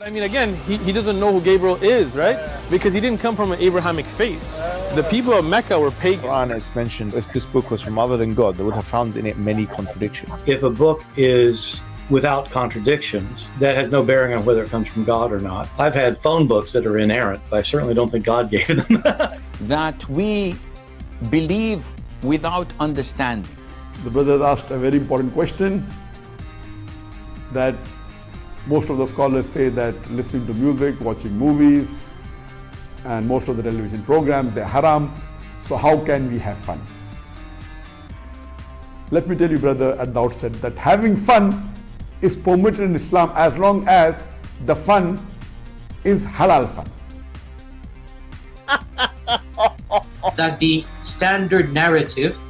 I mean, again, he doesn't know who Gabriel is, right? Because he didn't come from an Abrahamic faith. The people of Mecca were pagan. Quran is mentioned. If this book was from other than God, they would have found in it many contradictions. If a book is without contradictions, that has no bearing on whether it comes from God or not. I've had phone books that are inerrant, but I certainly don't think God gave them. That we believe without understanding. The brother asked a very important question, that most of the scholars say that listening to music, watching movies, and most of the television programs, they're haram. So how can we have fun? Let me tell you, brother, at the outset, that having fun is permitted in Islam as long as the fun is halal fun. That the standard narrative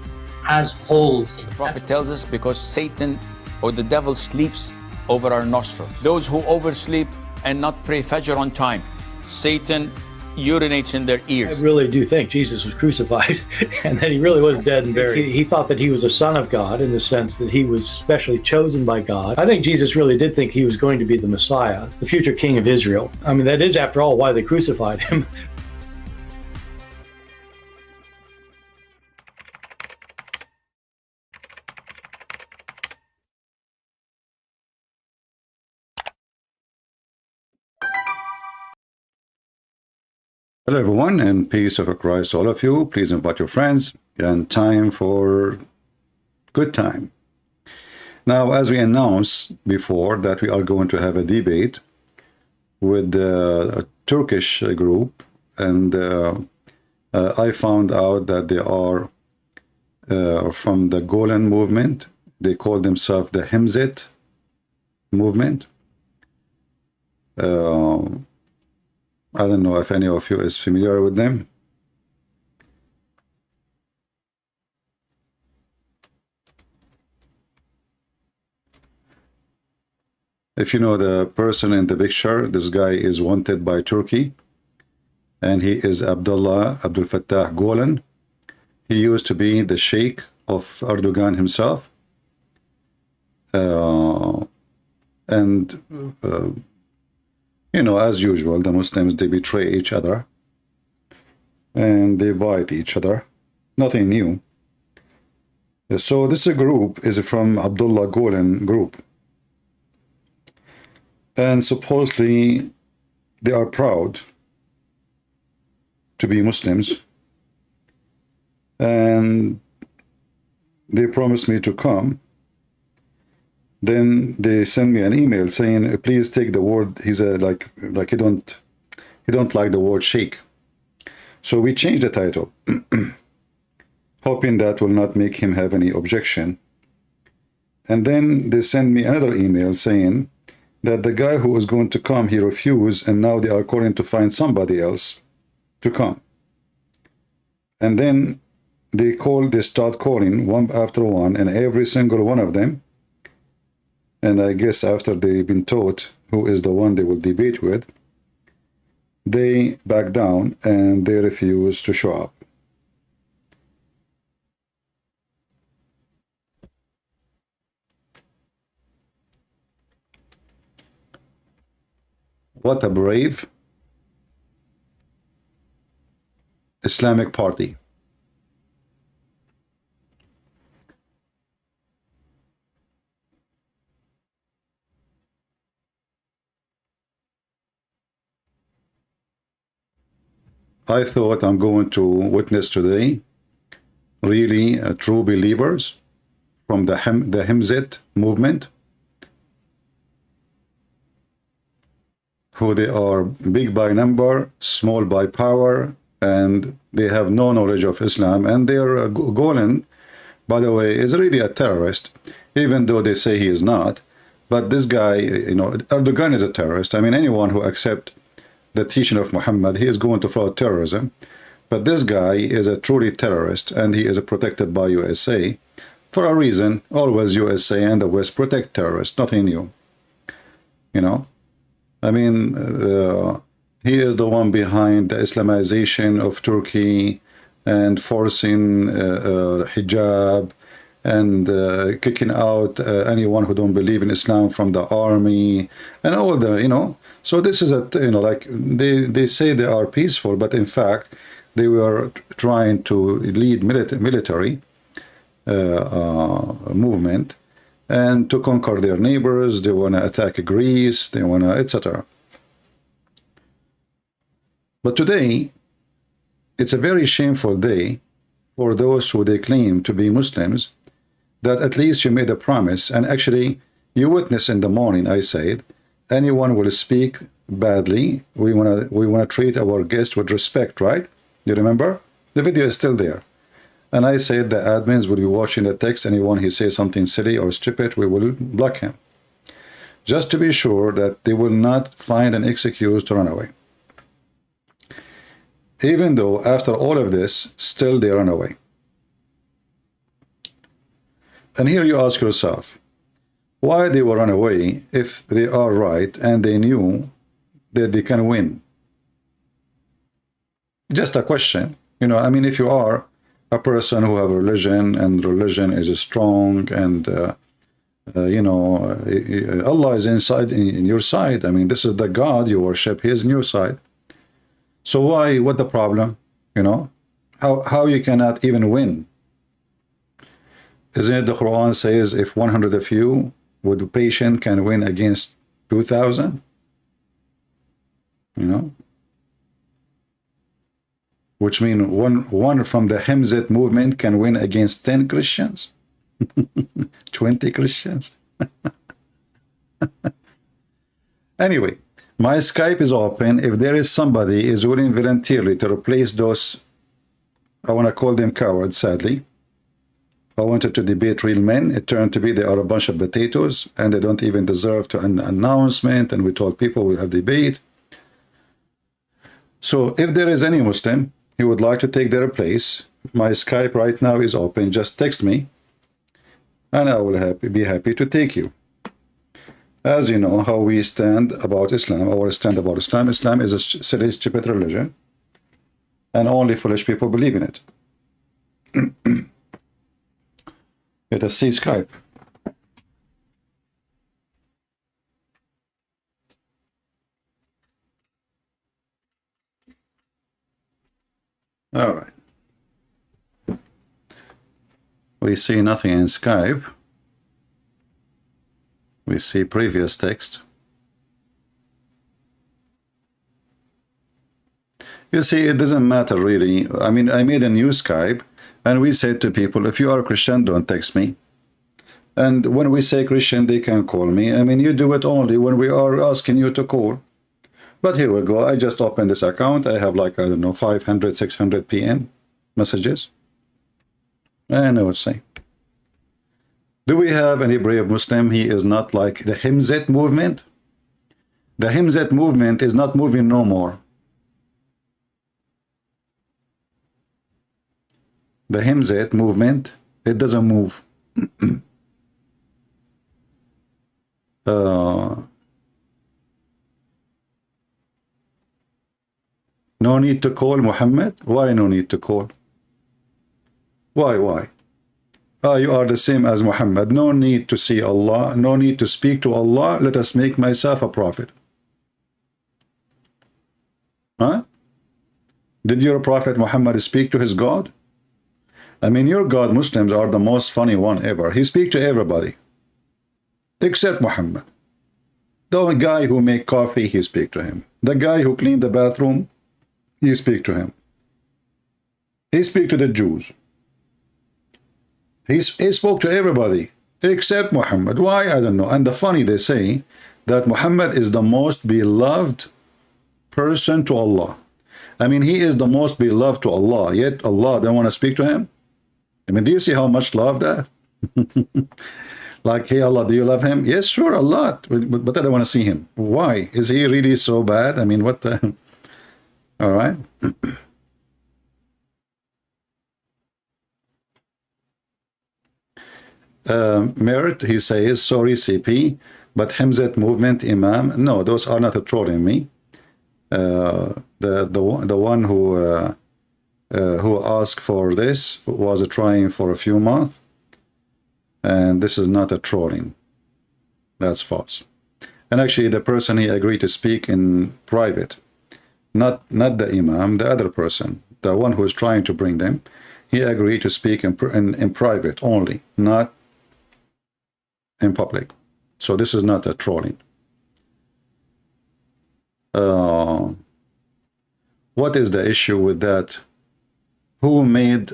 has holes in it. The Prophet tells us because Satan or the devil sleeps over our nostrils. Those who oversleep and not pray Fajr on time, Satan urinates in their ears. I really do think Jesus was crucified and that he really was dead and buried. He thought that he was a son of God in the sense that he was specially chosen by God. I think Jesus really did think he was going to be the Messiah, the future king of Israel. I mean, that is, after all, why they crucified him. Hello everyone, and peace of Christ to all of you. Please invite your friends, and time for good time. Now, as we announced before, that we are going to have a debate with a Turkish group, and I found out that they are from the Golan movement. They call themselves the Himzit movement. I don't know if any of you is familiar with them. If you know the person in the picture, this guy is wanted by Turkey, and he is Abdul Fattah Golan. He used to be the Sheikh of Erdogan himself, you know, as usual, the Muslims, they betray each other and they bite each other. Nothing new. So this group is from Abdullah Golan group. And supposedly they are proud to be Muslims. And they promised me to come. Then they send me an email saying, please take the word, he's a, like he don't like the word sheikh. So we changed the title, hoping that will not make him have any objection. And then they send me another email saying that the guy who was going to come, he refused, and now they are calling to find somebody else to come. And then they start calling one after one, and every single one of them, and I guess after they've been taught who is the one they will debate with, they back down and they refuse to show up. What a brave Islamic party. I thought I'm going to witness today really true believers from the Himzit movement, who they are big by number, small by power, and they have no knowledge of Islam. And their Golan, by the way, is really a terrorist, even though they say he is not. But this guy, you know, Erdogan is a terrorist. I mean, anyone who accepts the teaching of Muhammad, he is going to follow terrorism. But this guy is a truly terrorist, and he is protected by USA for a reason. Always USA and the West protect terrorists, nothing new. You know, I mean, he is the one behind the Islamization of Turkey and forcing hijab and kicking out anyone who don't believe in Islam from the army and all the, you know. So this is a, you know, like they say they are peaceful, but in fact they were trying to lead military movement and to conquer their neighbors. They want to attack Greece, they want to, etc. But today it's a very shameful day for those who they claim to be Muslims, that at least you made a promise, and actually you witness in the morning I said anyone will speak badly, we want to treat our guest with respect, right? You remember? The video is still there. And I said the admins will be watching the text. Anyone who says something silly or stupid, we will block him, just to be sure that they will not find an excuse to run away. Even though after all of this, still they run away. And here you ask yourself, why they will run away if they are right and they knew that they can win? Just a question. You know, I mean, if you are a person who have a religion and religion is strong and you know, Allah is inside in your side. I mean, this is the God you worship, he is in your side. So why, what the problem? You know, how you cannot even win? Isn't it the Quran says if 100 of you with patience can win against 2,000? You know, which means one from the Hemzat movement can win against 10 Christians, 20 Christians. Anyway, my Skype is open. If there is somebody is willing voluntarily to replace those, I want to call them cowards, sadly. I wanted to debate real men. It turned to be they are a bunch of potatoes and they don't even deserve to an announcement. And we told people we'll have debate. So if there is any Muslim who would like to take their place, my Skype right now is open. Just text me and I will be happy to take you. As you know how we stand about Islam, our stand about Islam. Islam is a silly, stupid religion and only foolish people believe in it. Let us see Skype. All right. We see nothing in Skype. We see previous text. You see, it doesn't matter really. I mean, I made a new Skype and we said to people, if you are a Christian, don't text me. And when we say Christian, they can call me. I mean, you do it only when we are asking you to call. But here we go. I just opened this account. I have like, I don't know, 500, 600 PM messages. And I would say, do we have any brave Muslim? He is not like the Hemzat movement. The Hemzat movement is not moving no more. The Hemzat movement, it doesn't move. No need to call Muhammad? Why no need to call? Why? You are the same as Muhammad. No need to see Allah. No need to speak to Allah. Let us make myself a prophet. Huh? Did your prophet Muhammad speak to his God? I mean, your God, Muslims, are the most funny one ever. He speaks to everybody. Except Muhammad. The guy who make coffee, he speak to him. The guy who cleaned the bathroom, he speak to him. He speak to the Jews. He spoke to everybody except Muhammad. Why? I don't know. And the funny, they say that Muhammad is the most beloved person to Allah. I mean, he is the most beloved to Allah, yet Allah don't want to speak to him. I mean, do you see how much love that? Like, hey, Allah, do you love him? Yes, sure, a lot. But I don't want to see him. Why? Is he really so bad? I mean, what the... All right. Merit, he says, sorry, CP, but Hemzat movement Imam. No, those are not trolling me. The one who asked for this was trying for a few months, and this is not a trolling. That's false. And actually, the person he agreed to speak in private, not the imam, the other person, the one who is trying to bring them, he agreed to speak in private only, not in public. So this is not a trolling. What is the issue with that? Who made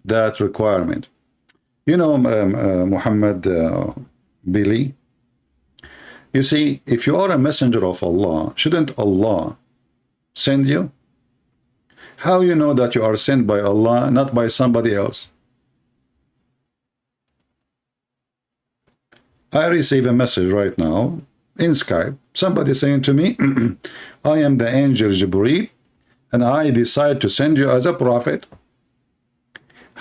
that requirement? You know, Muhammad Billy, you see, if you are a messenger of Allah, shouldn't Allah send you? How you know that you are sent by Allah, not by somebody else? I receive a message right now in Skype, somebody saying to me, I am the angel Jibreel, and I decide to send you as a prophet.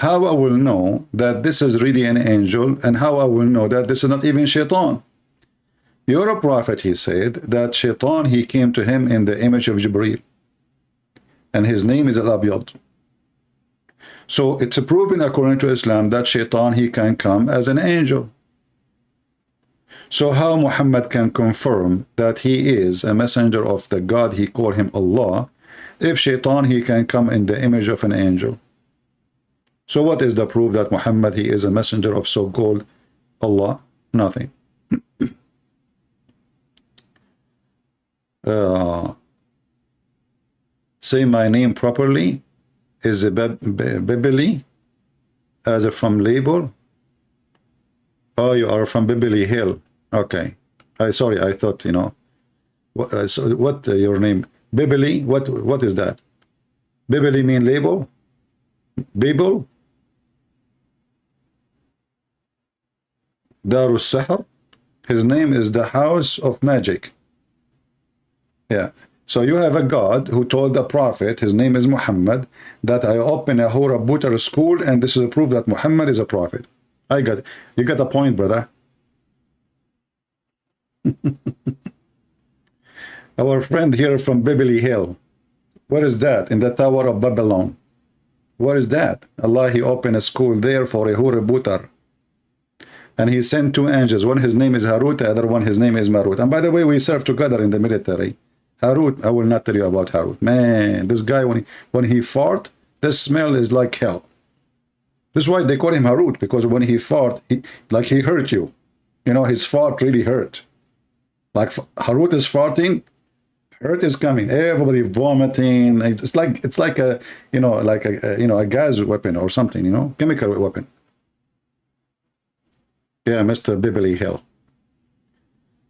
How I will know that this is really an angel, and how I will know that this is not even Shaitan? You're a prophet, he said, that Shaitan, he came to him in the image of Jibreel, and his name is Al-Abyad. So it's proven according to Islam that Shaitan, he can come as an angel. So how Muhammad can confirm that he is a messenger of the God he called him Allah, if Shaitan, he can come in the image of an angel? So what is the proof that Muhammad, he is a messenger of so-called Allah? Nothing. Say my name properly. Is a Bibli as a from label? Oh, you are from Bibli Hill. Okay. Sorry, I thought, you know. So what your name? Bibli? What is that? Bibli mean label? Bible? Darus Sahar? His name is the House of Magic. Yeah. So you have a God who told the Prophet, his name is Muhammad, that I open a Hura Butter school, and this is a proof that Muhammad is a prophet. I got it. You got a point, brother. Our friend here from Bibli Hill. What is that? In the Tower of Babylon. What is that? Allah, he opened a school there for a Hura Butter. And he sent two angels. One, his name is Harut, the other one, his name is Marut. And by the way, we served together in the military. Harut, I will not tell you about Harut. Man, this guy, when he fart, the smell is like hell. This is why they call him Harut, because when he fart, like he hurt you. You know, his fart really hurt. Like Harut is farting, hurt is coming. Everybody vomiting. It's like a, you know, like a gas weapon or something, you know, chemical weapon. Yeah, Mr. Bibli Hill.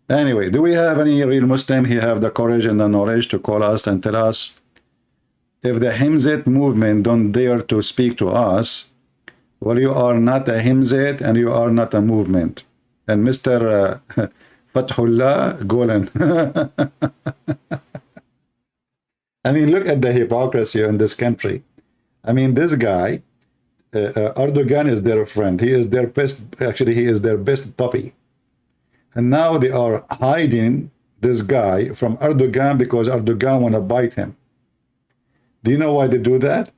Anyway, do we have any real Muslim? He have the courage and the knowledge to call us and tell us if the Himzat movement don't dare to speak to us, well, you are not a Himzat and you are not a movement. And Mr. Fathullah Golan. I mean, look at the hypocrisy in this country. I mean, this guy, Erdogan is their friend. He is their best, actually, he is their best puppy. And now they are hiding this guy from Erdogan because Erdogan want to bite him. Do you know why they do that?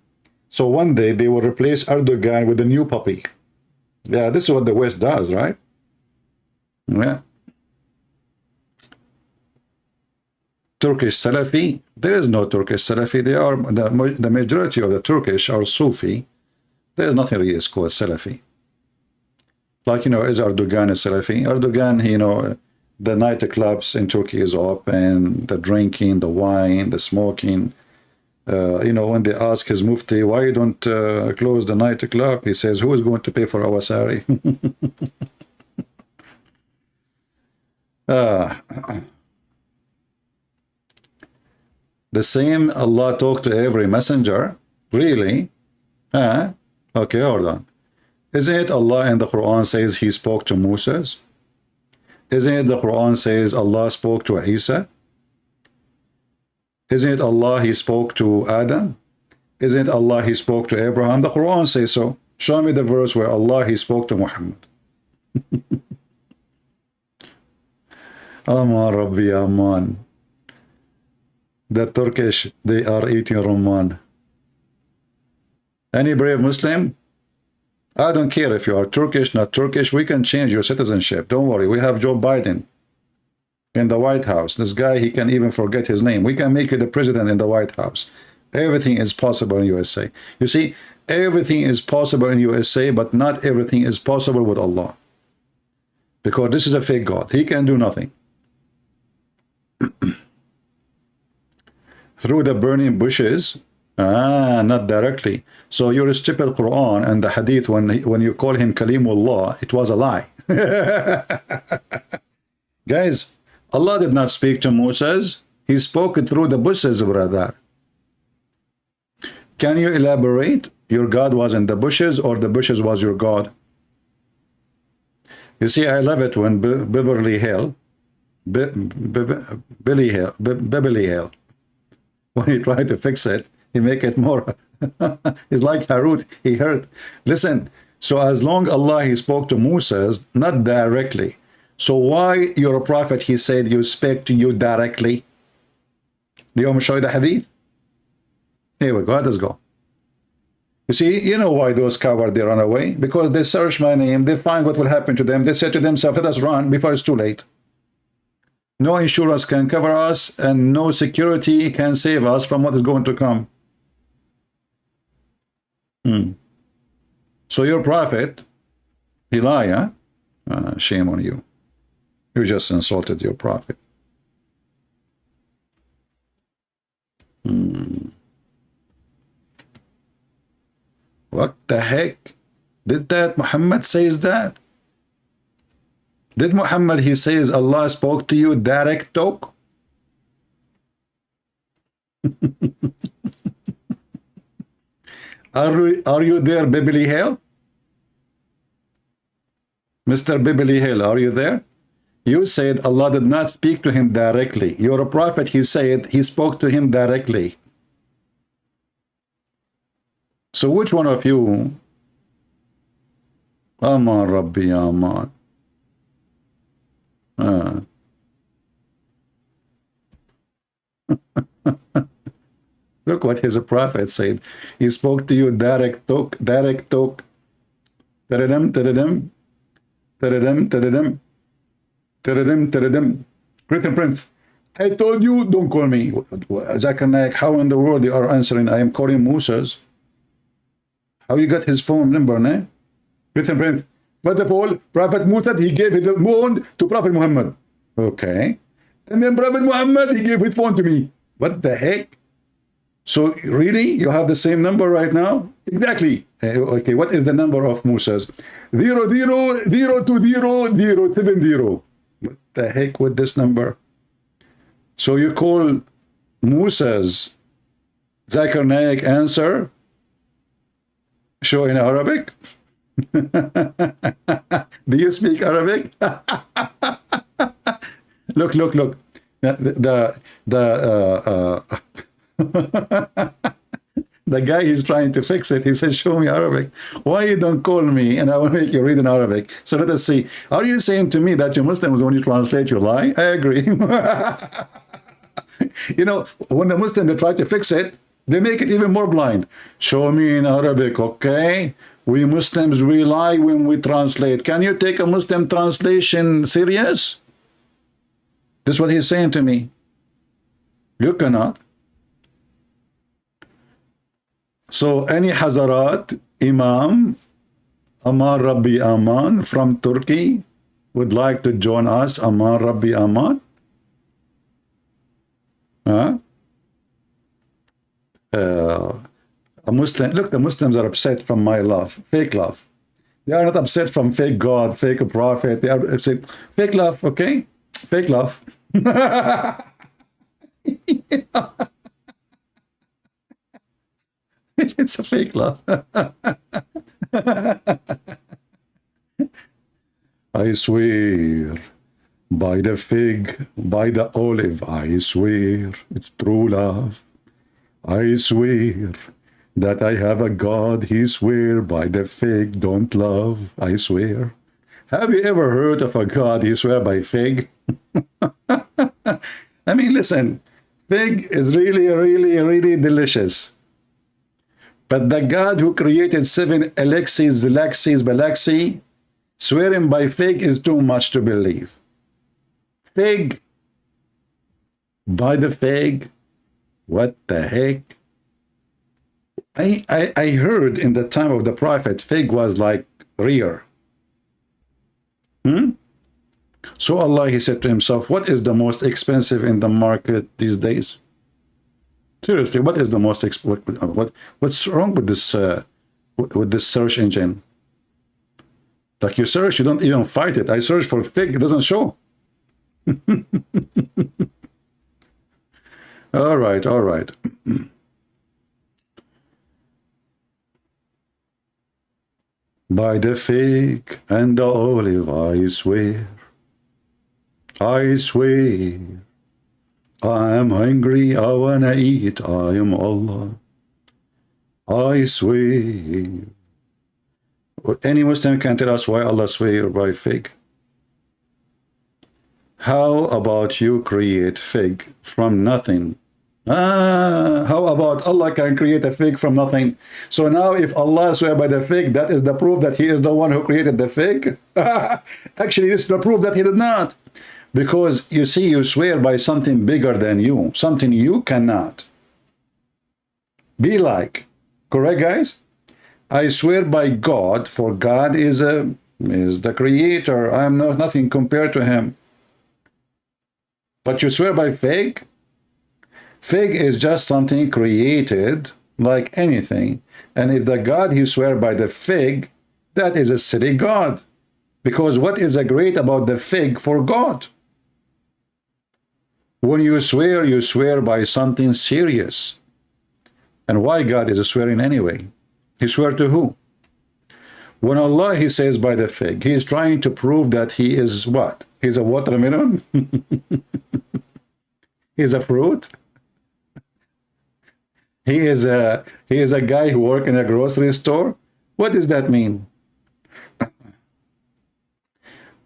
So one day they will replace Erdogan with a new puppy. Yeah, this is what the West does, right? Yeah. Turkish Salafi? There is no Turkish Salafi. They are the majority of the Turkish are Sufi. There is nothing really called Salafi. Like, you know, is Erdogan a Salafi? Erdogan, you know, the nightclubs in Turkey is open, the drinking, the wine, the smoking. You know, when they ask his mufti, why you don't close the nightclub? He says, who is going to pay for our salary? The same Allah talked to every messenger? Really? Okay, hold on. Isn't it Allah in the Quran says he spoke to Moses? Isn't it the Quran says Allah spoke to Isa? Isn't it Allah he spoke to Adam? Isn't it Allah he spoke to Abraham? The Quran says so. Show me the verse where Allah he spoke to Muhammad. Aman Rabbi Aman. The Turkish, they are eating Roman. Any brave Muslim? I don't care if you are Turkish, not Turkish. We can change your citizenship. Don't worry. We have Joe Biden. in the White House. This guy, he can even forget his name. We can make you the president in the White House. Everything is possible in USA. You see, everything is possible in USA, but not everything is possible with Allah. Because this is a fake God. He can do nothing. Through the burning bushes, not directly. So you strip the Quran and the Hadith when you call him Kalimullah, it was a lie. Guys, Allah did not speak to Moses. He spoke through the bushes, brother. Can you elaborate? Your God was in the bushes, or the bushes was your God? You see, I love it when Beverly Hill, Beverly Hill, when he tried to fix it, he make it more. It's like Harut, he heard. Listen, so as long Allah, he spoke to Moses, not directly. So why you're a prophet, he said, you speak to you directly? Do you want me to show you the hadith? Here we go, let's go. You see, you know why those cowards, they run away? Because they search my name, they find what will happen to them. They say to themselves, let us run before it's too late. No insurance can cover us, and no security can save us from what is going to come. So your prophet, he lied, huh? Shame on you. You just insulted your prophet. What the heck? Did that Muhammad says that? Did Muhammad, he says Allah spoke to you direct talk? Are you there, Beverly Hill? Mr. Beverly Hill, are you there? You said Allah did not speak to him directly. You're a prophet, he said he spoke to him directly. So which one of you? Aman Rabbi Aman. Look what his prophet said. He spoke to you direct talk, direct talk. Tadadam, tadadam, tadadam, tadadam, tadadam, tadadam. Christian Prince, I told you, don't call me. Zakir, how in the world you are answering? I am calling Moses. How you got his phone number, ne? Christian Prince, first of all, Prophet Musa, he gave his phone to Prophet Muhammad. Okay. And then Prophet Muhammad, he gave his phone to me. What the heck? So really, you have the same number right now? Exactly. Okay, what is the number of Musa's? 0002070. What the heck with this number? So you call Musa's Zakir Naik answer? Show in Arabic? Do you speak Arabic? Look. The guy is trying to fix it. He says, show me Arabic. Why you don't call me and I will make you read in Arabic? So let us see. Are you saying to me that you Muslims, when you translate, you lie? I agree. You know, when the Muslims, they try to fix it, they make it even more blind. Show me in Arabic, okay? We Muslims, we lie when we translate. Can you take a Muslim translation serious? This is what he's saying to me. You cannot. So any Hazarat, Imam, Aman Rabbi Aman from Turkey would like to join us, Aman Rabbi Aman? Huh? A Muslim, look, the Muslims are upset from my love, fake love. They are not upset from fake God, fake prophet. They are upset, fake love, okay? Fake love. It's a fake love. I swear, by the fig, by the olive, I swear, it's true love. I swear that I have a God, he swear, by the fig, don't love, I swear. Have you ever heard of a God, he swear by fig? I mean, listen, fig is really, really, really delicious. But the God who created 7 elixirs, swearing by fig is too much to believe. Fig By the fig? What the heck? I heard in the time of the prophet, fig was like rare. So Allah, he said to himself, what is the most expensive in the market these days? Seriously, what is the most what's wrong with this search engine? Like you search, you don't even fight it. I search for fig, it doesn't show. All right, all right. By the fig and the olive, I swear, I am hungry, I wanna eat, I am Allah, I swear. Any Muslim can tell us why Allah swear by fig? How about you create fig from nothing? How about Allah can create a fig from nothing? So now if Allah swear by the fig, that is the proof that he is the one who created the fig? Actually, this is the proof that he did not. Because you see, you swear by something bigger than you, something you cannot be like. Correct, guys? I swear by God, for God is the creator. I am nothing compared to him. But you swear by fig? Fig is just something created like anything. And if the God you swear by the fig, that is a silly God. Because what is great about the fig for God? When you swear by something serious. And why God is swearing anyway? He swear to who? When Allah, he says by the fig, he is trying to prove that he is what? He's a watermelon? He's a fruit? He is a guy who works in a grocery store? What does that mean?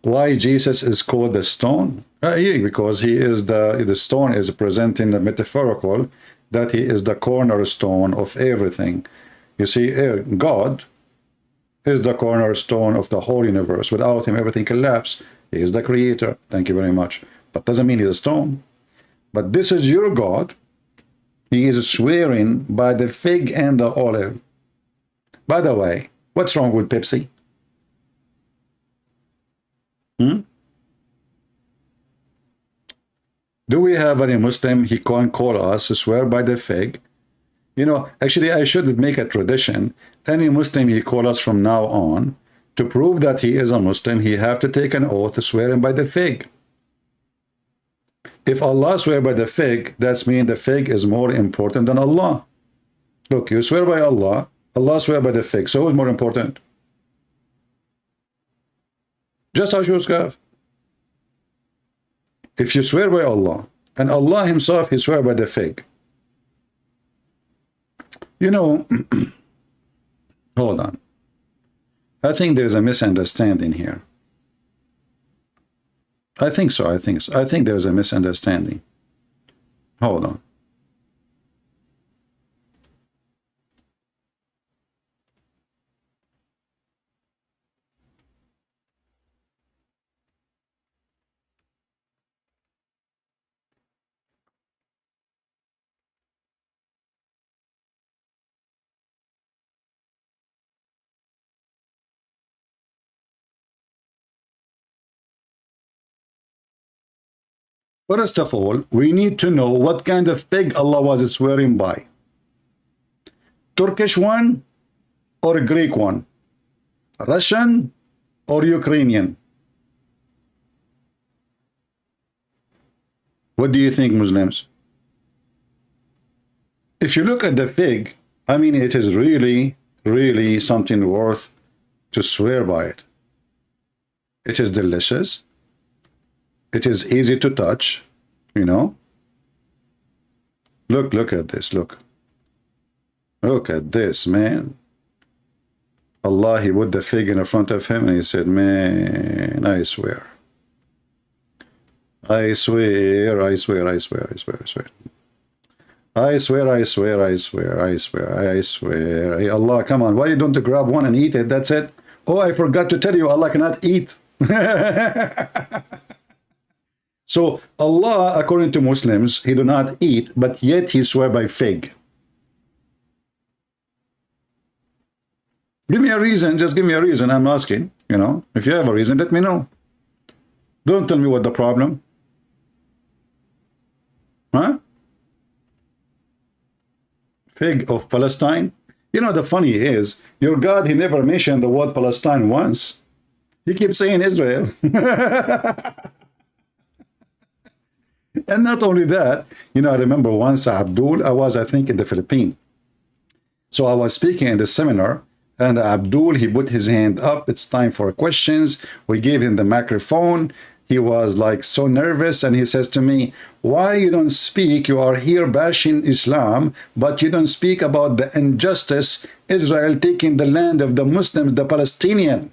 Why Jesus is called the stone? Because he is the stone is presenting the metaphorical that he is the cornerstone of everything. You see, God is the cornerstone of the whole universe. Without him, everything collapses. He is the creator. Thank you very much. But doesn't mean he's a stone. But this is your God. He is swearing by the fig and the olive. By the way, what's wrong with Pepsi? Do we have any Muslim he can call us to swear by the fig? You know, actually, I should make a tradition. Any Muslim he call us from now on, to prove that he is a Muslim, he have to take an oath to swear him by the fig. If Allah swear by the fig, that means the fig is more important than Allah. Look, you swear by Allah, Allah swear by the fig. So who's more important? Just as you swear. If you swear by Allah, and Allah himself, he swear by the fig. You know, hold on. I think there's a misunderstanding here. I think so. I think there's a misunderstanding. Hold on. First of all, we need to know what kind of fig Allah was swearing by. Turkish one or Greek one? Russian or Ukrainian? What do you think, Muslims? If you look at the fig, I mean, it is really, really something worth to swear by it. It is delicious. It is easy to touch, you know. Look at this, look. Look at this, man. Allah, he put the fig in front of him and he said, man, I swear. I swear, I swear, I swear, I swear, I swear. I swear, I swear, I swear, I swear, I swear. Hey, Allah, come on, why you don't grab one and eat it? That's it. Oh, I forgot to tell you, Allah cannot eat. So Allah, according to Muslims, he do not eat, but yet he swear by fig. Give me a reason, just give me a reason, I'm asking. You know, if you have a reason, let me know. Don't tell me what the problem. Huh? Fig of Palestine? You know, the funny is, your God, he never mentioned the word Palestine once. He keeps saying Israel. And not only that, you know, I remember once, Abdul, I think, in the Philippines. So I was speaking in the seminar, and Abdul, he put his hand up. It's time for questions. We gave him the microphone. He was like so nervous, and he says to me, why you don't speak? You are here bashing Islam, but you don't speak about the injustice, Israel taking the land of the Muslims, the Palestinian.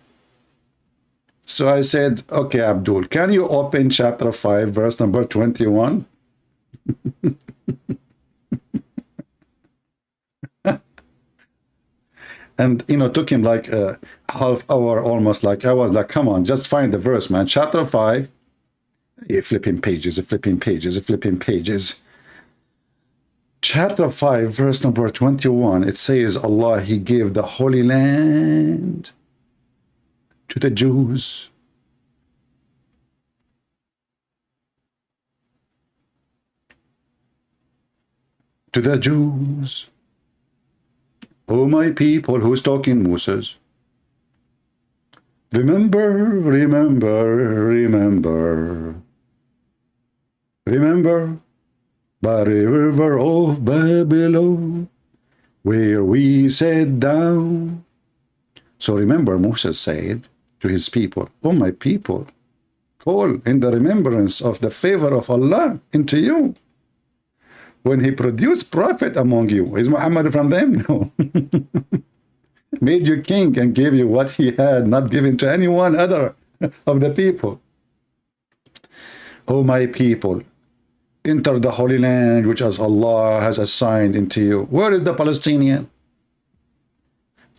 So I said, okay, Abdul, can you open chapter 5, verse number 21? And, you know, took him like a half hour, almost. Like, I was like, come on, just find the verse, man. Chapter 5, flipping pages, flipping pages, flipping pages. Chapter 5, verse number 21, it says, Allah, he gave the Holy Land to the Jews. To the Jews. Oh, my people, who's talking, Moses? Remember, remember, remember. Remember, by the river of Babylon, where we sat down. So remember, Moses said to his people, oh, my people, call in the remembrance of the favor of Allah into you. When he produced prophet among you, is Muhammad from them? No. Made you king and gave you what he had not given to anyone other of the people. O my people, enter the Holy Land which as Allah has assigned into you. Where is the Palestinian?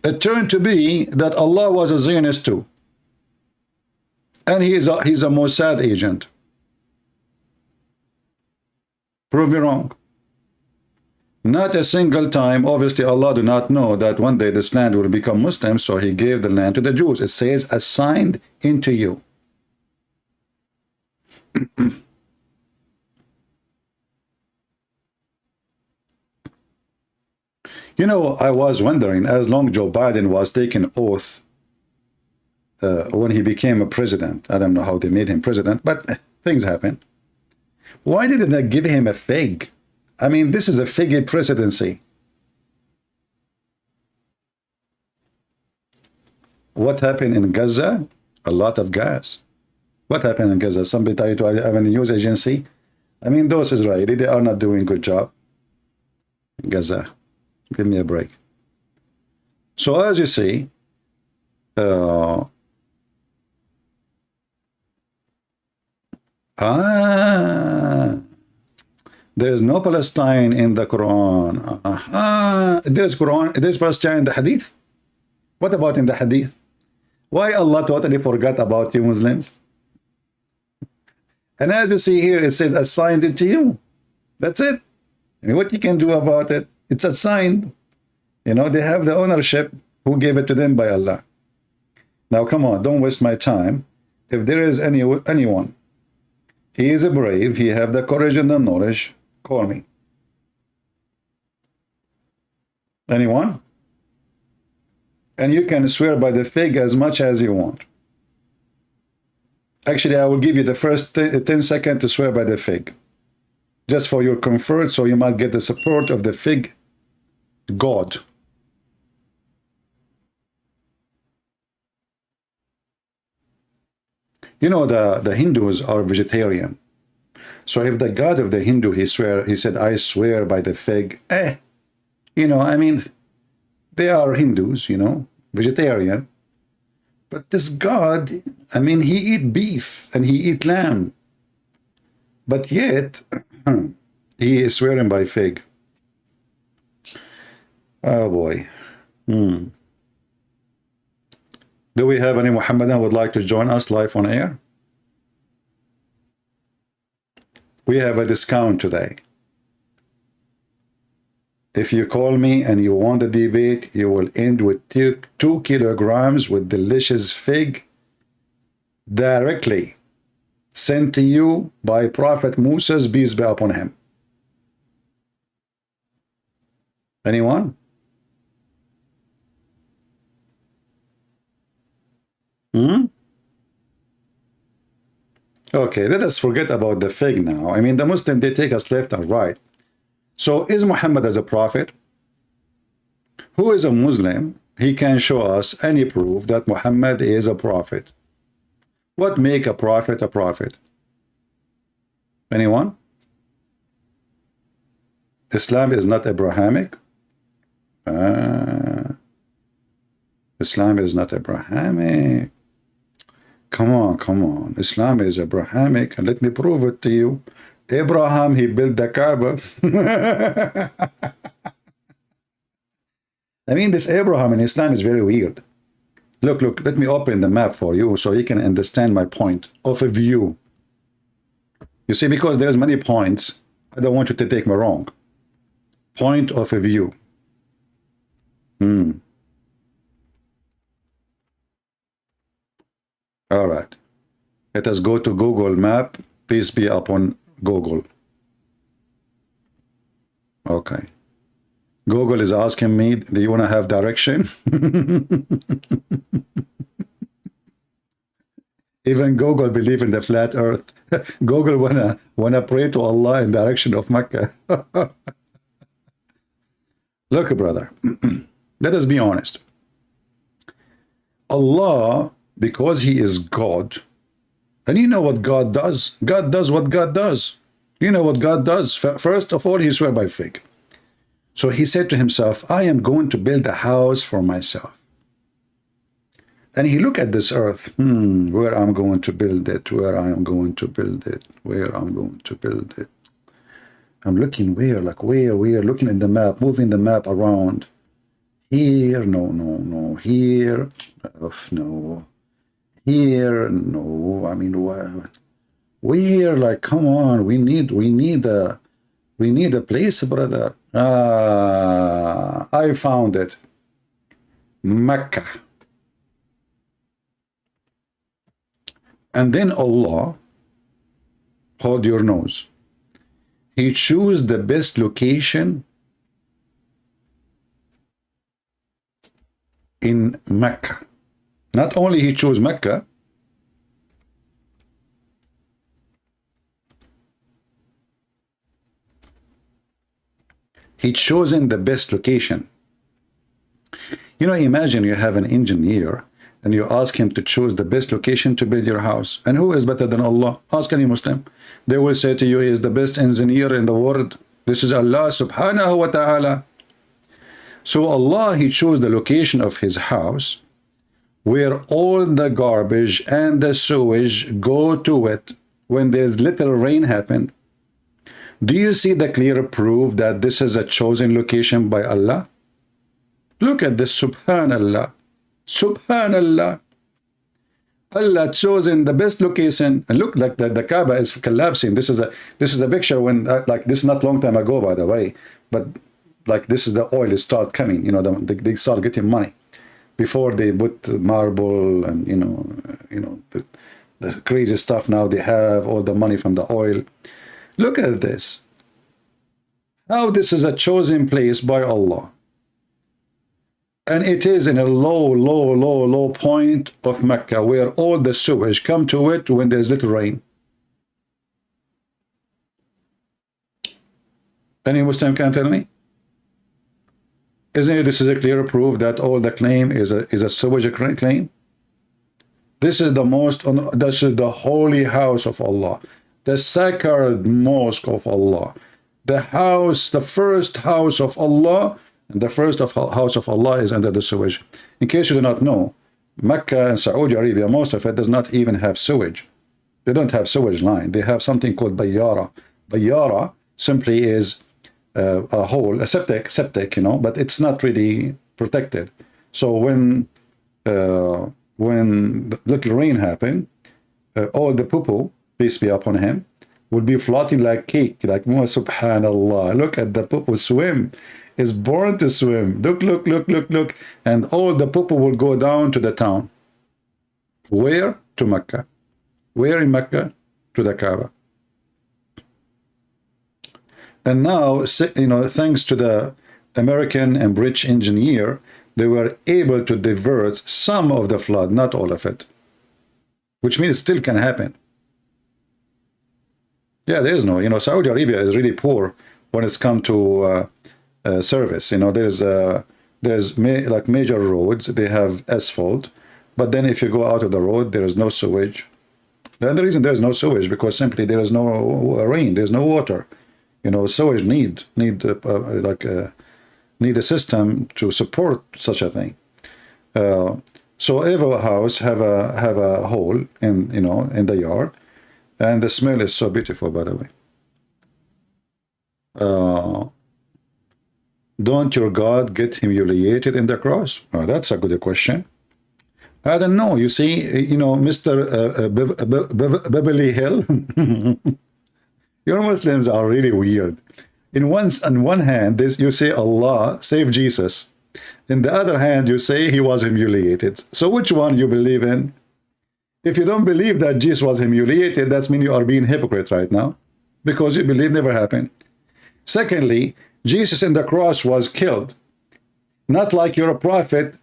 It turned to be that Allah was a Zionist too. And he's a Mossad agent. Prove me wrong. Not a single time, obviously Allah do not know that one day this land will become Muslim, so he gave the land to the Jews. It says, assigned into you. You know, I was wondering, as long Joe Biden was taking oath when he became a president, I don't know how they made him president, but things happen. Why didn't they give him a fig? I mean, this is a figgy presidency. What happened in Gaza? A lot of gas. What happened in Gaza? Somebody tell you to have a news agency? I mean, those Israeli, they are not doing a good job. Gaza, give me a break. So as you see, there is no Palestine in the Quran. There's Quran. There's Palestine in the Hadith. What about in the Hadith? Why Allah totally forgot about you Muslims? And as you see here, it says assigned it to you. That's it. And what you can do about it? It's assigned. You know, they have the ownership. Who gave it to them? By Allah. Now, come on, don't waste my time. If there is anyone, he is a brave, he have the courage and the knowledge, call me. Anyone? And you can swear by the fig as much as you want. Actually, I will give you the first 10 seconds to swear by the fig. Just for your comfort, so you might get the support of the fig God. You know, the Hindus are vegetarian. So if the God of the Hindu, he said, I swear by the fig, you know, I mean, they are Hindus, you know, vegetarian. But this God, I mean, he eat beef and he eat lamb. But yet, he is swearing by fig. Oh boy. Do we have any Muhammadan who would like to join us live on air? we have a discount today. If you call me and you want a debate, you will end with 2 kilograms with delicious fig directly sent to you by Prophet Moses, peace be upon him. Anyone? Okay, let us forget about the fig now. I mean, the Muslims, they take us left and right. So is Muhammad as a prophet? Who is a Muslim? He can show us any proof that Muhammad is a prophet. What make a prophet a prophet? Anyone? Islam is not Abrahamic. Islam is not Abrahamic. Come on. Islam is Abrahamic, and let me prove it to you. Abraham, he built the Kaaba. I mean, this Abraham in Islam is very weird. Look, let me open the map for you so you can understand my point of a view. You see, because there's many points, I don't want you to take me wrong. Point of a view. All right. Let us go to Google Map. Peace be upon Google. Okay. Google is asking me, do you want to have direction? Even Google believe in the flat earth. Google wanna pray to Allah in direction of Mecca. Look, brother, let us be honest. Allah, because he is God, and you know what God does? God does what God does. You know what God does? First of all, he swear by fig. So he said to himself, I am going to build a house for myself. And he looked at this earth, where I'm going to build it, where I am going to build it, where I'm going to build it. I'm looking where, like where, looking at the map, moving the map around. Here, no, here, no, here, no. I mean, where, like, come on, we need a place, brother. I found it. Mecca. And then Allah, hold your nose. He chose the best location in Mecca. Not only he chose Mecca, he chosen the best location. You know, imagine you have an engineer and you ask him to choose the best location to build your house. And who is better than Allah? Ask any Muslim. They will say to you, he is the best engineer in the world. This is Allah subhanahu wa ta'ala. So Allah, he chose the location of his house where all the garbage and the sewage go to it when there's little rain happen. Do you see the clear proof that this is a chosen location by Allah? Look at this, subhanallah. Subhanallah. Allah chosen the best location, and look, like the Kaaba is collapsing. This is a picture when like this is not long time ago, by the way, but like this is the oil start coming. You know, they start getting money before they put marble and you know the crazy stuff. Now they have all the money from the oil. Look at this. How this is a chosen place by Allah. And it is in a low point of Mecca where all the sewage come to it when there's little rain. Any Muslim can tell me? Isn't it this is a clear proof that all the claim is a sewage claim? This is this is the holy house of Allah, the sacred mosque of Allah, the house, the first house of Allah. And the first house of Allah is under the sewage. In case you do not know, Mecca and Saudi Arabia, most of it does not even have sewage. They don't have sewage line. They have something called bayyara. Bayyara simply is a hole, a septic, you know, but it's not really protected. So when the little rain happened, all the poo-poo, peace be upon him, would be floating like cake, like subhanallah. Look at the poo swim. Is born to swim. Look, look, look, look, look. And all the poo will go down to the town. Where? To Mecca. Where in Mecca? To the Kaaba. And now, you know, thanks to the American and British engineer, they were able to divert some of the flood, not all of it. Which means it still can happen. Yeah, there is no, you know, Saudi Arabia is really poor when it's come to service. You know, there's like major roads, they have asphalt, but then if you go out of the road, there is no sewage. The other reason there is no sewage because simply there is no rain, there's no water. You know, sewage need a system to support such a thing. So every house have a hole in, you know, in the yard, and the smell is so beautiful, by the way. Don't your God get humiliated in the cross? Oh, that's a good question. I don't know. You see, you know, Mr. Beverly Hill, your Muslims are really weird. On one hand, you say Allah saved Jesus. In the other hand, you say he was humiliated. So which one you believe in? If you don't believe that Jesus was humiliated, that means you are being hypocrite right now, because you believe never happened. Secondly, Jesus in the cross was killed. Not like you're a prophet.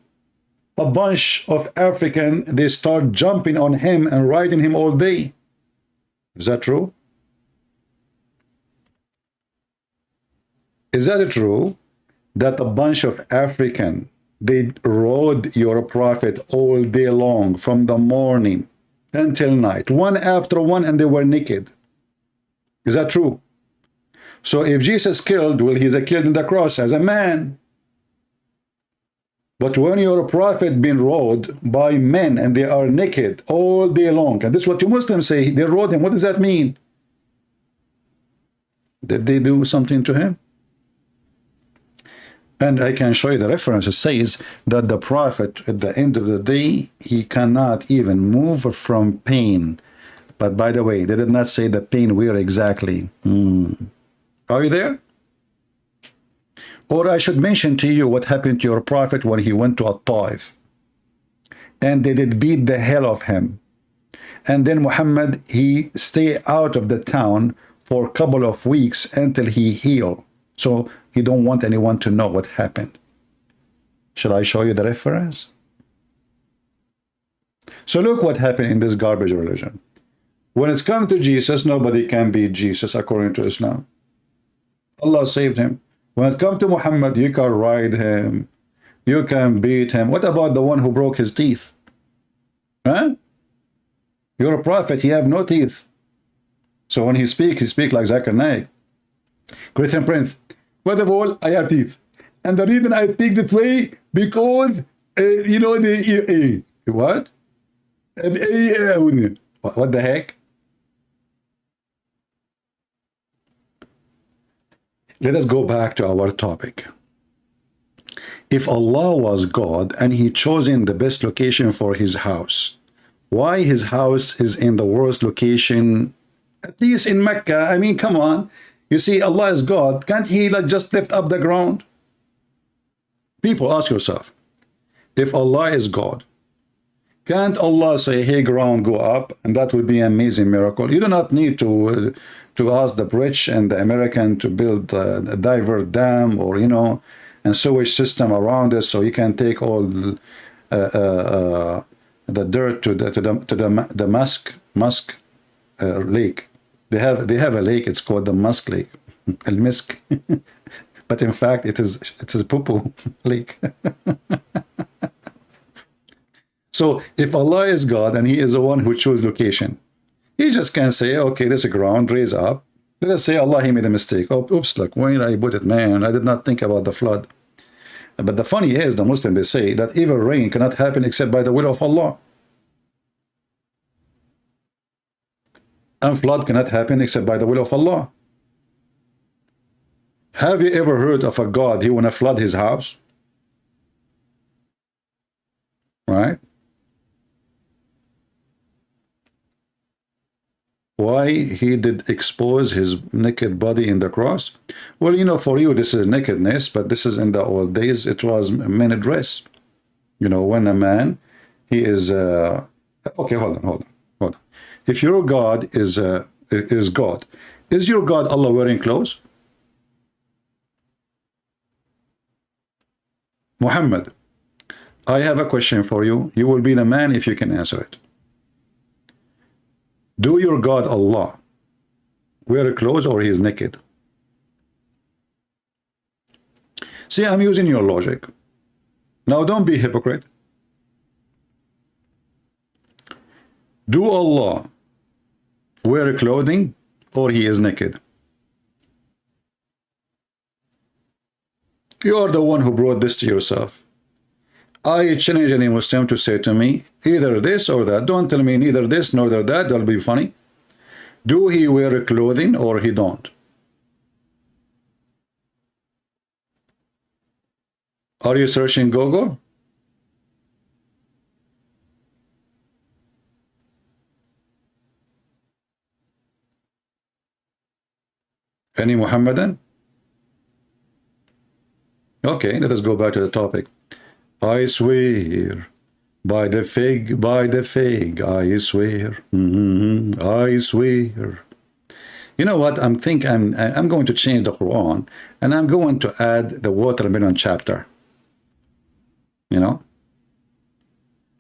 A bunch of African, they start jumping on him and riding him all day. Is that true? Is that true? That a bunch of African, they rode your prophet all day long, from the morning until night, one after one, and they were naked. Is that true? So if Jesus killed, well, he's killed in the cross as a man. But when you're a prophet being rode by men and they are naked all day long, and this is what you Muslims say, they rode him. What does that mean? Did they do something to him? And I can show you the reference. It says that the prophet, at the end of the day, he cannot even move from pain. But by the way, they did not say the pain where exactly. Are you there? Or I should mention to you what happened to your prophet when he went to Taif. And they did beat the hell of him. And then Muhammad, he stayed out of the town for a couple of weeks until he healed. So he don't want anyone to know what happened. Shall I show you the reference? So look what happened in this garbage religion. When it's come to Jesus, nobody can beat Jesus according to Islam. Allah saved him. When it comes to Muhammad, you can ride him. You can beat him. What about the one who broke his teeth? Huh? You're a prophet. You have no teeth. So when he speaks like Zakir Naik. Christian Prince, first of all, I have teeth. And the reason I speak this way, because, you know, what? What the heck? Let us go back to our topic. If Allah was God and he chosen the best location for his house, why his house is in the worst location, at least in Mecca? I mean, come on. You see, Allah is God. Can't he like just lift up the ground? People, ask yourself, if Allah is God, can't Allah say, hey, ground, go up? And that would be an amazing miracle. You do not need to ask the British and the American to build a divert dam or, you know, and sewage system around it so you can take all the dirt to the Musk lake. They have a lake. It's called the Musk Lake, El Misk. But in fact, it's a poo-poo lake. So if Allah is God and he is the one who chose location, he just can say, okay, this ground, raise up. Let us say Allah, he made a mistake. Oh, oops, look, where did I put it, man? I did not think about the flood. But the funny is, the Muslim, they say that even rain cannot happen except by the will of Allah. And flood cannot happen except by the will of Allah. Have you ever heard of a God he want to flood his house? Right? why he did expose his naked body in the cross? Well, you know, for you this is nakedness, but this is in the old days, it was men dress. You know, when a man, he is okay, hold on. If your God is God, is your God Allah wearing clothes? Muhammad, I have a question for you. You will be the man if you can answer it. Do your God Allah wear clothes or he is naked? See, I'm using your logic. Now don't be hypocrite. Do Allah wear clothing or he is naked? You are the one who brought this to yourself. I challenge any Muslim to say to me, either this or that. Don't tell me neither this nor that. That'll be funny. Do he wear clothing or he don't? Are you searching Google? Any Muhammadan? Okay, let us go back to the topic. I swear by the fig, I swear. I swear. You know what? I'm going to change the Quran and I'm going to add the watermelon chapter. You know?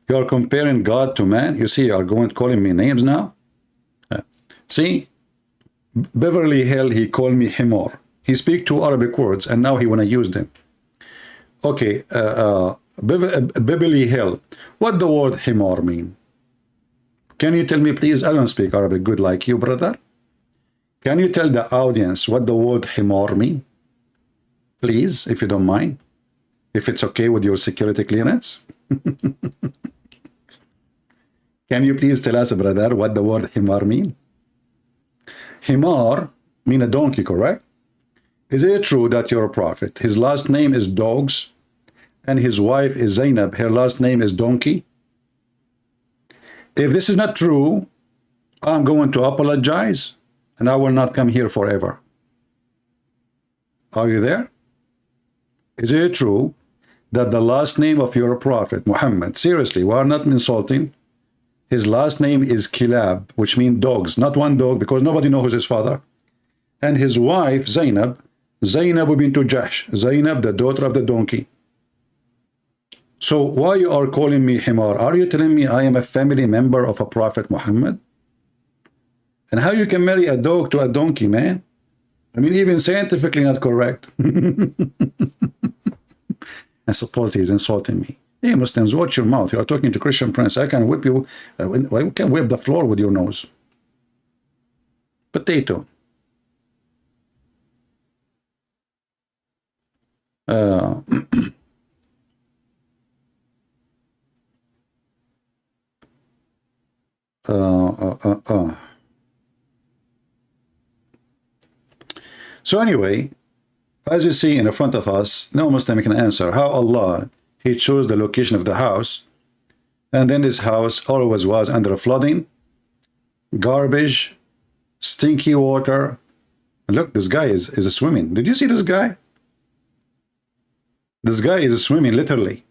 You are comparing God to man. You see, you are going to calling me names now. See, Beverly Hill, he called me Himor. He speak two Arabic words and now he want to use them. Okay, Beverly Hill, what the word Himor mean? Can you tell me, please? I don't speak Arabic good like you, brother. Can you tell the audience what the word Himor mean? Please, if you don't mind. If it's okay with your security clearance. Can you please tell us, brother, what the word Himar mean? Himar mean a donkey, correct? Is it true that you're a prophet? His last name is Dogs, and his wife is Zainab. Her last name is Donkey. If this is not true, I'm going to apologize, and I will not come here forever. Are you there? Is it true that the last name of your prophet, Muhammad, seriously, we are not insulting, his last name is Kilab, which means dogs, not one dog, because nobody knows his father. And his wife, Zainab bint Jahsh, Zainab, the daughter of the donkey. So why you are calling me Himar? Are you telling me I am a family member of a prophet Muhammad? And how you can marry a dog to a donkey, man? I mean, even scientifically not correct. I suppose he's insulting me. Hey, Muslims, watch your mouth. You are talking to Christian Prince. I can whip you. I can whip the floor with your nose. Potato. So anyway, as you see in front of us, no Muslim can answer how Allah, he chose the location of the house, and then this house always was under flooding, garbage, stinky water. And look, this guy is swimming. Did you see this guy? This guy is swimming literally.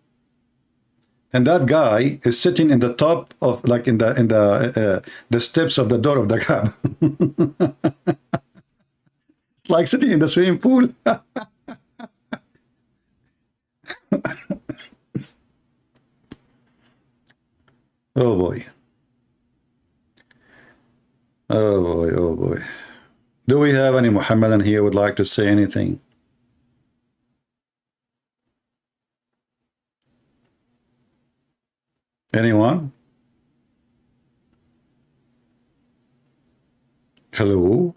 And that guy is sitting in the top of, like in the steps of the door of the cab. Like sitting in the swimming pool. Oh boy. Oh boy, oh boy. Do we have any Muhammadan here who would like to say anything? Anyone? Hello?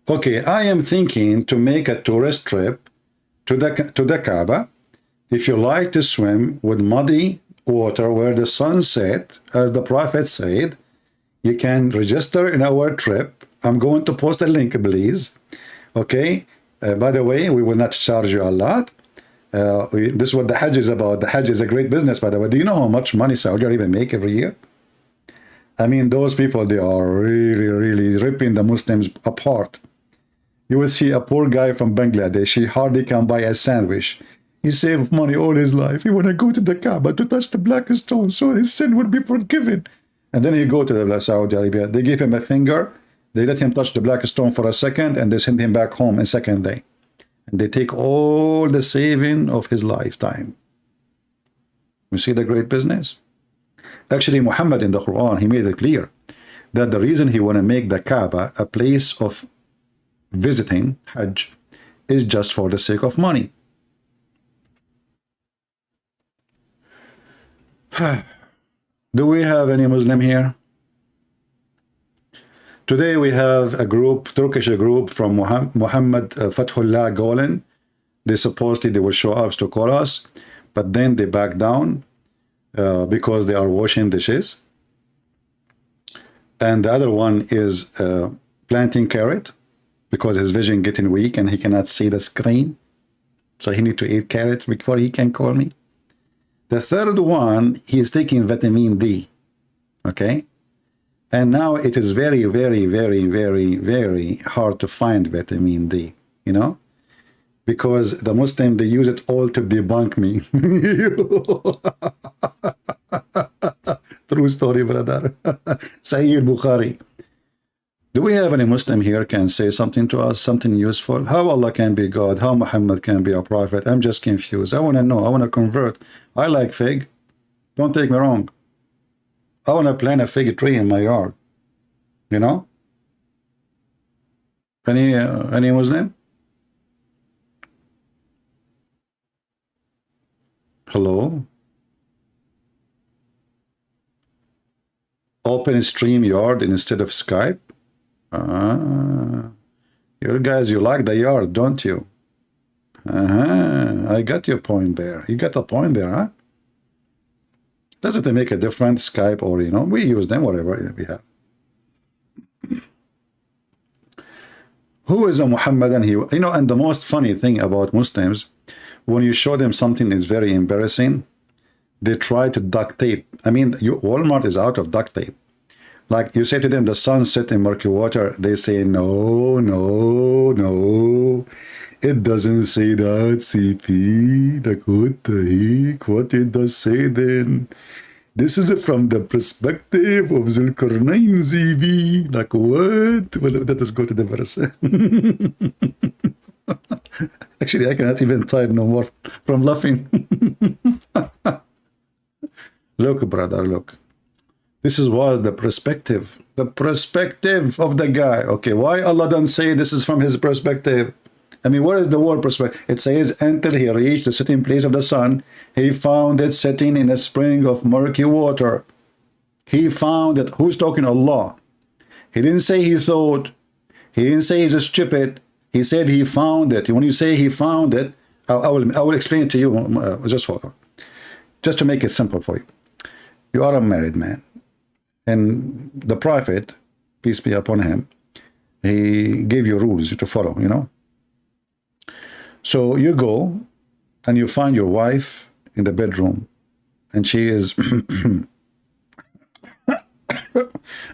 Okay, I am thinking to make a tourist trip to the Kaaba. If you like to swim with muddy water where the sun set, as the Prophet said, you can register in our trip. I'm going to post a link, please. Okay? By the way, we will not charge you a lot. This is what the Hajj is about. The Hajj is a great business, by the way. Do you know how much money Saudi Arabia make every year? I mean, those people, they are really, really ripping the Muslims apart. You will see a poor guy from Bangladesh, he hardly can buy a sandwich. He saved money all his life. He want to go to the Kaaba to touch the black stone so his sin would be forgiven. And then he go to the Saudi Arabia. They give him a finger. They let him touch the black stone for a second, and they send him back home in second day. And they take all the saving of his lifetime. You see the great business? Actually, Muhammad in the Quran, he made it clear that the reason he want to make the Kaaba a place of visiting, Hajj, is just for the sake of money. Do we have any Muslim here? Today we have a group, Turkish group from Muhammad Fathullah Golan. They supposedly they will show up to call us, but then they back down because they are washing dishes. And the other one is planting carrot because his vision getting weak and he cannot see the screen. So he need to eat carrot before he can call me. The third one, he is taking vitamin D. Okay? And now it is very, very, very, very, very hard to find vitamin D, you know? Because the Muslim, they use it all to debunk me. True story, brother. Sayyid Bukhari. Do we have any Muslim here can say something to us, something useful? How Allah can be God? How Muhammad can be a prophet? I'm just confused. I want to know. I want to convert. I like fig. Don't take me wrong. I want to plant a fig tree in my yard. You know? Any Muslim? Hello? Open StreamYard instead of Skype? You guys, you like the yard, don't you? I got your point there. You got a point there, huh? Doesn't it make a difference, Skype or, you know, we use them, whatever we have. Who is a Muhammadan? You know, and the most funny thing about Muslims, when you show them something that's very embarrassing, they try to duct tape. I mean, Walmart is out of duct tape. Like you say to them, the sun set in murky water. They say, no, no, no. It doesn't say that, CP. Like, what the heck? What it does say then? This is from the perspective of Zulkarnain, ZB. Like, what? Well, let us go to the verse. Actually, I cannot even type no more from laughing. Look, brother, look. This was the perspective of the guy. Okay, why Allah don't say this is from his perspective? I mean, what is the word perspective? It says, until he reached the setting place of the sun, he found it setting in a spring of murky water. He found it. Who's talking? Allah. He didn't say he thought. He didn't say he's stupid. He said he found it. When you say he found it, I will explain it to you. Just hold on. Just to make it simple for you. You are a married man. And the Prophet, peace be upon him, he gave you rules to follow, you know. So you go and you find your wife in the bedroom and she is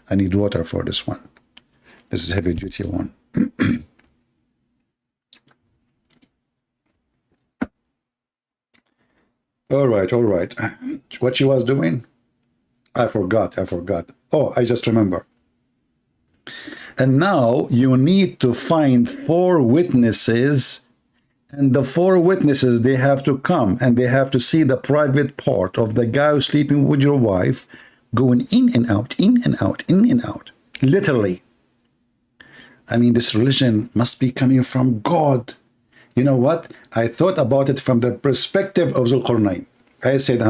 I need water for this one. This is heavy duty one. All right. What she was doing? I forgot. Oh, I just remember. And now you need to find 4 witnesses, and the 4 witnesses, they have to come and they have to see the private part of the guy who's sleeping with your wife going in and out, in and out, in and out. Literally. I mean, this religion must be coming from God. You know what? I thought about it from the perspective of Zulkarnain. I said,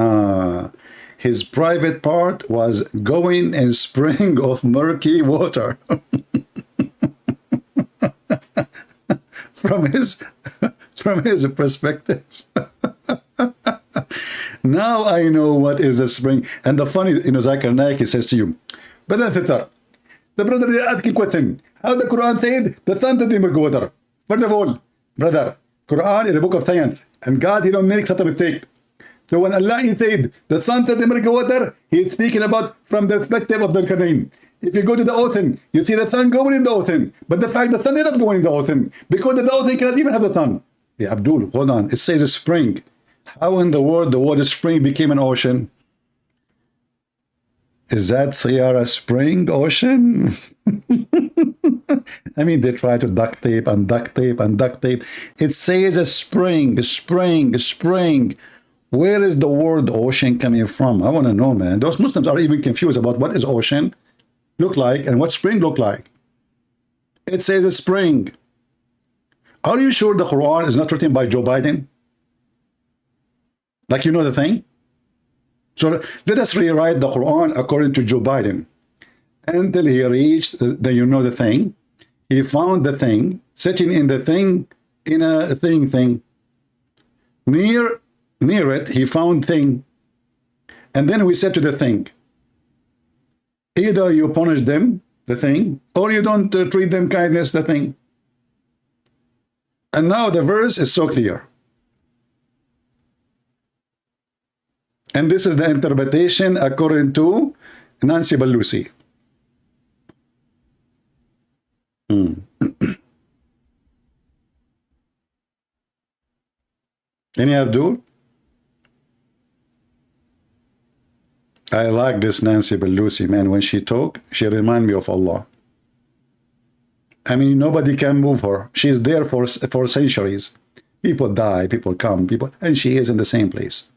his private part was going in spring of murky water. from his perspective. Now I know what is the spring. And the funny, you know, Zakir Naik, he says to you, the brother asked a question. How the Quran said the sun to the murky water? First of all, brother, Quran is a book of science. And God, he don't make such a mistake. So when Allah said the sun to the miracle water, He is speaking about from the perspective of the Kareem. If you go to the ocean, you see the sun going in the ocean. But the fact the sun is not going in the ocean, because the ocean cannot even have the sun. Yeah, Abdul, hold on. It says a spring. How in the world the word spring became an ocean? Is that Sierra Spring ocean? I mean, they try to duct tape and duct tape and duct tape. It says a spring, spring, spring. Where is the word ocean coming from? I want to know, man. Those Muslims are even confused about what is ocean look like and what spring look like. It says a spring. Are you sure the Quran is not written by Joe Biden? Like, you know the thing? So let us rewrite the Quran according to Joe Biden. Until he reached the you know the thing, he found the thing, sitting in the thing, in a thing. Near it, he found thing. And then we said to the thing, either you punish them, the thing, or you don't treat them kindness, the thing. And now the verse is so clear. And this is the interpretation according to Nancy Pelosi. Any Abdul? I like this Nancy Pelosi, man. When she talk, she remind me of Allah. I mean, nobody can move her. She's there for centuries. People die, people come, and she is in the same place.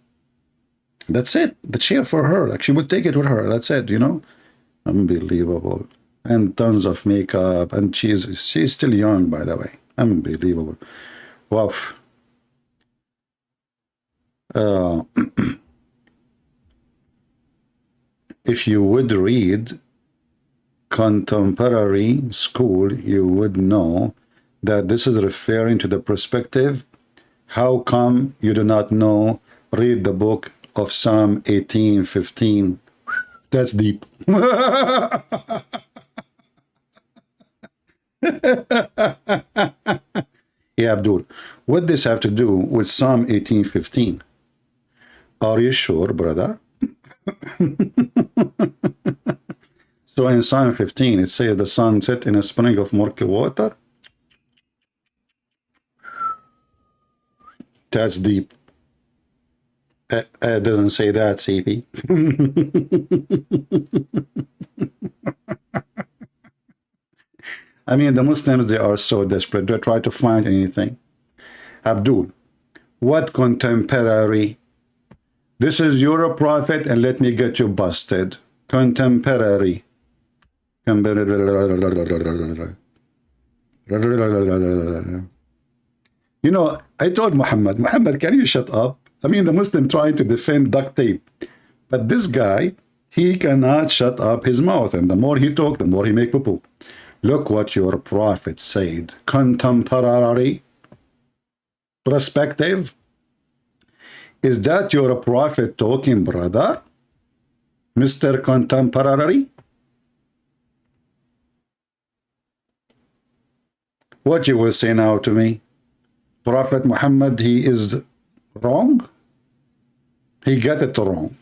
That's it. The chair for her. Like, she would take it with her. That's it, you know? Unbelievable. And tons of makeup. And she's still young, by the way. Unbelievable. Wow. If you would read contemporary school, you would know that this is referring to the perspective. How come you do not know? Read the book of Psalm 18:15. That's deep. Yeah, Abdul, what does this have to do with Psalm 18:15? Are you sure, brother? So in Psalm 15, it says the sun set in a spring of murky water. That's deep. It doesn't say that, CP. I mean, the Muslims, they are so desperate. They try to find anything. Abdul, what contemporary? This is your prophet, and let me get you busted. Contemporary. You know, I told Muhammad, can you shut up? I mean, the Muslim trying to defend duct tape. But this guy, he cannot shut up his mouth. And the more he talk, the more he make poo-poo. Look what your prophet said. Contemporary perspective. Is that your prophet talking, brother? Mr. Contemporary? What you will say now to me? Prophet Muhammad, he is wrong? He got it wrong.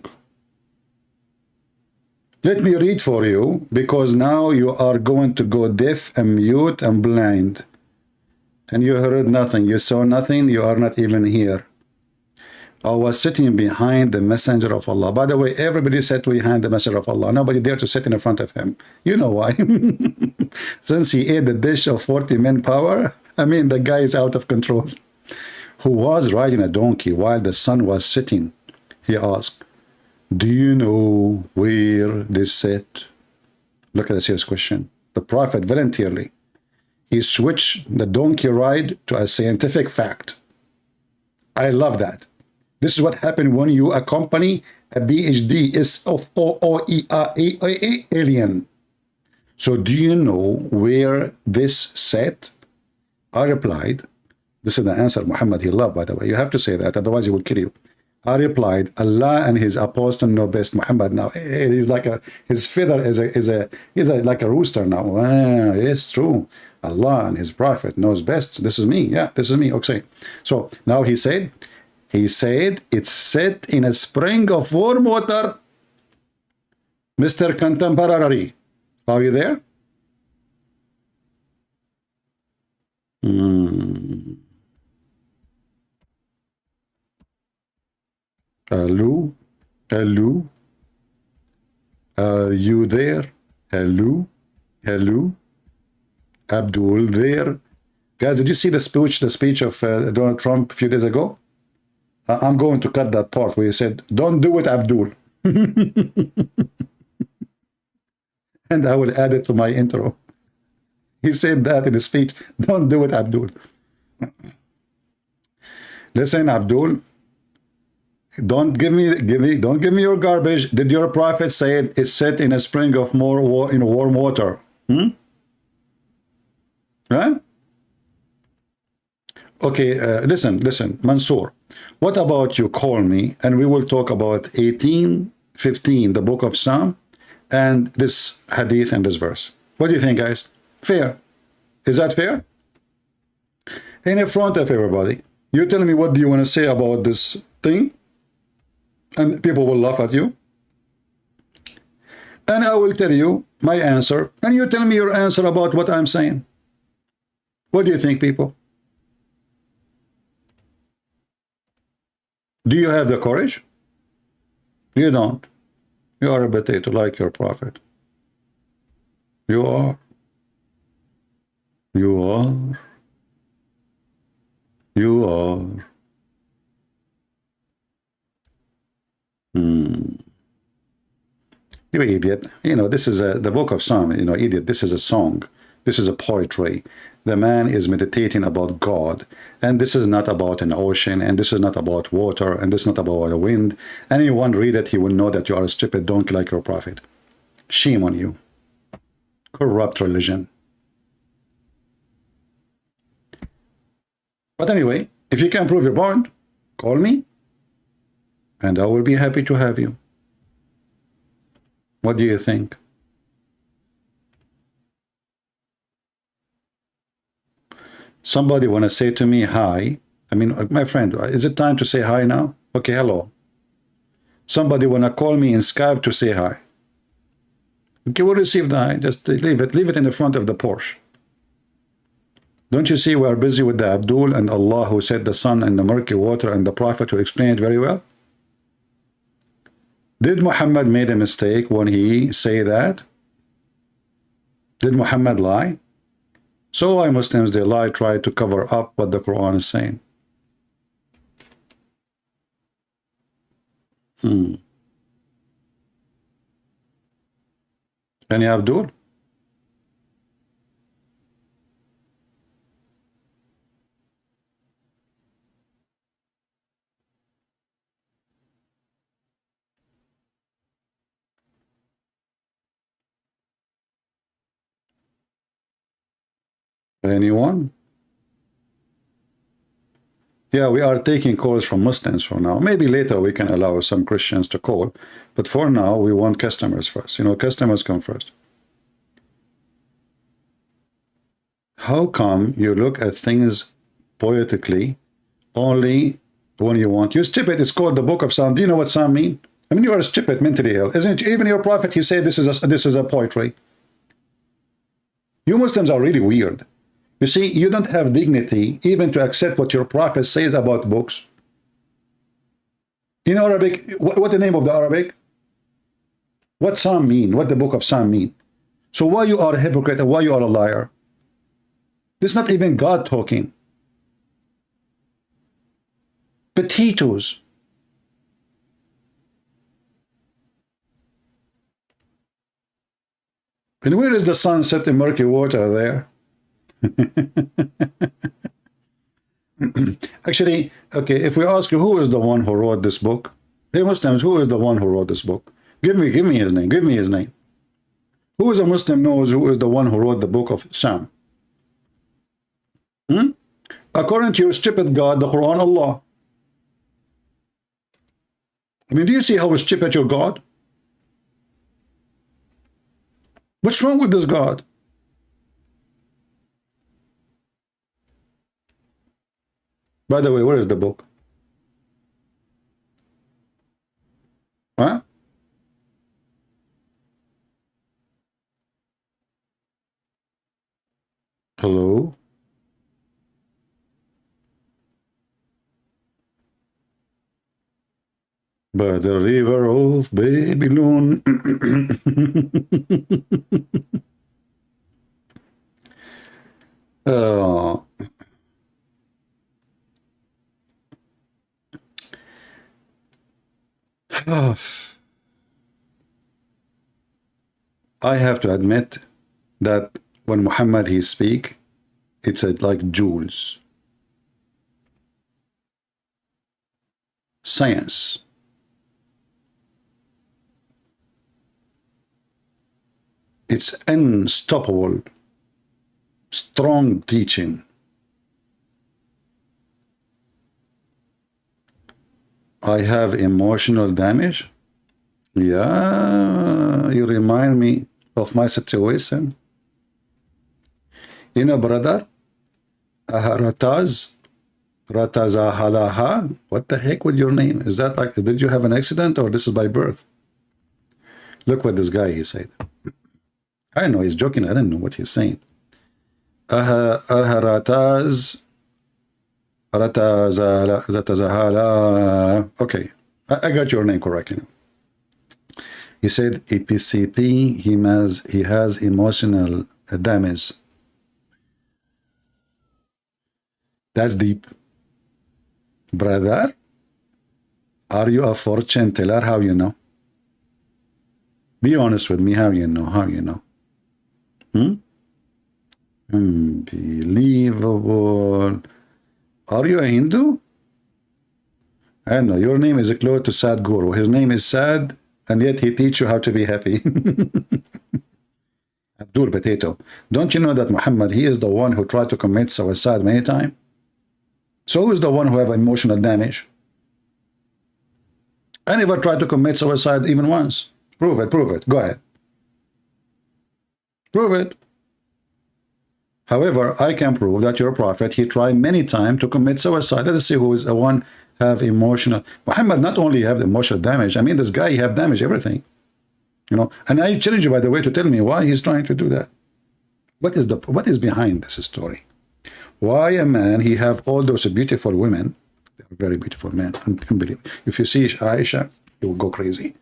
Let me read for you, because now you are going to go deaf and mute and blind. And you heard nothing, you saw nothing, you are not even here. I was sitting behind the messenger of Allah. By the way, everybody sat behind the messenger of Allah. Nobody dared to sit in front of him. You know why? Since he ate the dish of 40 men power, I mean, the guy is out of control. Who was riding a donkey while the sun was setting. He asked, do you know where this set? Look at the serious question. The prophet voluntarily, he switched the donkey ride to a scientific fact. I love that. This is what happened when you accompany a PhD alien. So do you know where this set? I replied, this is the answer Muhammad he loved, by the way. You have to say that, otherwise he will kill you. I replied, Allah and his apostle know best. Muhammad now, he's like his feather is like a rooster now. Ah, it's true. Allah and his prophet knows best. This is me. Yeah, this is me. Okay. So now he said, He said it's set in a spring of warm water. Mr. Contemporary, are you there? Hello? Hello? Are you there? Hello? Hello? Abdul there? Guys, did you see the speech of Donald Trump a few days ago? I'm going to cut that part where he said, don't do it, Abdul. And I will add it to my intro. He said that in his speech, don't do it, Abdul. Listen, Abdul, don't give me your garbage. Did your prophet say it's set in a spring of warm water? Right? Okay, listen, Mansoor. What about you call me and we will talk about 18:15, the book of Psalm, and this hadith and this verse. What do you think, guys? Fair? Is that fair? In front of everybody, you tell me what do you want to say about this thing, and people will laugh at you. And I will tell you my answer, and you tell me your answer about what I'm saying. What do you think, people? Do you have the courage? You don't. You are a potato like your prophet. You are. You are. You are. You idiot. You know, this is the book of Psalm. You know, idiot. This is a song. This is a poetry. The man is meditating about God. And this is not about an ocean. And this is not about water. And this is not about a wind. Anyone read it, he will know that you are a stupid donkey like your prophet. Shame on you. Corrupt religion. But anyway, if you can prove your point, call me. And I will be happy to have you. What do you think? Somebody want to say to me hi. I mean, my friend, is it time to say hi now? Okay, hello. Somebody want to call me in Skype to say hi. Okay, we'll receive the hi. Just leave it in the front of the Porsche. Don't you see we are busy with the Abdul and Allah who set the sun and the murky water and the Prophet who explained it very well? Did Muhammad made a mistake when he say that? Did Muhammad lie? So why Muslims, they lie, try to cover up what the Quran is saying? Any Abdul? Anyone? Yeah, we are taking calls from Muslims for now. Maybe later we can allow some Christians to call. But for now, we want customers first. You know, customers come first. How come you look at things poetically only when you want? You're stupid. It's called the book of Psalm. Do you know what Psalm mean? I mean, you are stupid, mentally ill. Isn't it? Even your prophet, he said this is a poetry. You Muslims are really weird. You see, you don't have dignity even to accept what your prophet says about books. In Arabic, what the name of the Arabic? What Psalm mean? What the book of Psalm mean? So why you are a hypocrite and why you are a liar? This is not even God talking. Potatoes. And where is the sun set in murky water there? Actually, okay, if we ask you who is the one who wrote this book, hey Muslims, who is the one who wrote this book? Give me his name. Give me his name. Who is a Muslim knows who is the one who wrote the book of Psalm? According to your stupid God, the Quran, Allah. I mean, do you see how stupid your God? What's wrong with this God? By the way, where is the book? Hello? By the river of Babylon. uh, I have to admit that when Muhammad he speak, it's like jewels. Science. It's unstoppable, strong teaching. I have emotional damage. Yeah, you remind me of my situation. You know, brother, Ratazahalaha, what the heck with your name? Is that like, did you have an accident or this is by birth? Look what this guy, he said. I know he's joking, I don't know what he's saying. Ratazahala. Okay, I got your name correctly now. He said EPCP, he has emotional damage. That's deep. Brother, are you a fortune teller? How you know? Be honest with me. How you know? How you know? Unbelievable. Are you a Hindu? I don't know. Your name is close to Sad Guru. His name is Sad, and yet he teach you how to be happy. Abdul Potato. Don't you know that Muhammad, he is the one who tried to commit suicide many times? So who is the one who have emotional damage? I never tried to commit suicide even once. Prove it, prove it. Go ahead. Prove it. However, I can prove that your prophet, he tried many times to commit suicide. Let us see who is the one have emotional. Muhammad not only have emotional damage, I mean, this guy, he have damaged everything. You know, and I challenge you, by the way, to tell me why he's trying to do that. What is behind this story? Why a man, he have all those beautiful women, they're very beautiful men, unbelievable. If you see Aisha, you will go crazy.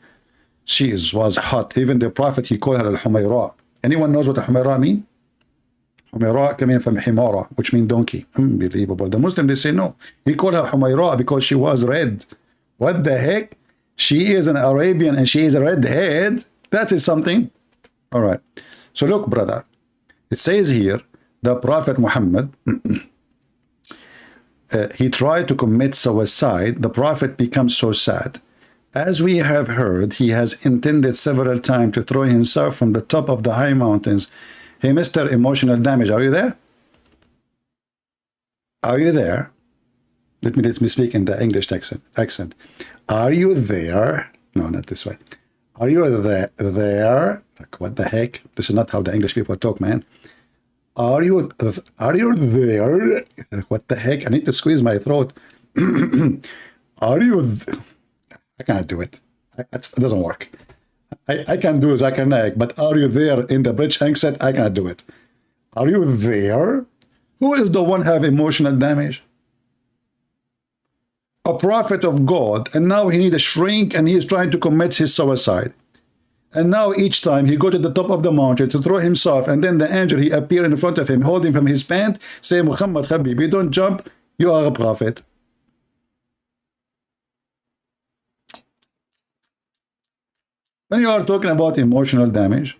She was hot. Even the prophet, he called her al-Humayra. Anyone knows what al-Humayra mean? Humayra coming from Himara, which means donkey. Unbelievable. The Muslim, they say no. He called her Humayra because she was red. What the heck? She is an Arabian and she is a redhead. That is something. All right. So look, brother. It says here, the Prophet Muhammad, he tried to commit suicide. The Prophet becomes so sad. As we have heard, he has intended several times to throw himself from the top of the high mountains. Hey, Mr. Emotional Damage, are you there? Are you there? Let me speak in the English accent. Are you there? No, not this way. Are you there? Like, what the heck? This is not how the English people talk, man. Are you there? What the heck? I need to squeeze my throat. Are you? I can't do it. It doesn't work. I can do Zakanak, but are you there in the British accent? I can't do it. Are you there? Who is the one have emotional damage? A prophet of God, and now he needs a shrink and he is trying to commit his suicide. And now each time he go to the top of the mountain to throw himself, and then the angel, he appear in front of him, holding from his pant, say, Muhammad Habibi, don't jump, you are a prophet. When you are talking about emotional damage,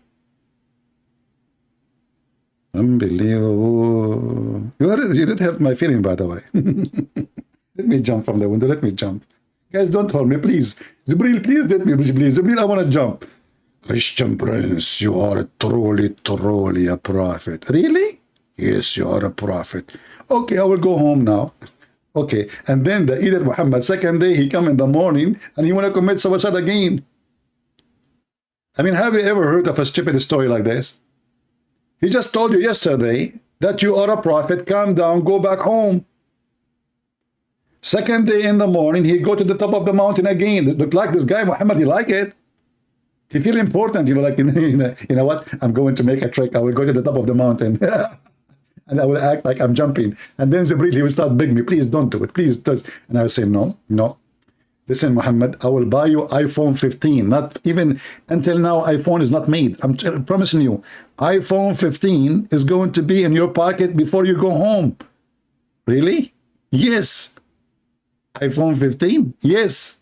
unbelievable. You did hurt my feeling, by the way. Let me jump from the window. Let me jump. Guys, don't hold me, please. Zibril, please let me, please. Zibril, I want to jump. Christian Prince, you are truly a prophet. Really? Yes, you are a prophet. Okay, I will go home now. Okay, and then the Eid Muhammad, second day, he come in the morning and he want to commit suicide again. I mean, have you ever heard of a stupid story like this? He just told you yesterday that you are a prophet, calm down, go back home. Second day in the morning, he go to the top of the mountain again. Look like this guy, Muhammad, he like it. He feel important, you know, like, you know what? I'm going to make a trick. I will go to the top of the mountain. And I will act like I'm jumping. And then Jibreel, he will start begging me, please don't do it, please don't. And I will say, no, no. Listen, Muhammad, I will buy you iPhone 15. Not even until now, iPhone is not made. I'm promising you, iPhone 15 is going to be in your pocket before you go home. Really? Yes. iPhone 15? Yes.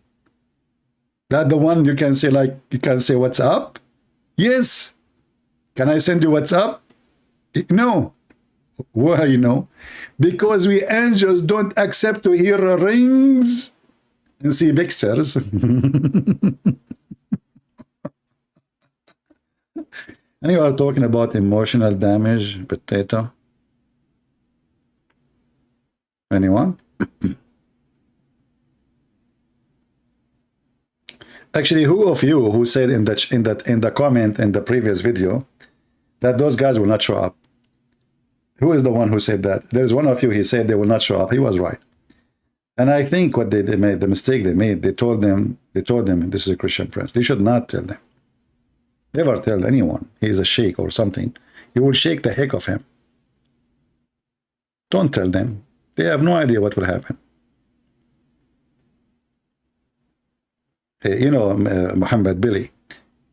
That the one you can say, like, you can say, what's up? Yes. Can I send you what's up? No. Why, you know? Because we angels don't accept to hear rings and see pictures. And you are talking about emotional damage, potato. Anyone? Actually, who of you who said in the comment in the previous video that those guys will not show up? Who is the one who said that? There's one of you, he said they will not show up. He was right. And I think what they made, the mistake they made, they told them, this is a Christian prince. They should not tell them. Never tell anyone he is a sheikh or something. You will shake the heck of him. Don't tell them. They have no idea what will happen. You know, Muhammad Billy,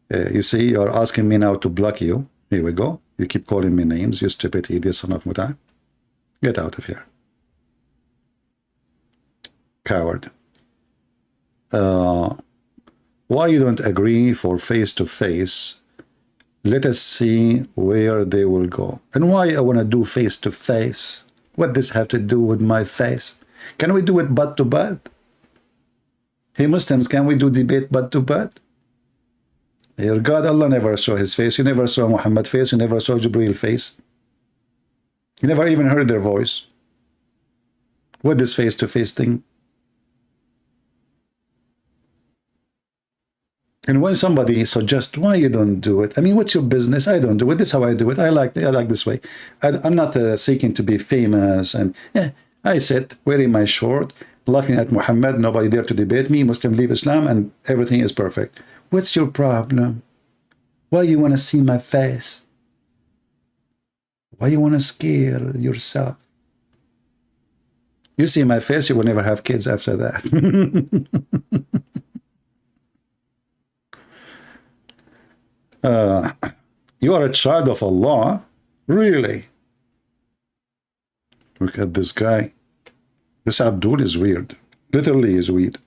you see, you're asking me now to block you. Here we go. You keep calling me names, you stupid idiot son of Muta. Get out of here. Coward. Why you don't agree for face-to-face? Let us see where they will go. And why I want to do face-to-face? What does have to do with my face? Can we do it butt-to-butt? Hey, Muslims, can we do debate butt-to-butt? Your God, Allah never saw his face. You never saw Muhammad's face. You never saw Jibreel face. You never even heard their voice. What this face-to-face thing? And when somebody suggests, why you don't do it? I mean, what's your business? I don't do it. This is how I do it. I like this way. I'm not seeking to be famous. And yeah, I sit wearing my short, laughing at Muhammad. Nobody dare to debate me. Muslim leave Islam, and everything is perfect. What's your problem? Why you want to see my face? Why you want to scare yourself? You see my face, you will never have kids after that. You are a child of Allah? Really? Look at this guy. This Abdul is weird. Literally is weird.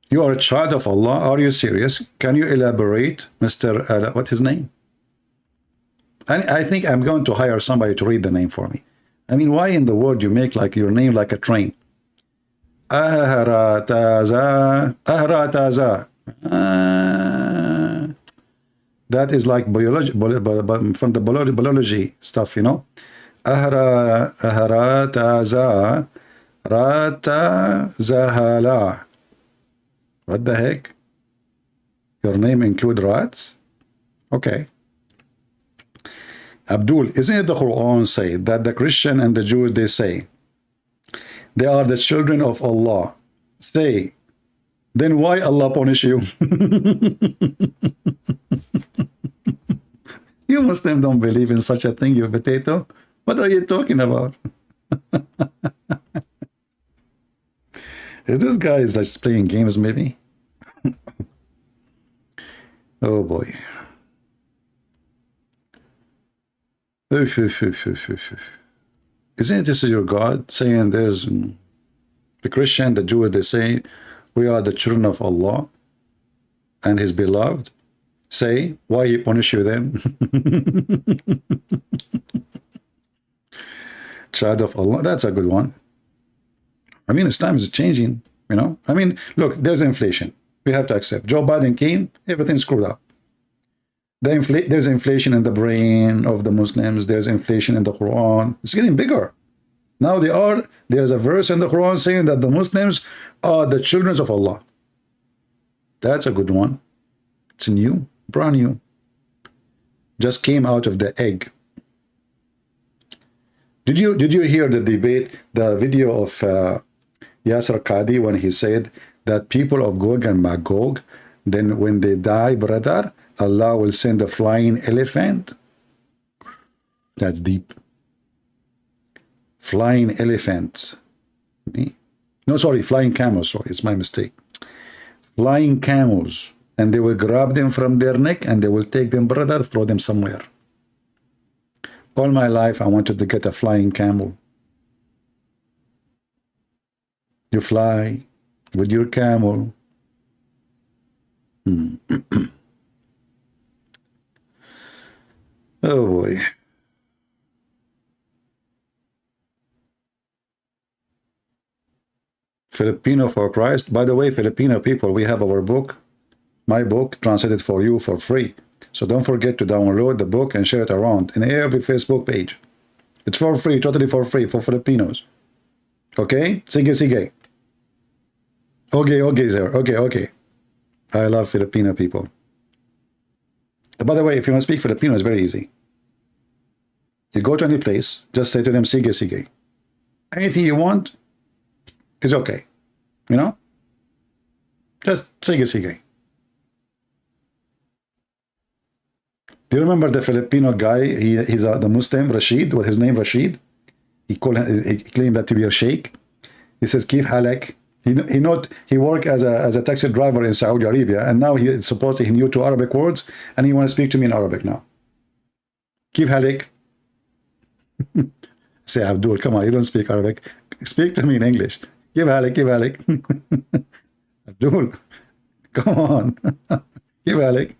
You are a child of Allah? Are you serious? Can you elaborate, Mr. What's his name? I think I'm going to hire somebody to read the name for me. I mean, why in the world you make like your name like a train? Ahrataza. Ahrataza. That is like biology, from the biology stuff, you know. Ahrataza. Rata Zahala. What the heck? Your name include rats? Okay. Abdul, isn't it the Quran say that the Christian and the Jews, they say they are the children of Allah? Say, then why Allah punish you? You Muslims don't believe in such a thing, you potato. What are you talking about? Is this guy is like playing games maybe? Oh boy. Isn't this your God saying there's the Christian, the Jews, they say we are the children of Allah and his beloved? Say, why he punish you then? Child of Allah, that's a good one. I mean, Islam is changing, you know. I mean, look, there's inflation. We have to accept. Joe Biden came, everything's screwed up. There's inflation in the brain of the Muslims. There's inflation in the Quran. It's getting bigger. Now there's a verse in the Quran saying that the Muslims are the children of Allah. That's a good one. It's new, brand new. Just came out of the egg. Did you hear the debate, the video of Yasser Qadi when he said that people of Gog and Magog, then when they die, brother, Allah will send a flying elephant? That's deep. Flying elephants. No, sorry, flying camels. Sorry, it's my mistake. Flying camels. And they will grab them from their neck and they will take them, brother, throw them somewhere. All my life, I wanted to get a flying camel. You fly with your camel. Oh boy. Filipino for Christ. By the way, Filipino people, we have our book, my book, translated for you for free. So don't forget to download the book and share it around in every Facebook page. It's for free, totally for free for Filipinos. Okay? Sige, sige. Okay, sir. Okay. I love Filipino people. By the way, if you want to speak Filipino, it's very easy. You go to any place, just say to them, sige, sige. Anything you want is okay. You know? Just sige, sige. Do you remember the Filipino guy? He's the Muslim, Rashid, with his name Rashid. He claimed that to be a sheikh. He says, Kif halak. He worked as a taxi driver in Saudi Arabia, and now he supposedly he knew 2 Arabic words, and he wants to speak to me in Arabic now. Kif halak. Say, Abdul, come on, you don't speak Arabic. Speak to me in English. Kif halak, kif halak. Abdul, come on. Kif halak.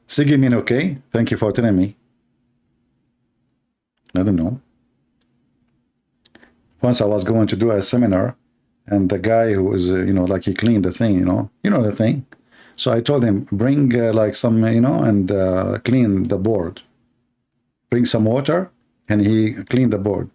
Sige mean okay. Thank you for telling me. I don't know. Once I was going to do a seminar, and the guy who was, like he cleaned the thing, the thing. So I told him, bring like some, and clean the board. Bring some water, and he cleaned the board.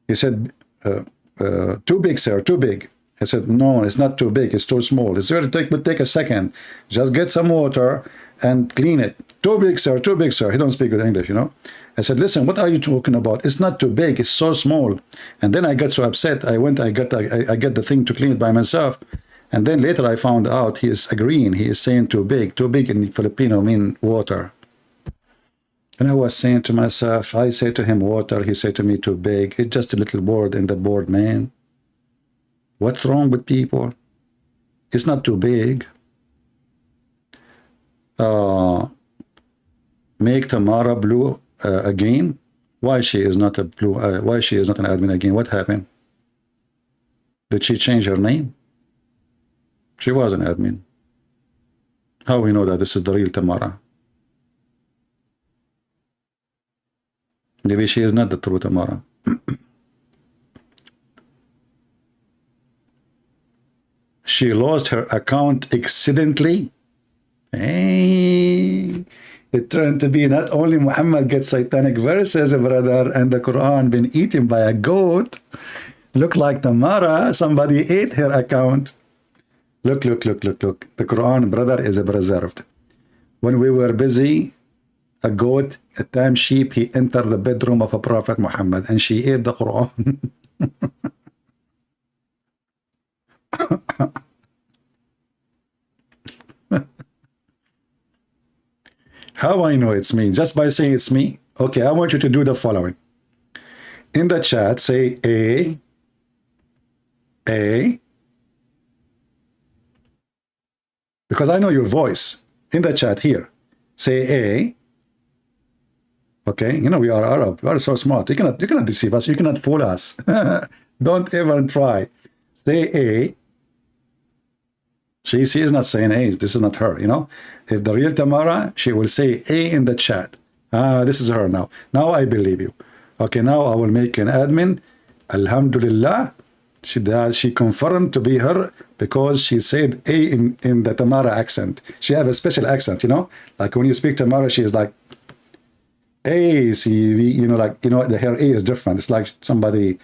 He said, too big, sir, too big. I said, no, it's not too big, it's too small. It's going to take a second. Just get some water and clean it. Too big, sir, too big, sir. He don't speak good English, I said, listen, what are you talking about? It's not too big, it's so small. And then I got so upset. I get the thing to clean it by myself. And then later I found out he is agreeing. He is saying too big. Too big in Filipino mean water. And I was saying to myself, I say to him water, he said to me too big. It's just a little word in the board, man. What's wrong with people? It's not too big. Make Tamara blue again. Why she is not a blue? Why she is not an admin again? What happened? Did she change her name? She was an admin. How we know that this is the real Tamara? Maybe she is not the true Tamara. She lost her account accidentally. Hey, it turned to be not only Muhammad gets satanic verses, brother, and the Quran been eaten by a goat. Look like Tamara, somebody ate her account. Look. The Quran, brother, is preserved. When we were busy, a goat, a time sheep, he entered the bedroom of a Prophet Muhammad and she ate the Quran. How I know it's me? Just by saying it's me? Okay, I want you to do the following. In the chat, say A. Because I know your voice. In the chat here, say A. Okay, we are Arab. We are so smart. You cannot deceive us. You cannot fool us. Don't even try. Say A. She is not saying A. This is not her, If the real Tamara, she will say A in the chat. This is her now. Now I believe you. Okay, now I will make an admin. Alhamdulillah. She confirmed to be her because she said A in the Tamara accent. She have a special accent, Like when you speak Tamara, she is like, A, her A is different. It's like somebody,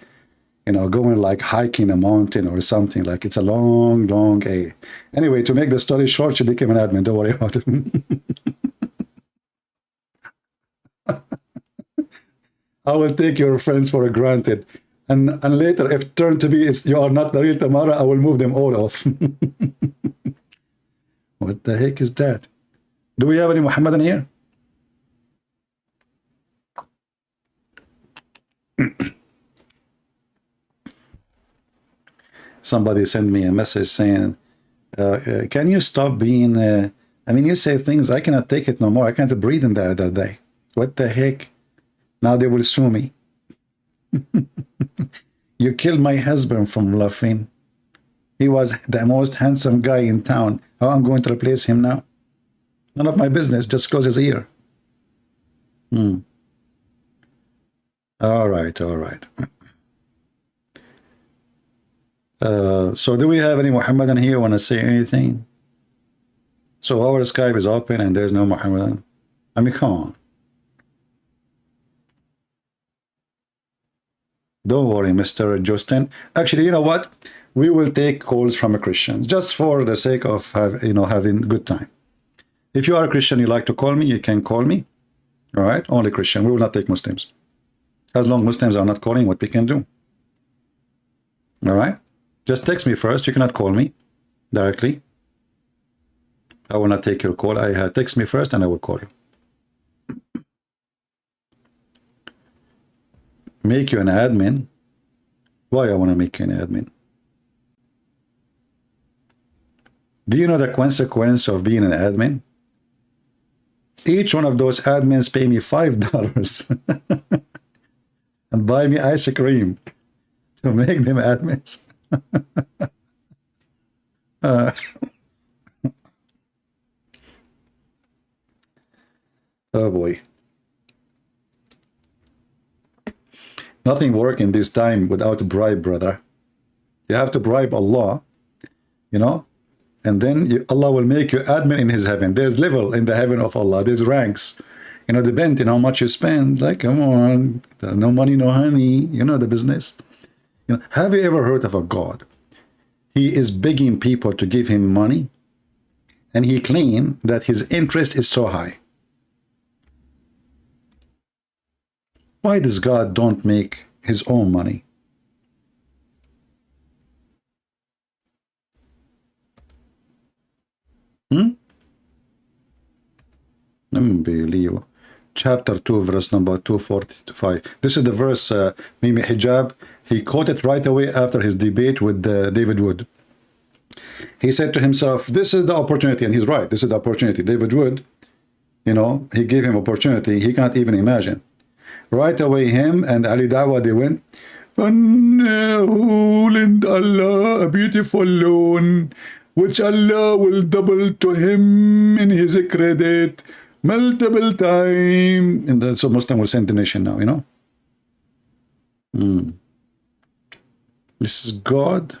going like hiking a mountain or something. Like it's a long A. Anyway, to make the story short, she became an admin. Don't worry about it. I will take your friends for granted. And later, if it turned to be you are not the real Tamara, I will move them all off. What the heck is that? Do we have any Muhammadan here? somebody sent me a message saying, can you stop being, I mean, you say things, I cannot take it no more. I can't breathe in the other day. What the heck? Now they will sue me. You killed my husband from laughing. He was the most handsome guy in town. How I'm going to replace him now? None of my business, just close his ear. All right, all right. So do we have any Muhammadan here want to say anything? So our Skype is open and there's no Muhammadan. I mean, come on. Don't worry, Mr. Justin. Actually, you know what? We will take calls from a Christian just for the sake of having good time. If you are a Christian, you like to call me, you can call me. All right? Only Christian. We will not take Muslims. As long as Muslims are not calling, what we can do. All right? Just text me first. You cannot call me directly. I will not take your call. Text me first and I will call you. Make you an admin. Why I want to make you an admin? Do you know the consequence of being an admin? Each one of those admins pay me $5 and buy me ice cream to make them admins. Oh boy. Nothing works in this time without a bribe, brother. You have to bribe Allah, and then Allah will make you admin in his heaven. There's level in the heaven of Allah. There's ranks. Depending on how much you spend. Like, come on, no money, no honey. You know the business. Have you ever heard of a God? He is begging people to give him money, and he claims that his interest is so high. Why does God don't make his own money? Unbelievable. Chapter 2, verse number 245. This is the verse, Mimi Hijab. He quoted right away after his debate with David Wood. He said to himself, this is the opportunity, and he's right, this is the opportunity. David Wood, he gave him opportunity he can't even imagine. Right away, him and Ali Dawa, they went, and who lend Allah a beautiful loan, which Allah will double to him in his credit multiple times. And that's so Muslim will send the nation now, This is God.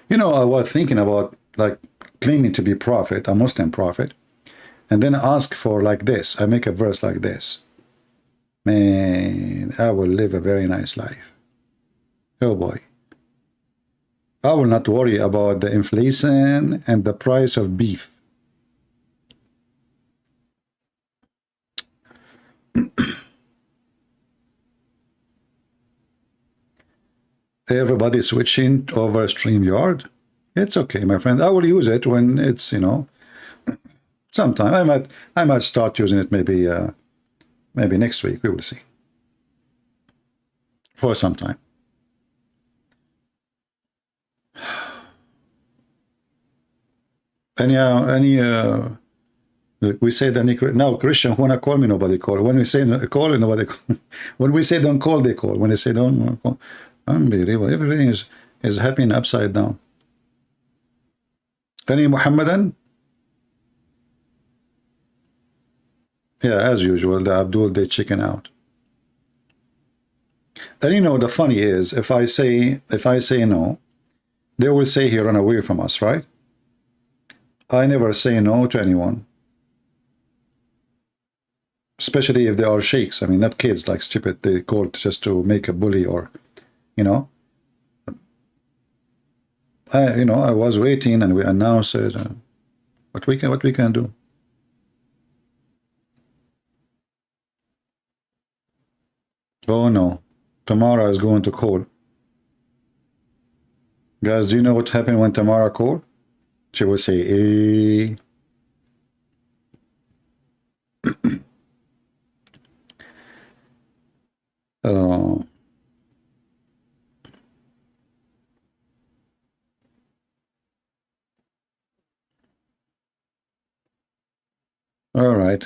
I was thinking about like claiming to be prophet, a Muslim prophet, and then ask for like this. I make a verse like this. Man, I will live a very nice life. Oh boy. I will not worry about the inflation and the price of beef. Everybody switching over StreamYard. It's okay, my friend. I will use it when it's, sometime. I might start using it maybe next week. We will see. For some time. We say that now Christian wanna call me, nobody call. When we say call, nobody call. When we say don't call, they call. When they say don't call, unbelievable. Everything is happening upside down. Any Muhammadan? Yeah, as usual, the Abdul, they chicken out. And the funny is, if I say no, they will say he run away from us, right? I never say no to anyone. Especially if they are sheikhs. I mean, not kids like stupid. They called just to make a bully or, I was waiting and we announced it. What we can do. Oh no, Tamara is going to call. Guys, do you know what happened when Tamara called? She will say, eh. All right.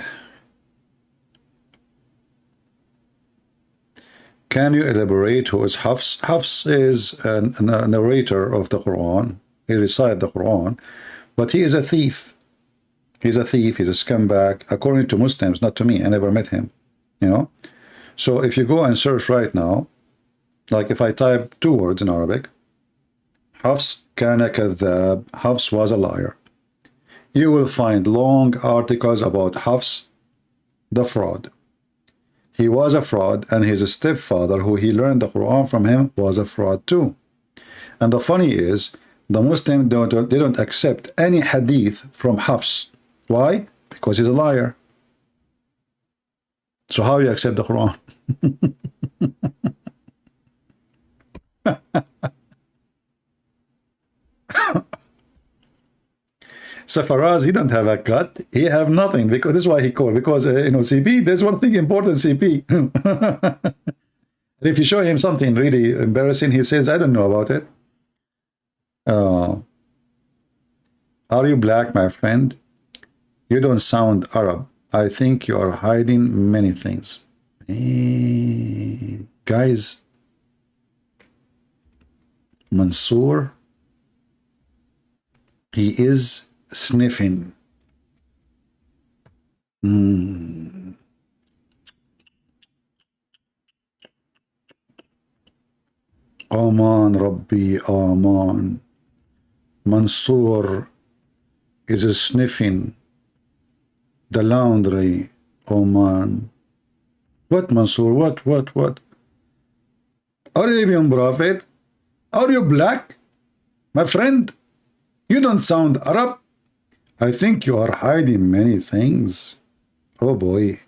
Can you elaborate who is Hafs? Hafs is a narrator of the Quran. He recites the Quran, but he is a thief. He's a thief. He's a scumbag, according to Muslims, not to me. I never met him, you know. So if you go and search right now, like if I type 2 words in Arabic, Hafs kana kadhab, Hafs was a liar, you will find long articles about Hafs, the fraud. He was a fraud, and his stepfather, who he learned the Quran from him, was a fraud too. And the funny is, the Muslims they don't accept any hadith from Hafs. Why? Because he's a liar. So how you accept the Quran? So Faraz, he don't have a cut. He have nothing, because this is why he called. Because you know, CP, there's one thing important, CP. If you show him something really embarrassing, he says, I don't know about it. Are you black, my friend? You don't sound Arab. I think you are hiding many things. Guys, Mansoor, he is sniffing. Aman Rabbi, Aman. Mansoor is sniffing the laundry. Oman. What, Mansoor? What? Arabian Prophet? Are you black? My friend, you don't sound Arab. I think you are hiding many things. Oh boy.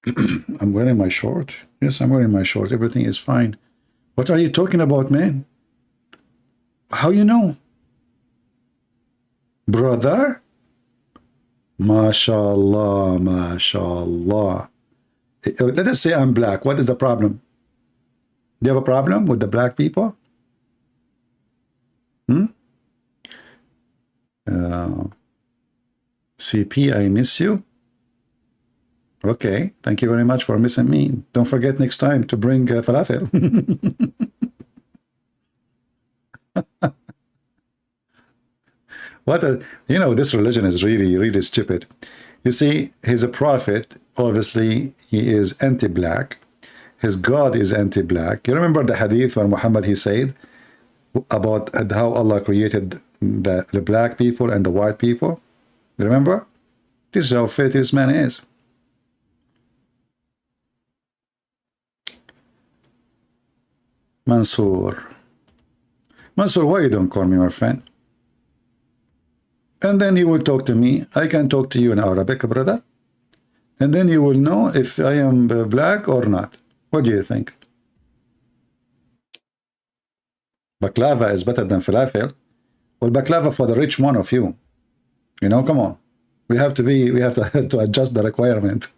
I'm wearing my short. Yes, I'm wearing my short. Everything is fine. What are you talking about, man? How you know? Brother? MashaAllah, MashaAllah. Let us say I'm black. What is the problem? Do you have a problem with the black people? CP, I miss you. Okay, thank you very much for missing me. Don't forget next time to bring falafel. You know, this religion is really stupid. You see, he's a prophet. Obviously, he is anti-black. His God is anti-black. You remember the hadith where Muhammad, he said about how Allah created the black people and the white people? You remember? This is how faith this man is. Mansoor, why you don't call me my friend? And then he will talk to me. I can talk to you in Arabic, brother. And then you will know if I am black or not. What do you think? Baklava is better than falafel. Well, baklava for the rich one of you. You know, come on. We have to adjust the requirement.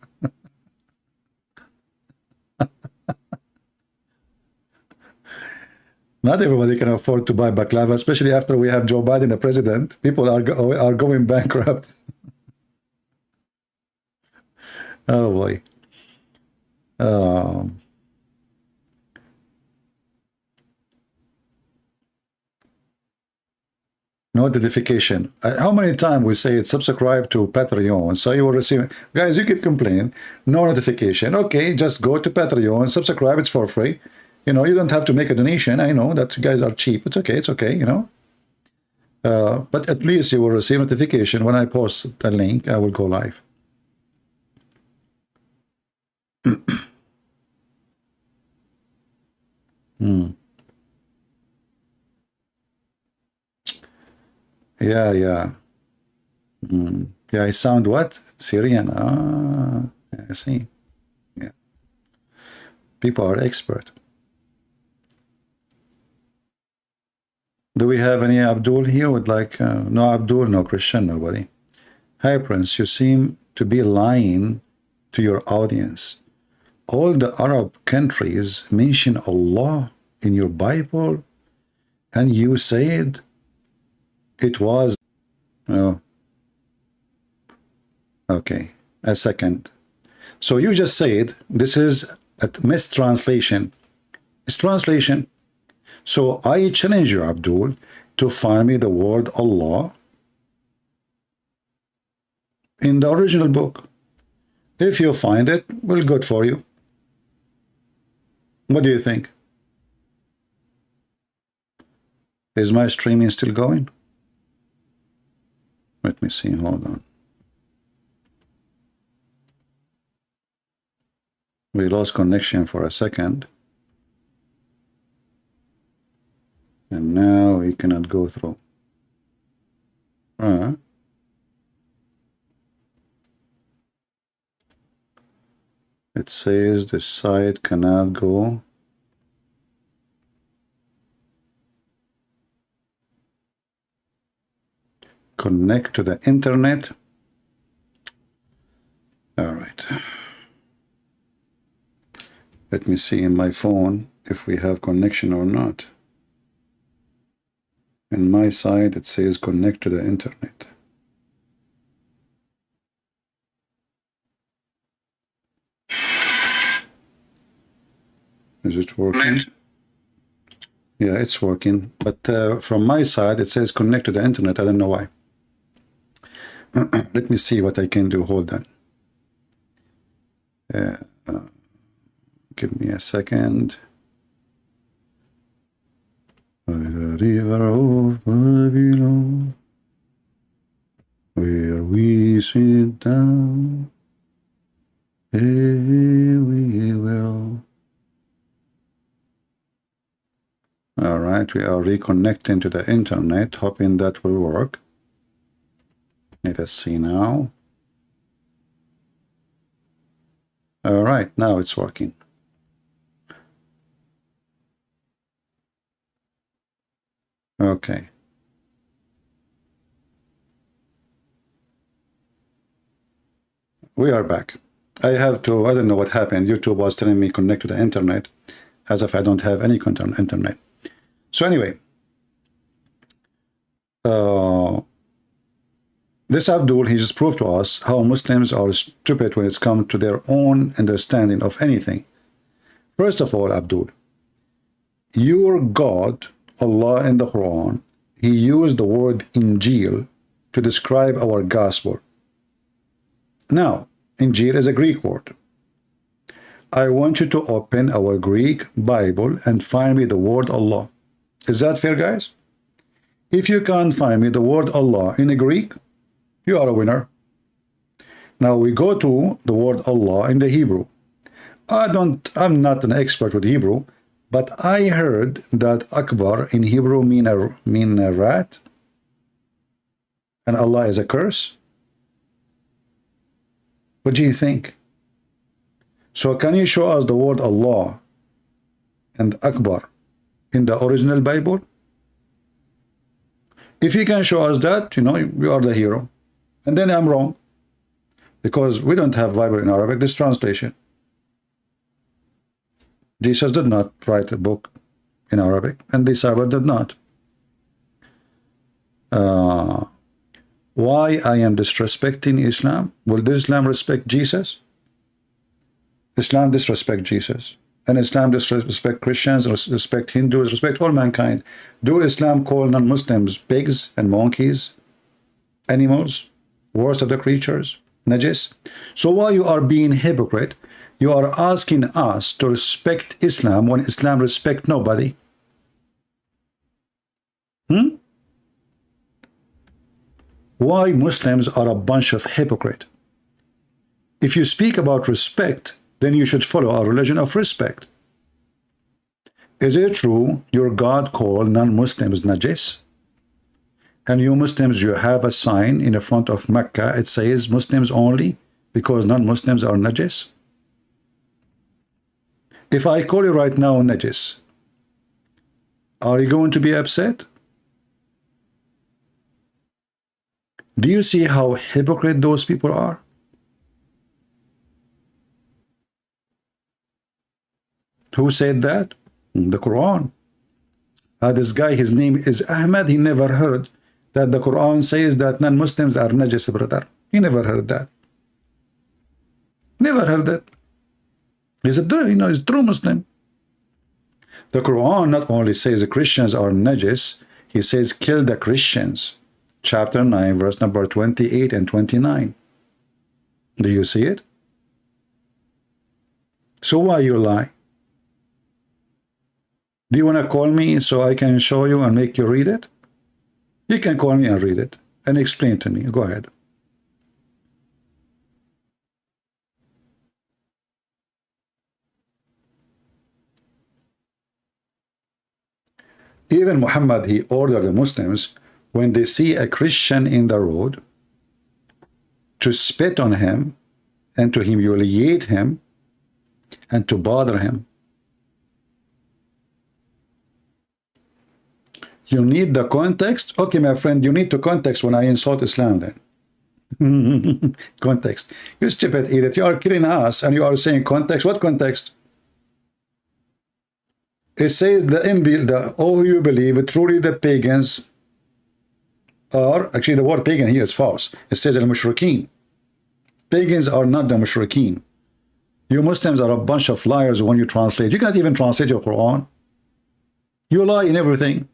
Not everybody can afford to buy baklava, especially after we have Joe Biden the president. People are going bankrupt. Oh boy. Notification. How many times we say it? Subscribe to Patreon, so you will receive. Guys, you keep complaining. No notification. Okay, just go to Patreon, subscribe. It's for free. You know, you don't have to make a donation. I know that you guys are cheap. It's okay, you know. But at least you will receive notification when I post the link. I will go live. Yeah. Yeah, I sound what? Syrian. Yeah, I see. Yeah. People are expert. Do we have any Abdul here with like, no Abdul, no Christian, nobody. Hi, Prince, you seem to be lying to your audience. All the Arab countries mention Allah in your Bible, and you said it was, Okay, a second. So you just said this is a mistranslation. It's translation. So I challenge you, Abdul, to find me the word Allah in the original book. If you find it, well, good for you. What do you think? Is my streaming still going? Let me see, hold on. We lost connection for a second. And now we cannot go through. It says the site cannot go. Connect to the internet. All right. Let me see in my phone if we have connection or not. In my side, it says connect to the internet. Is it working? Yeah, it's working. But from my side, it says connect to the internet. I don't know why. Let me see what I can do. Hold on. Give me a second. By the river of Babylon, where we sit down, we will. All right, we are reconnecting to the internet, hoping that will work. Let us see now. All right, now it's working. Okay. We are back. I don't know what happened. YouTube was telling me connect to the internet as if I don't have any internet. So anyway, this Abdul, he just proved to us how Muslims are stupid when it's come to their own understanding of anything. First of all, Abdul, your God, Allah in the Quran, he used the word Injil to describe our gospel. Now, Injil is a Greek word. I want you to open our Greek Bible and find me the word Allah. Is that fair, guys? If you can't find me the word Allah in the Greek, you are a winner. Now we go to the word Allah in the Hebrew. I'm not an expert with Hebrew, but I heard that Akbar in Hebrew mean a rat, and Allah is a curse. What do you think? So can you show us the word Allah and Akbar in the original Bible? If you can show us that, you are the hero. And then I'm wrong, because we don't have Bible in Arabic, this translation. Jesus did not write a book in Arabic, and the Sahaba did not. Why I am disrespecting Islam? Will Islam respect Jesus? Islam disrespect Jesus. And Islam disrespect Christians, respect Hindus, respect all mankind. Do Islam call non-Muslims pigs and monkeys, animals, worst of the creatures, najis? So why you are being hypocrite? You are asking us to respect Islam when Islam respect nobody. Why Muslims are a bunch of hypocrite? If you speak about respect, then you should follow a religion of respect. Is it true your God called non-Muslims najis? And you Muslims, you have a sign in the front of Mecca, it says Muslims only, because non-Muslims are najis? If I call you right now najis, are you going to be upset? Do you see how hypocrite those people are? Who said that? The Quran. This guy, his name is Ahmed, he never heard that the Quran says that non-Muslims are najis, brother. He never heard that. Never heard that. He's a he's a true Muslim. The Quran not only says the Christians are najis, he says kill the Christians. Chapter 9, verse number 28 and 29. Do you see it? So why you lie? Do you want to call me so I can show you and make you read it? You can call me and read it and explain to me. Go ahead. Even Muhammad, he ordered the Muslims, when they see a Christian in the road, to spit on him and to humiliate him and to bother him. You need the context? Okay, my friend, you need to context when I insult Islam then. Context. You stupid idiot. You are killing us and you are saying context. What context? It says oh, you believe truly the pagans are, actually the word pagan here is false. It says al-mushrikeen. Pagans are not the mushrikeen. You Muslims are a bunch of liars when you translate. You can't even translate your Quran. You lie in everything.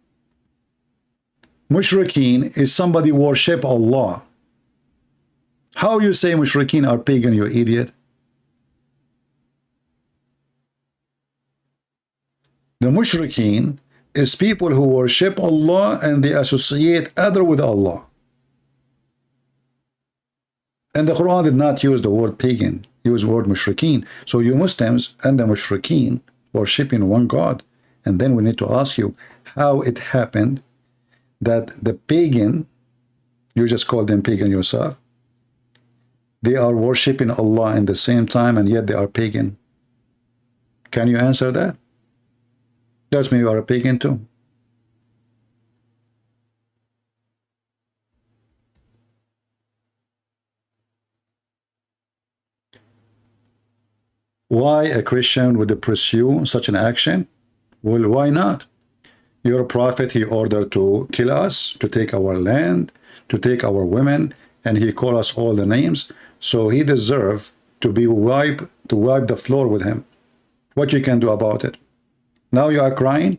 Mushrikeen is somebody worship Allah. How you say mushrikeen are pagan, you idiot? The mushrikeen is people who worship Allah and they associate other with Allah. And the Quran did not use the word pagan, use the word mushrikeen. So you Muslims and the mushrikeen worshiping one God. And then we need to ask you how it happened that the pagan, you just call them pagan yourself, they are worshiping Allah in the same time and yet they are pagan. Can you answer that? Does mean you are a pagan too. Why a Christian would pursue such an action? Well, why not? Your prophet, he ordered to kill us, to take our land, to take our women, and he called us all the names. So he deserved to be wipe the floor with him. What you can do about it? Now you are crying?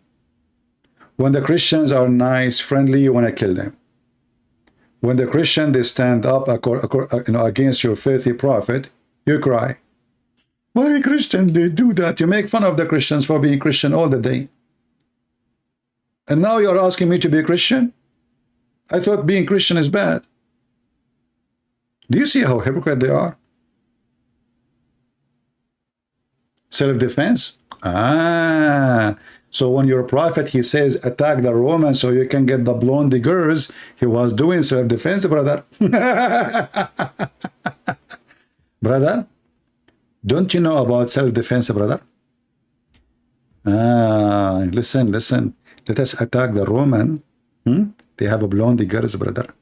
When the Christians are nice, friendly, you want to kill them. When the Christian, they stand up against your filthy prophet, you cry. Why Christians, they do that? You make fun of the Christians for being Christian all the day. And now you're asking me to be a Christian? I thought being Christian is bad. Do you see how hypocrite they are? Self-defense? So when your prophet, he says, attack the Romans so you can get the blonde girls, he was doing self-defense, brother. Brother, don't you know about self-defense, brother? Listen. Let us attack the Roman. They have a blonde girls, brother.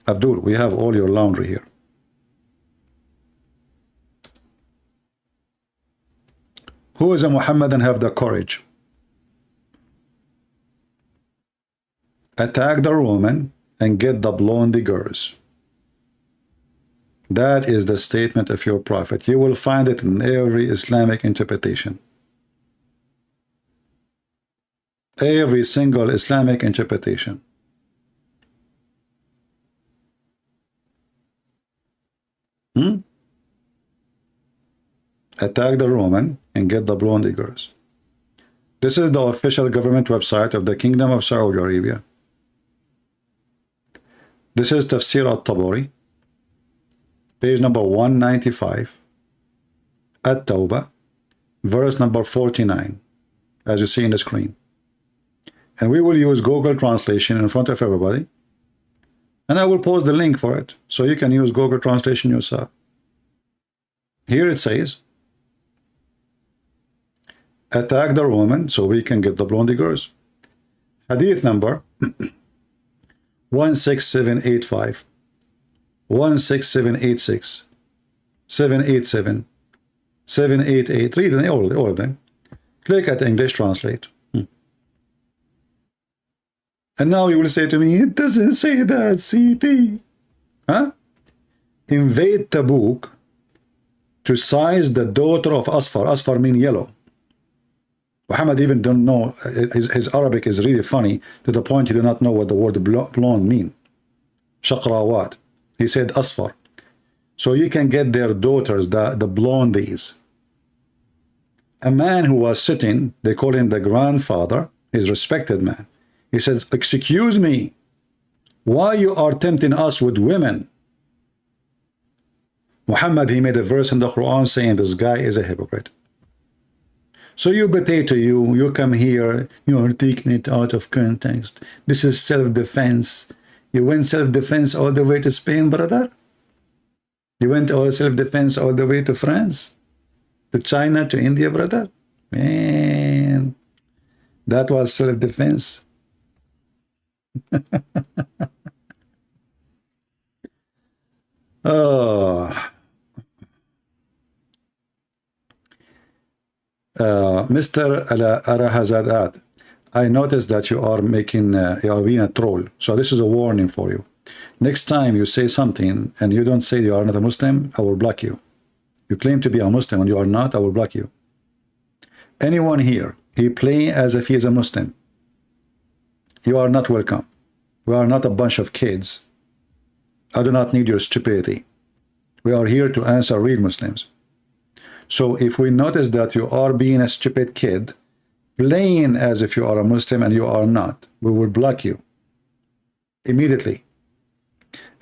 Abdul, we have all your laundry here. Who is a Muhammadan have the courage? Attack the Roman and get the blonde girls. That is the statement of your prophet. You will find it in every Islamic interpretation. Every single Islamic interpretation. Attack the Roman and get the blonde girls. This is the official government website of the Kingdom of Saudi Arabia. This is Tafsir al-Tabari, page number 195, At-Tawbah, verse number 49, as you see in the screen. And we will use Google Translation in front of everybody. And I will post the link for it, so you can use Google Translation yourself. Here it says, attack the Roman so we can get the blonde girls. Hadith number 16785, 16786, 787, 788. Read them, all of them. Click at English Translate. And now you will say to me, it doesn't say that, CP. Huh? invade Tabuk to seize the daughter of Asfar. Asfar mean yellow. Muhammad even don't know, his Arabic is really funny to the point he do not know what the word blonde mean. Shaqrawat. He said Asfar. So you can get their daughters, the blondies. A man who was sitting, they call him the grandfather, he's a respected man. He says, excuse me, why you are tempting us with women? Muhammad, he made a verse in the Quran saying this guy is a hypocrite. So you potato, you come here, you are taking it out of context. This is self-defense. You went self-defense all the way to Spain, brother? You went all self-defense all the way to France? To China, to India, brother? Man, that was self-defense. Oh. Mr. Arahazadat, I noticed that you are making, you are being a troll. So this is a warning for you. Next time you say something and you don't say you are not a Muslim, I will block you. You claim to be a Muslim and you are not, I will block you. Anyone here, he play as if he is a Muslim. You are not welcome. We are not a bunch of kids. I do not need your stupidity. We are here to answer real Muslims. So if we notice that you are being a stupid kid, playing as if you are a Muslim and you are not, we will block you immediately.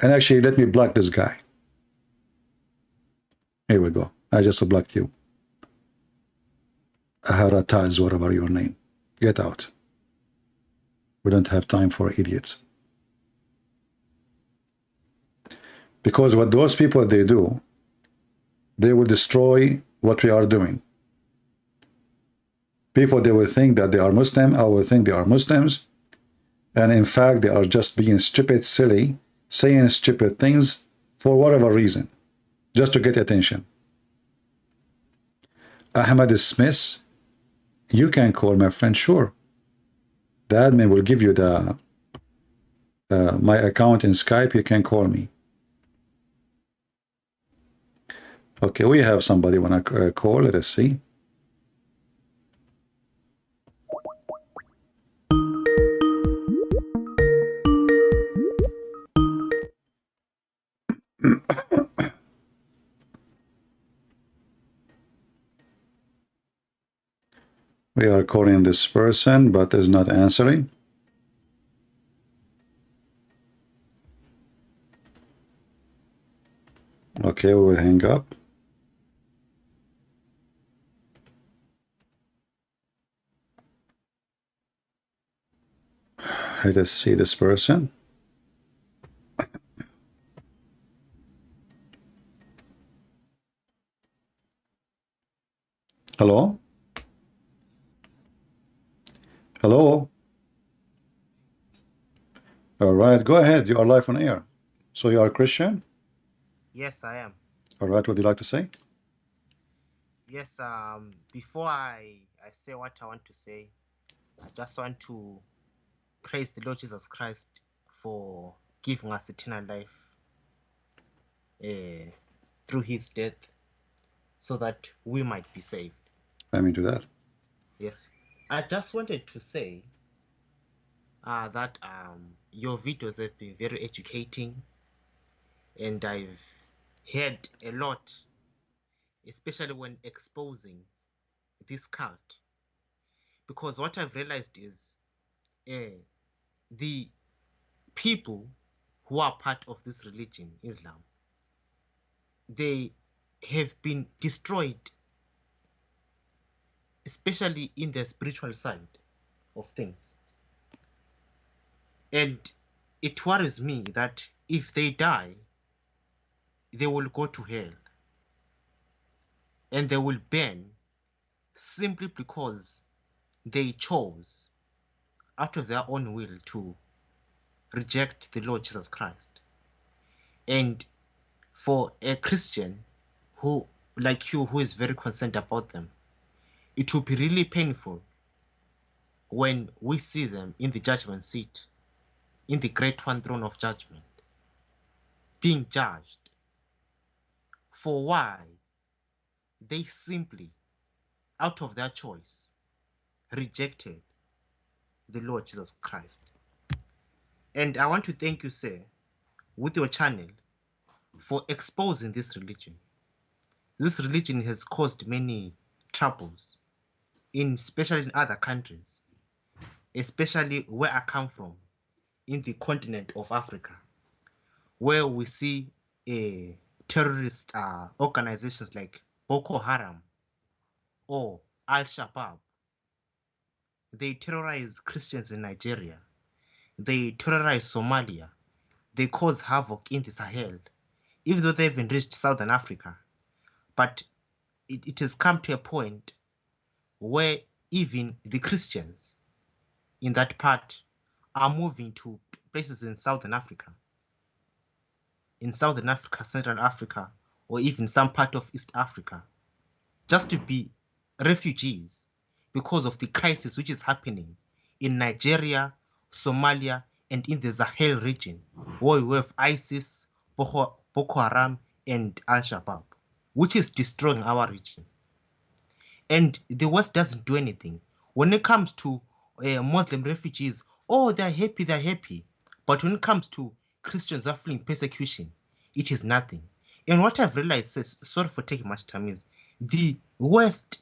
And actually, let me block this guy. Here we go. I just blocked you. Aharata is whatever your name. Get out. We don't have time for idiots. Because what those people, they do, they will destroy what we are doing. People, they will think that they are Muslim. I will think they are Muslims. And in fact, they are just being stupid, silly, saying stupid things for whatever reason, just to get attention. Ahmad Smith, you can call my friend, sure. The admin will give you the my account in Skype. You can call me. Okay, we have somebody want to call. Let us see. We are calling this person, but is not answering. Okay, we will hang up. Let us see this person. Hello? Hello? All right, go ahead. You are live on air. So you are a Christian? Yes, I am. All right, what would you like to say? Yes, before I say what I want to say, I just want to praise the Lord Jesus Christ for giving us eternal life through his death so that we might be saved. I mean to that. Yes. I just wanted to say that your videos have been very educating, and I've heard a lot, especially when exposing this cult, because what I've realized is the people who are part of this religion, Islam, they have been destroyed, especially in the spiritual side of things. And it worries me that if they die, they will go to hell and they will burn simply because they chose out of their own will to reject the Lord Jesus Christ. And for a Christian who, like you, who is very concerned about them, it will be really painful when we see them in the judgment seat, in the great one throne of judgment, being judged for why they simply, out of their choice, rejected the Lord Jesus Christ. And I want to thank you, sir, with your channel for exposing this religion. This religion has caused many troubles, especially in other countries, especially where I come from, in the continent of Africa, where we see terrorist organizations like Boko Haram or Al-Shabaab. They terrorize Christians in Nigeria. They terrorize Somalia. They cause havoc in the Sahel, even though they haven't reached Southern Africa. But it has come to a point where even the Christians in that part are moving to places in Southern Africa, Central Africa, or even some part of East Africa, just to be refugees because of the crisis which is happening in Nigeria, Somalia, and in the Sahel region, where we have ISIS, Boko Haram, and Al-Shabaab, which is destroying our region. And the West doesn't do anything. When it comes to Muslim refugees, oh, they're happy. But when it comes to Christians who are fleeing persecution, it is nothing. And what I've realized, sorry for taking much time, is the West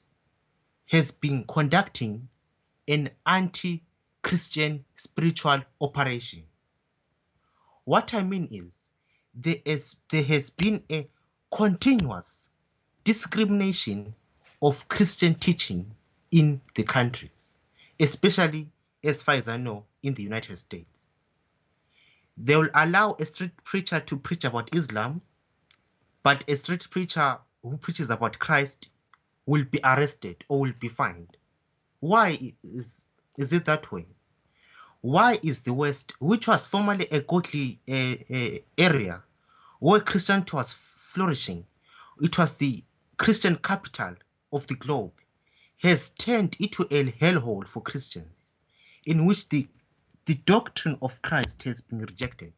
has been conducting an anti-Christian spiritual operation. What I mean is, there has been a continuous discrimination of Christian teaching in the countries, especially, as far as I know, in the United States. They will allow a street preacher to preach about Islam, but a street preacher who preaches about Christ will be arrested or will be fined. Why is it that way? Why is the West, which was formerly a godly area where Christianity was flourishing, it was the Christian capital of the globe, has turned into a hellhole for Christians, in which the doctrine of Christ has been rejected,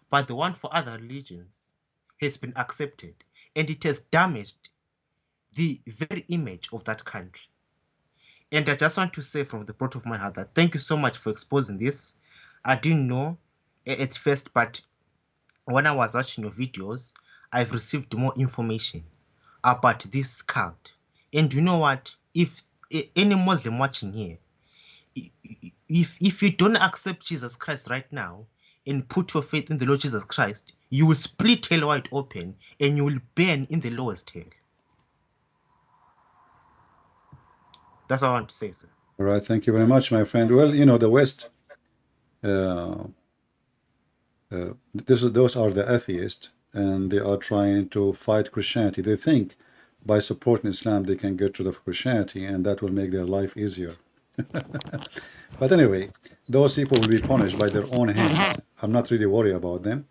but the one for other religions has been accepted, and it has damaged the very image of that country. And I just want to say from the bottom of my heart that thank you so much for exposing this. I didn't know at first, but when I was watching your videos, I've received more information about this cult. And you know what? If any Muslim watching here, if you don't accept Jesus Christ right now and put your faith in the Lord Jesus Christ, you will split hell wide open and you will burn in the lowest hell. That's all I want to say, sir. All right, thank you very much, my friend. Well, you know, the West, those are the atheists, and they are trying to fight Christianity. They think by supporting Islam they can get rid of Christianity, and that will make their life easier. But anyway, those people will be punished by their own hands. I'm not really worried about them.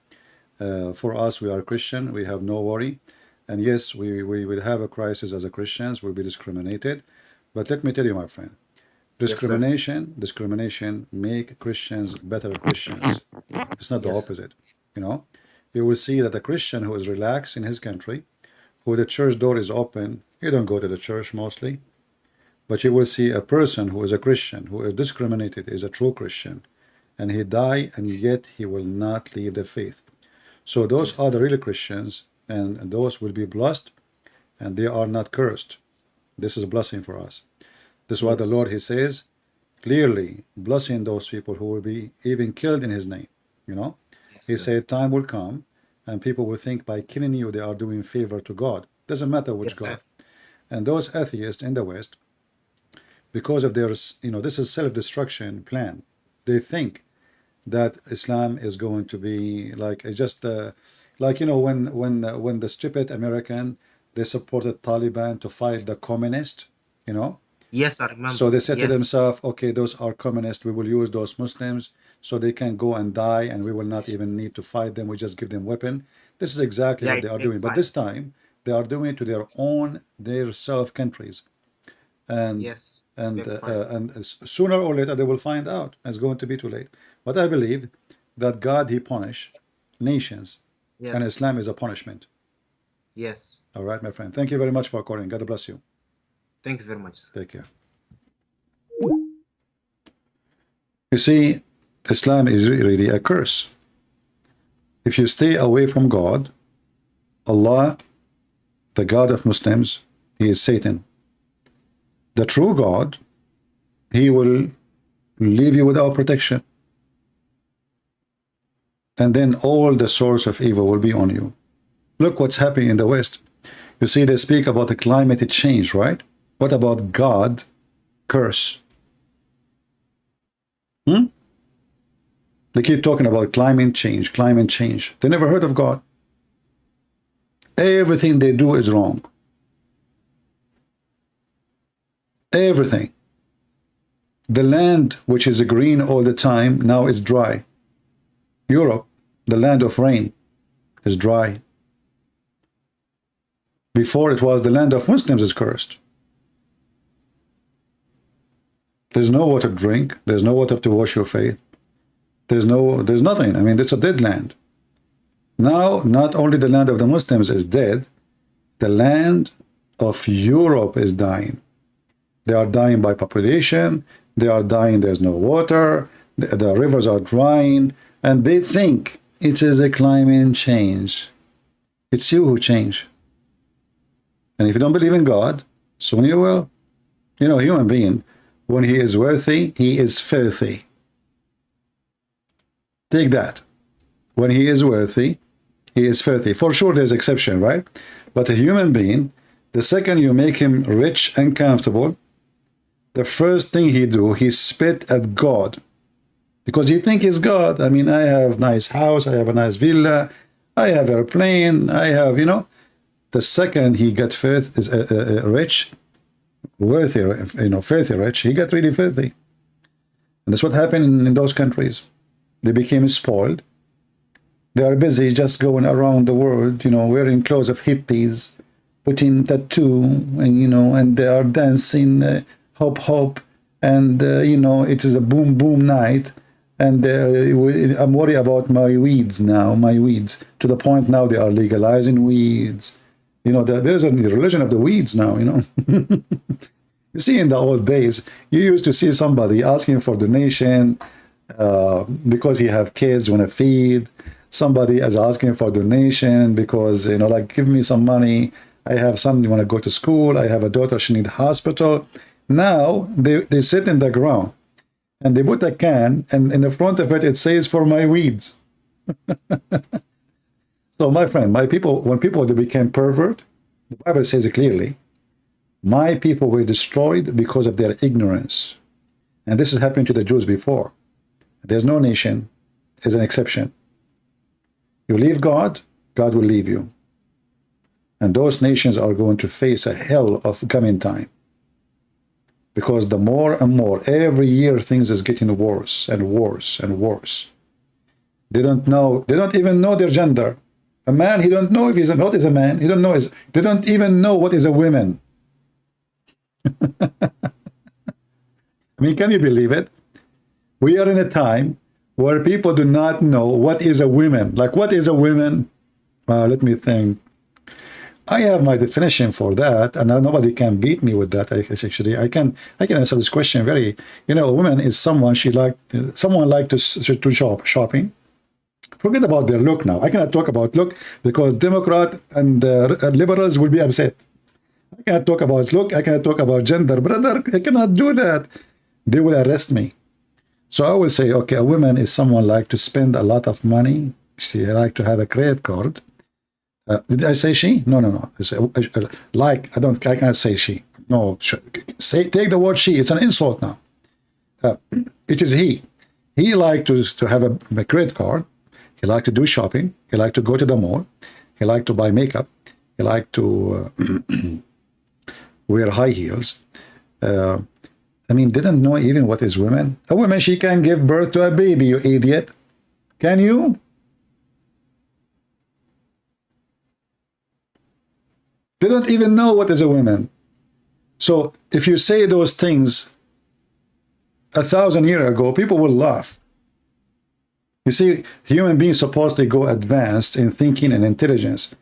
For us, we are Christian, we have no worry. And yes, we will have a crisis as a Christians, we'll be discriminated. But let me tell you, my friend, discrimination make Christians better Christians. It's not the opposite. You know, you will see that a Christian who is relaxed in his country, who the church door is open, you don't go to the church mostly. But you will see a person who is a Christian, who is discriminated, is a true Christian, and he die, and yet he will not leave the faith. So those are the real Christians, and those will be blessed, and they are not cursed. This is a blessing for us. This is why the Lord, he says, clearly blessing those people who will be even killed in his name. You know, he said time will come, and people will think by killing you they are doing favor to God. Doesn't matter which God. And those atheists in the West, because of their, you know, this is self-destruction plan. They think that Islam is going to be like just like, you know, when the stupid American, they supported Taliban to fight the communist, you know. Yes, I remember. So they said to themselves, okay, those are communists. We will use those Muslims so they can go and die, and we will not even need to fight them. We just give them weapon. This is exactly what they are doing. But this time they are doing it to their own, their self countries, and and sooner or later they will find out. It's going to be too late. But I believe that God, he punish nations, and Islam is a punishment. Yes. All right, my friend. Thank you very much for calling. God bless you. Thank you very much, sir. Take care. You see, Islam is really a curse. If you stay away from God, Allah, the God of Muslims, he is Satan. The true God, he will leave you without protection. And then all the source of evil will be on you. Look what's happening in the West. You see, they speak about the climate change, right? What about God curse? They keep talking about climate change, climate change. They never heard of God. Everything they do is wrong. Everything. The land, which is green all the time, now is dry. Europe, the land of rain, is dry. Before it was the land of Muslims is cursed. There's no water to drink. There's no water to wash your face. There's nothing. I mean, it's a dead land. Now, not only the land of the Muslims is dead, the land of Europe is dying. They are dying by population. They are dying. There's no water. The rivers are drying. And they think it is a climate change. It's you who change. And if you don't believe in God, soon you will. You know, human being, when he is worthy, he is filthy. Take that. When he is worthy, he is filthy. For sure, there's exception, right? But a human being, the second you make him rich and comfortable, the first thing he do, he spit at God. Because he think he's God. I mean, I have nice house, I have a nice villa, I have airplane, I have, you know. The second he got rich, worthy, you know, filthy rich, he got really filthy. And that's what happened in those countries. They became spoiled. They are busy just going around the world, you know, wearing clothes of hippies, putting tattoo, and, you know, and they are dancing hop hop, and, you know, it is a boom boom night. And I'm worried about my weeds now, my weeds, to the point now they are legalizing weeds. You know, there's a religion of the weeds now, you know. You see, in the old days, you used to see somebody asking for donation because he have kids, want to feed. Somebody is asking for donation because, you know, like, give me some money. I have son, you want to go to school. I have a daughter, she need hospital. Now, they sit in the ground and they put a can, and in the front of it, it says, for my weeds. So, my friend, my people, when people, they became pervert, the Bible says it clearly, my people were destroyed because of their ignorance. And this has happened to the Jews before. There's no nation is an exception. You leave God, God will leave you. And those nations are going to face a hell of coming time. Because the more and more, every year things is getting worse and worse and worse. They don't know, they don't even know their gender. A man, he don't know if he's what is a man. He don't know they don't even know what is a woman. I mean, can you believe it? We are in a time where people do not know what is a woman. Like, what is a woman? Let me think. I have my definition for that, and nobody can beat me with that. Actually, I can answer this question very. You know, a woman is someone someone like to shopping. Forget about their look now. I cannot talk about look because Democrat and liberals will be upset. I cannot talk about look. I cannot talk about gender, brother. I cannot do that. They will arrest me. So I will say, okay, a woman is someone like to spend a lot of money. She like to have a credit card. Did I say she? No. I can't say she. No, take the word she. It's an insult now. It is he. He like to have a credit card. He like to do shopping. He like to go to the mall. He like to buy makeup. He like to wear high heels. I mean, didn't know even what is women. A woman, she can give birth to a baby, you idiot. Can you? They don't even know what is a woman. So if you say those things 1,000 years ago, people will laugh. You see, human beings supposedly go advanced in thinking and intelligence.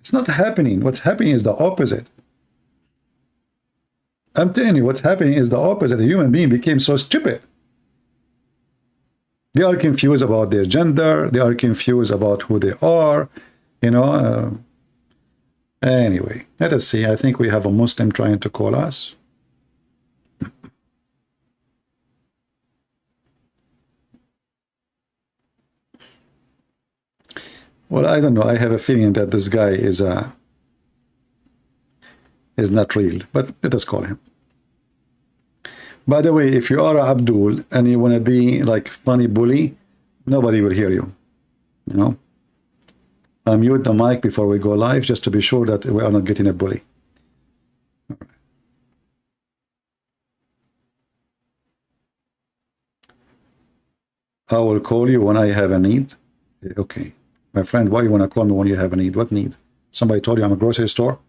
It's not happening. What's happening is the opposite. I'm telling you, what's happening is the opposite. A human being became so stupid. They are confused about their gender. They are confused about who they are. You know. Anyway, let us see. I think we have a Muslim trying to call us. Well, I don't know. I have a feeling that this guy is not real, but let us call him. By the way, if you are Abdul and you want to be like funny bully, nobody will hear you. You know, I mute the mic before we go live just to be sure that we are not getting a bully. I will call you when I have a need. Okay. My friend, why you want to call me when you have a need? What need? Somebody told you I'm a grocery store?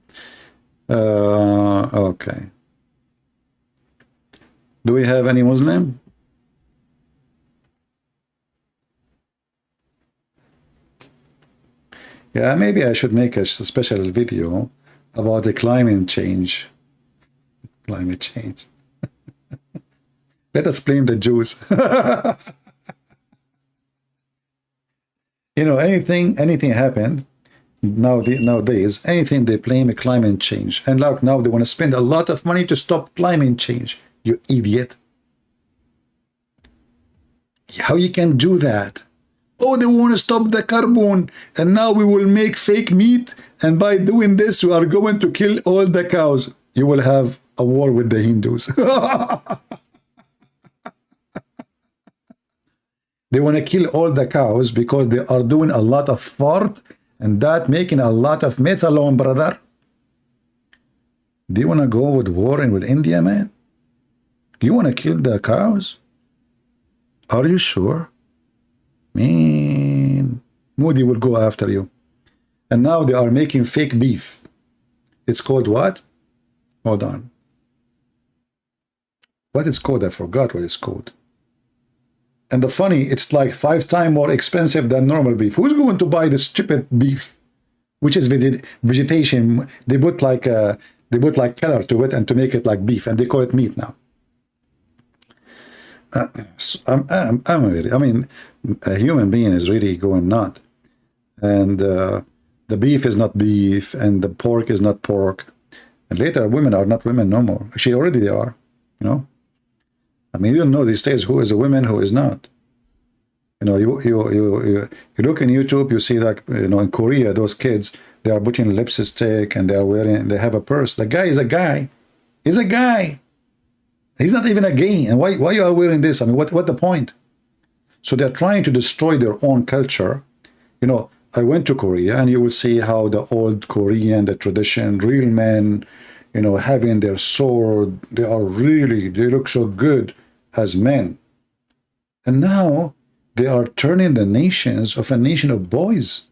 Okay. Do we have any Muslim? Yeah, maybe I should make a special video about the climate change. Climate change. Let us blame the Jews. You know, anything happened nowadays, anything they blame climate change. And like now they want to spend a lot of money to stop climate change. You idiot. How you can do that? Oh, they want to stop the carbon. And now we will make fake meat. And by doing this, we are going to kill all the cows. You will have a war with the Hindus. They want to kill all the cows because they are doing a lot of fart and that making a lot of methadone, brother. Do you want to go with war and with India, man? You want to kill the cows? Are you sure? Man, Modi will go after you. And now they are making fake beef. It's called what? Hold on. What it's called? I forgot what it's called. And the funny, it's like 5 times more expensive than normal beef. Who's going to buy this stupid beef, which is vegetation? They put like color to it and to make it like beef, and they call it meat now. I mean, a human being is really going nuts, and the beef is not beef, and the pork is not pork, and later women are not women no more. Actually, already they are, you know. I mean, you don't know these days who is a woman, who is not. You know, you look in YouTube, you see like, you know, in Korea, those kids, they are putting lipstick and they are wearing, they have a purse. The guy is a guy. He's a guy. He's not even a gay. And why you are wearing this? I mean, what the point? So they're trying to destroy their own culture. You know, I went to Korea and you will see how the old Korean, the tradition, real men, you know, having their sword, they look so good as men. And now they are turning the nations of a nation of boys.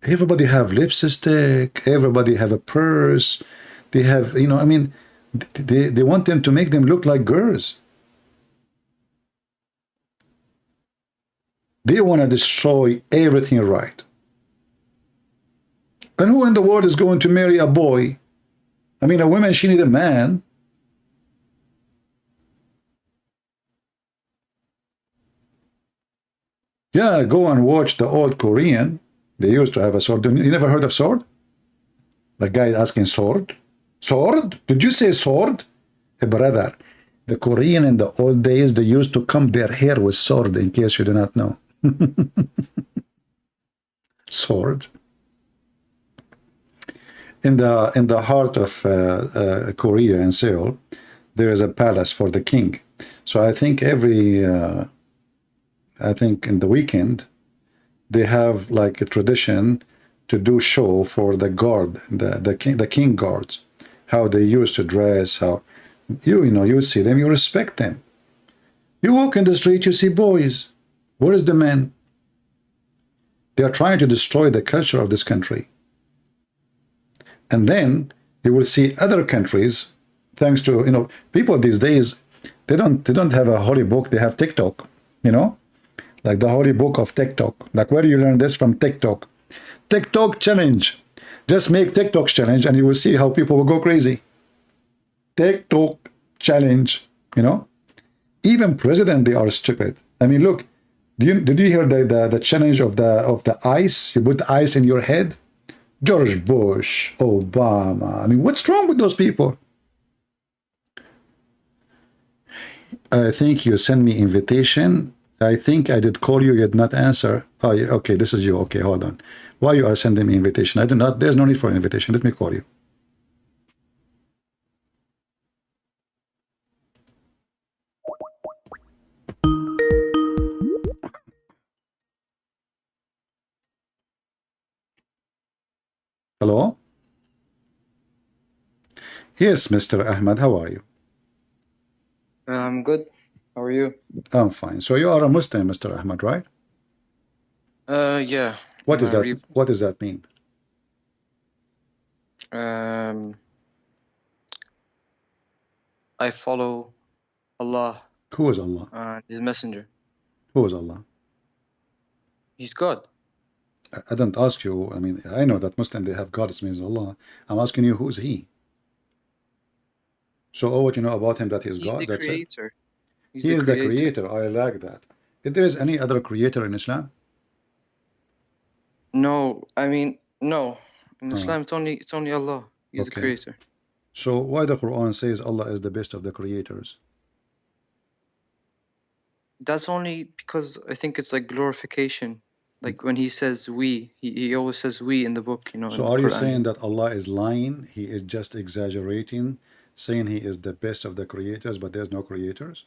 Everybody have lipstick, everybody have a purse, they have, you know, I mean, they want them to make them look like girls. They want to destroy everything right. And who in the world is going to marry a boy? I mean, a woman, she need a man. Yeah, go and watch the old Korean. They used to have a sword. You never heard of sword? The guy asking sword? Sword? Did you say sword? Brother, the Korean in the old days, they used to comb their hair with sword, in case you do not know. Sword. In the heart of Korea and Seoul, there is a palace for the king. So I think I think in the weekend, they have like a tradition to do show for the guard, the king guards, how they used to dress, how you know, you see them, you respect them. You walk in the street, you see boys. Where is the men? They are trying to destroy the culture of this country. And then you will see other countries, thanks to, you know, people these days, they don't have a holy book, they have TikTok, you know, like the holy book of TikTok. Like, where do you learn this? From TikTok. TikTok challenge. Just make TikTok challenge and you will see how people will go crazy. TikTok challenge, you know? Even president, they are stupid. I mean, look, did you hear the challenge of the ice? You put ice in your head? George Bush, Obama. I mean, what's wrong with those people? I think you sent me invitation. I think I did call you, you did not answer. Oh, okay, this is you. Okay, hold on. Why you are sending me invitation? I do not, there's no need for invitation. Let me call you. Hello? Yes, Mr. Ahmed, how are you? I'm good. How are you? I'm fine. So you are a Muslim, Mr. Ahmed, right? Yeah. What is that? Re What does that mean? I follow Allah Who is Allah? and His Messenger. Who is Allah? He's God. I don't ask you. I mean, I know that Muslim, they have God, it means Allah. I'm asking you, who is He? So all what you know about Him, that He is He's God, the that's it? creator. He's He the is the creator. creator. I like that. If there is any other creator in Islam? No, I mean, no. In Islam, it's only Allah. He's the Okay. creator. So why the Quran says Allah is the best of the creators? That's only because I think it's like glorification. Like when He says we, he always says we in the book, you know, in So the are you Quran. saying that Allah is lying? He is just exaggerating, saying He is the best of the creators, but there's no creators?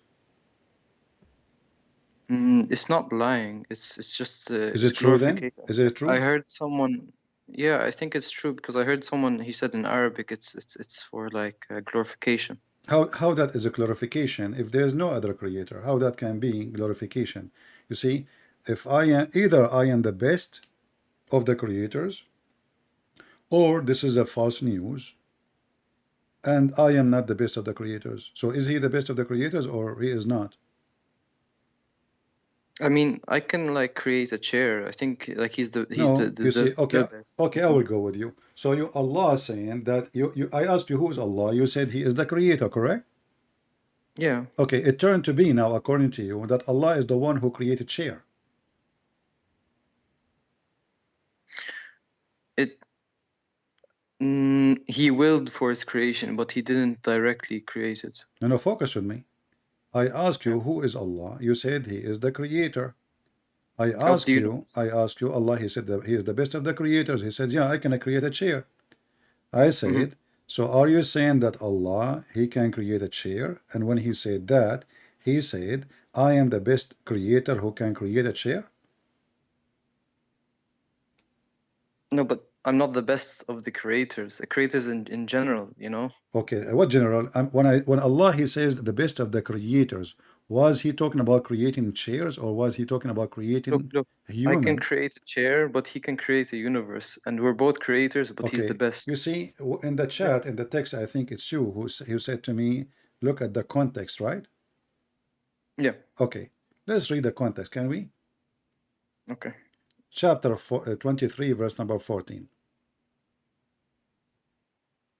It's not lying. It's just Is it's it true then? glorification. Is it true? I heard someone. Yeah, I think it's true because I heard someone. He said in Arabic, it's for like glorification. How that is a glorification if there is no other creator? How that can be glorification? You see, if I am either I am the best of the creators, or this is a false news, and I am not the best of the creators. So is He the best of the creators, or He is not? I mean, I can like create a chair. I think like he's the No, you see, okay, best. okay, I will go with you. So you Allah saying that I asked you who is Allah. You said He is the creator, correct? Yeah. Okay, it turned to be now, according to you, that Allah is the one who created chair. He willed for his creation, but he didn't directly create it. No, focus with me. I ask you who is Allah. You said He is the creator. I ask you, Allah, He said that He is the best of the creators. He said, yeah, I can create a chair. I said, so are you saying that Allah, He can create a chair? And when He said that, He said, I am the best creator who can create a chair? No, but I'm not the best of the creators. The creators in general, you know. Okay, what general? When Allah He says the best of the creators, was He talking about creating chairs, or was He talking about creating Look, a I human? can create a chair, but he can create a universe, and we're both creators, but he's the best. You see, in the chat, in the text, I think it's you who said to me, look at the context, right? Yeah. Okay, let's read the context, can we? Okay. Chapter 23, verse number 14.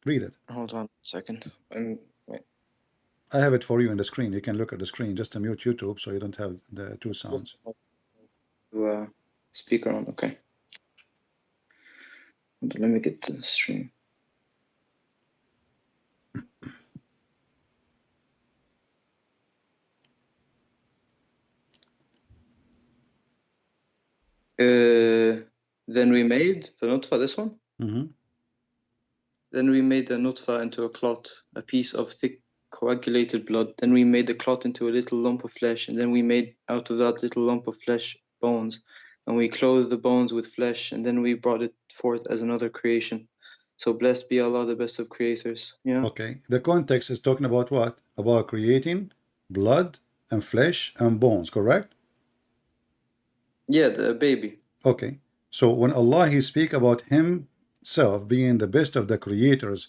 Read it. Hold on a second. Wait. I have it for you on the screen. You can look at the screen. Just to mute YouTube so you don't have the two sounds. Speaker on, okay. Let me get the stream. Then we made the nutfa, this one. Then we made the nutfa into a clot, a piece of thick coagulated blood. Then we made the clot into a little lump of flesh, and then we made out of that little lump of flesh bones, and we clothed the bones with flesh, and then we brought it forth as another creation. So blessed be Allah, the best of creators. Yeah. Okay. The context is talking about what? About creating blood and flesh and bones, correct? Yeah, the baby. Okay. So when Allah He speak about Himself being the best of the creators,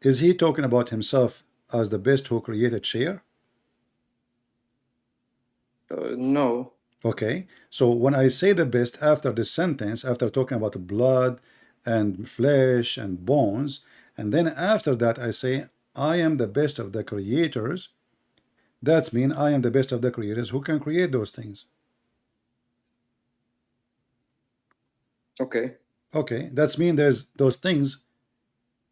is He talking about Himself as the best who created chair? No. Okay. So when I say the best after this sentence, after talking about blood and flesh and bones, and then after that I say I am the best of the creators, that's mean I am the best of the creators who can create those things. Okay. Okay, that's mean there's those things,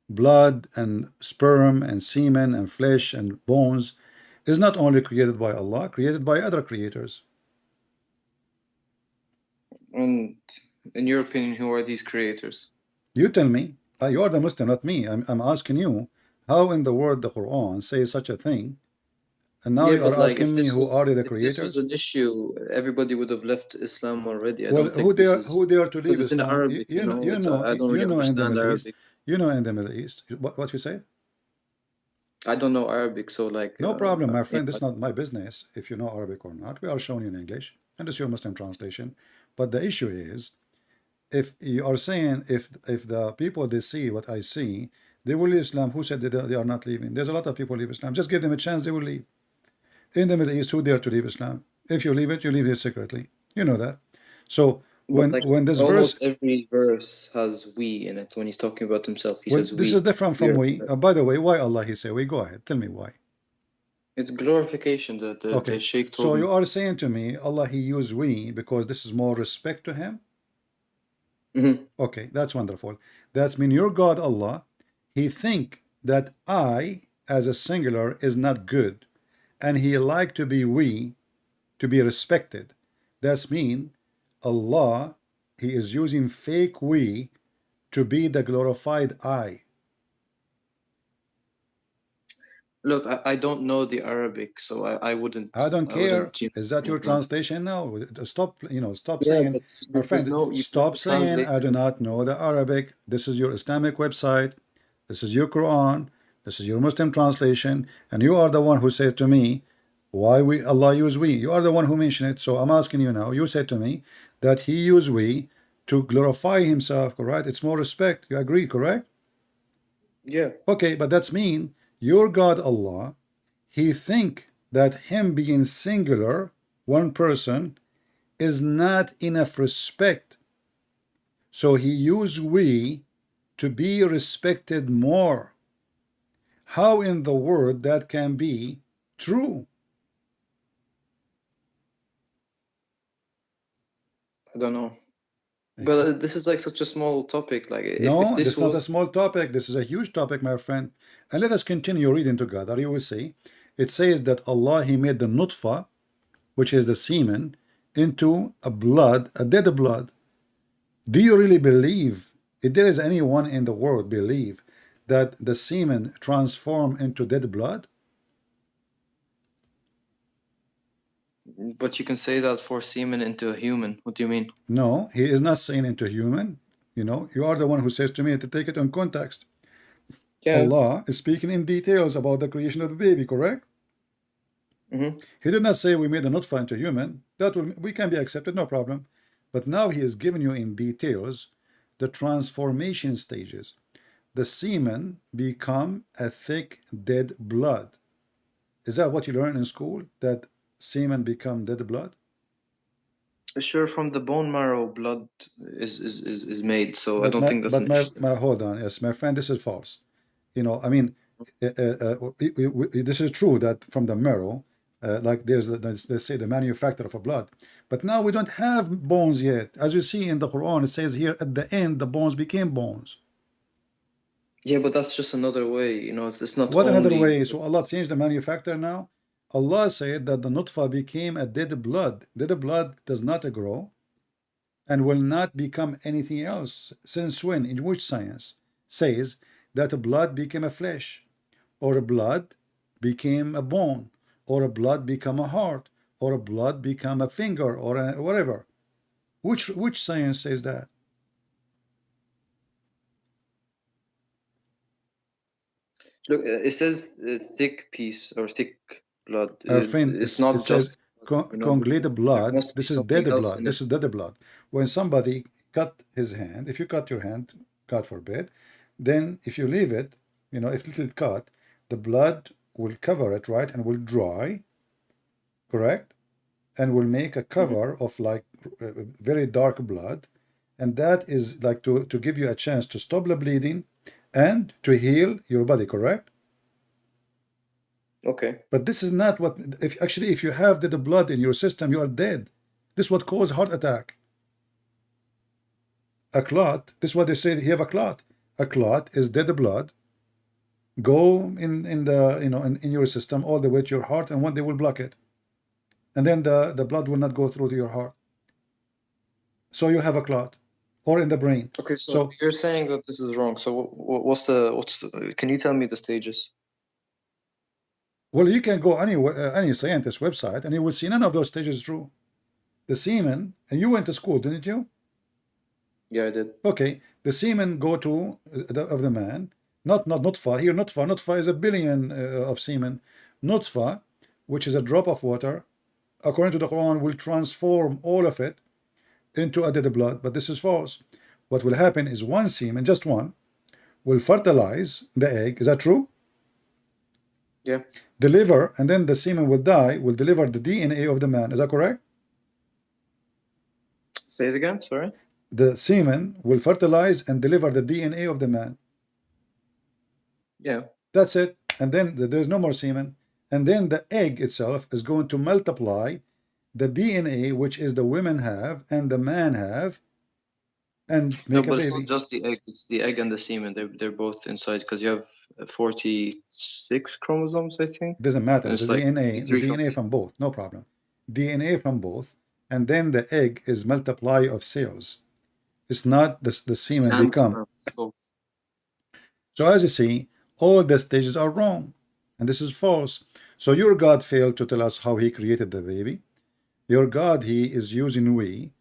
blood and sperm and semen and flesh and bones, is not only created by Allah, created by other creators. And in your opinion, who are these creators? You tell me. You are the Muslim, not me. I'm asking you, how in the world the Quran says such a thing, and now Yeah, you are but like asking me who are the if this was creators? an issue, everybody would have left Islam already. I Well, don't think this is who dare to because leave it's in Islam? Arabic, you know. I don't really in the understand Middle East. Arabic. You know in the Middle East. What you say? I don't know Arabic, so like No problem, my friend. yeah, This is not my business if you know Arabic or not. We are showing you in English, and this is your Muslim translation. But the issue is, if you are saying if the people they see what I see, they will leave Islam. Who said they are not leaving? There's a lot of people leave Islam. Just give them a chance, they will leave. In the Middle East, who dare to leave Islam? If you leave it, you leave it secretly. You know that. So but like when this almost verse, every verse has we in it. When he's talking about himself, he well, says this we. is different from We're- we. By the way, why Allah he say we? Go ahead, tell me why. It's glorification. The Okay, Sheikh so told me. you are saying to me Allah he used we because this is more respect to him. Mhm. Okay, that's wonderful. That's mean your God Allah, he think that I as a singular is not good, and he like to be we, to be respected. That's mean Allah, he is using fake we to be the glorified I. Look, I don't know the Arabic, so I wouldn't. I don't I wouldn't. care. Is that your think that. translation now? Stop, stop Yeah, saying, but my there's friend, no. You stop can't saying translate I do it. not know the Arabic. This is your Islamic website. This is your Quran. This is your Muslim translation. And you are the one who said to me, why we Allah use we? You are the one who mentioned it. So I'm asking you now. You said to me that he used we to glorify himself, correct? It's more respect. You agree, correct? Yeah. Okay, but that's mean your God Allah, he think that him being singular, one person, is not enough respect. So he used we to be respected more. How in the world that can be true? I don't know. But this is like such a small topic. Like if No, this this is not a was small topic. This is a huge topic, my friend. And let us continue reading together. You will see. It says that Allah, he made the nutfa, which is the semen, into a blood, a dead blood. Do you really believe, if there is anyone in the world believe that the semen transform into dead blood? But you can say that for semen into a human. What do you mean? No, he is not saying into human. You are the one who says to me to take it in context. Yeah. Allah is speaking in details about the creation of the baby, correct? He did not say we made a nutfa into human. That we can be accepted, no problem. But now he is giving you in details the transformation stages. The semen become a thick dead blood. Is that what you learn in school? That semen become dead blood? Sure, from the bone marrow, blood is made. So I don't think that's an issue. Hold on, yes, my friend, this is false. I mean, this is true that from the marrow, like let's say the manufacture of a blood, but now we don't have bones yet. As you see in the Quran, it says here at the end the bones became bones. Yeah, but that's just another way. It's not What another only. way? So Allah changed the manufacturer now. Allah said that the nutfa became a dead blood. Dead blood does not grow and will not become anything else. Since when? In which science says that blood became a flesh, or a blood became a bone, or a blood become a heart, or a blood become a finger, or whatever? Which science says that? Look, it says thick piece or thick blood. Our friend, It's it not says just congealed there blood. must be This is something dead else blood. in This it. is dead blood. When somebody cut his hand, if you cut your hand, God forbid, then if you leave it, if little cut, the blood will cover it, right, and will dry, correct, and will make a cover of like very dark blood, and that is like to give you a chance to stop the bleeding and to heal your body, correct? Okay. But this is not what, if you have the blood in your system, you are dead. This is what causes heart attack. A clot, this is what they say, you have a clot. A clot is dead blood go in the in your system all the way to your heart, and one day will block it, and then the blood will not go through to your heart, so you have a clot, or in the brain. Okay, so you're saying that this is wrong. So what's the can you tell me the stages? Well, you can go any scientist website and you will see none of those stages true. The semen, and you went to school, didn't you? Yeah, I did. Okay, the semen go to of the man, not nutfa. Here nutfa is a billion of semen. Nutfa, which is a drop of water, according to the Quran, will transform all of it into a dead blood, but this is false. What will happen is one semen, just one, will fertilize the egg. Is that true? Yeah. Deliver, and then the semen will die, will deliver the DNA of the man. Is that correct? Say it again, sorry. The semen will fertilize and deliver the DNA of the man. Yeah. That's it. And then there's no more semen. And then the egg itself is going to multiply the DNA, which is the women have and the man have, and make a but baby. it's not just the egg, it's the egg and the semen. They're both inside, because you have 46 chromosomes, I think. Doesn't matter. The Like DNA from both, no problem. DNA from both, and then the egg is multiply of cells. It's not the semen become. So as you see, all the stages are wrong, and this is false. So your God failed to tell us how he created the baby. Your God, he is using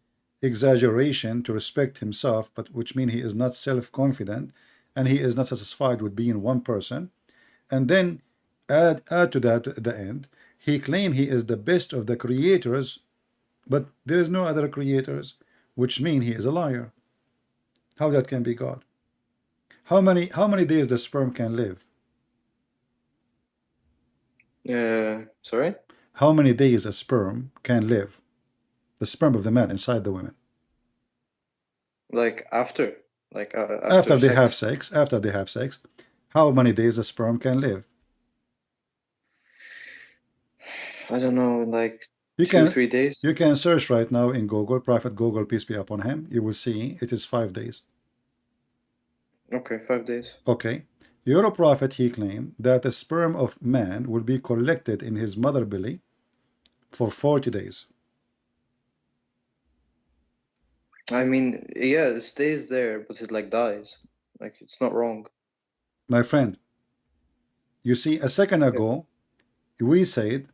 exaggeration to respect himself, but which means he is not self-confident, and he is not satisfied with being one person. And then add to that at the end, he claimed he is the best of the creators, but there is no other creators, which means he is a liar. How that can be God? How many days the sperm can live? Sorry? How many days a sperm can live? The sperm of the man inside the woman. Like after they have sex. After they have sex, how many days a sperm can live? I don't know, like You 3 days. You can search right now in Google, Prophet Google, peace be upon him. You will see it is 5 days. Okay, 5 days. Okay. Your prophet, he claimed that the sperm of man will be collected in his mother belly for 40 days. I mean, yeah, it stays there, but it like dies. Like, it's not wrong. My friend, you see, a second ago, we said,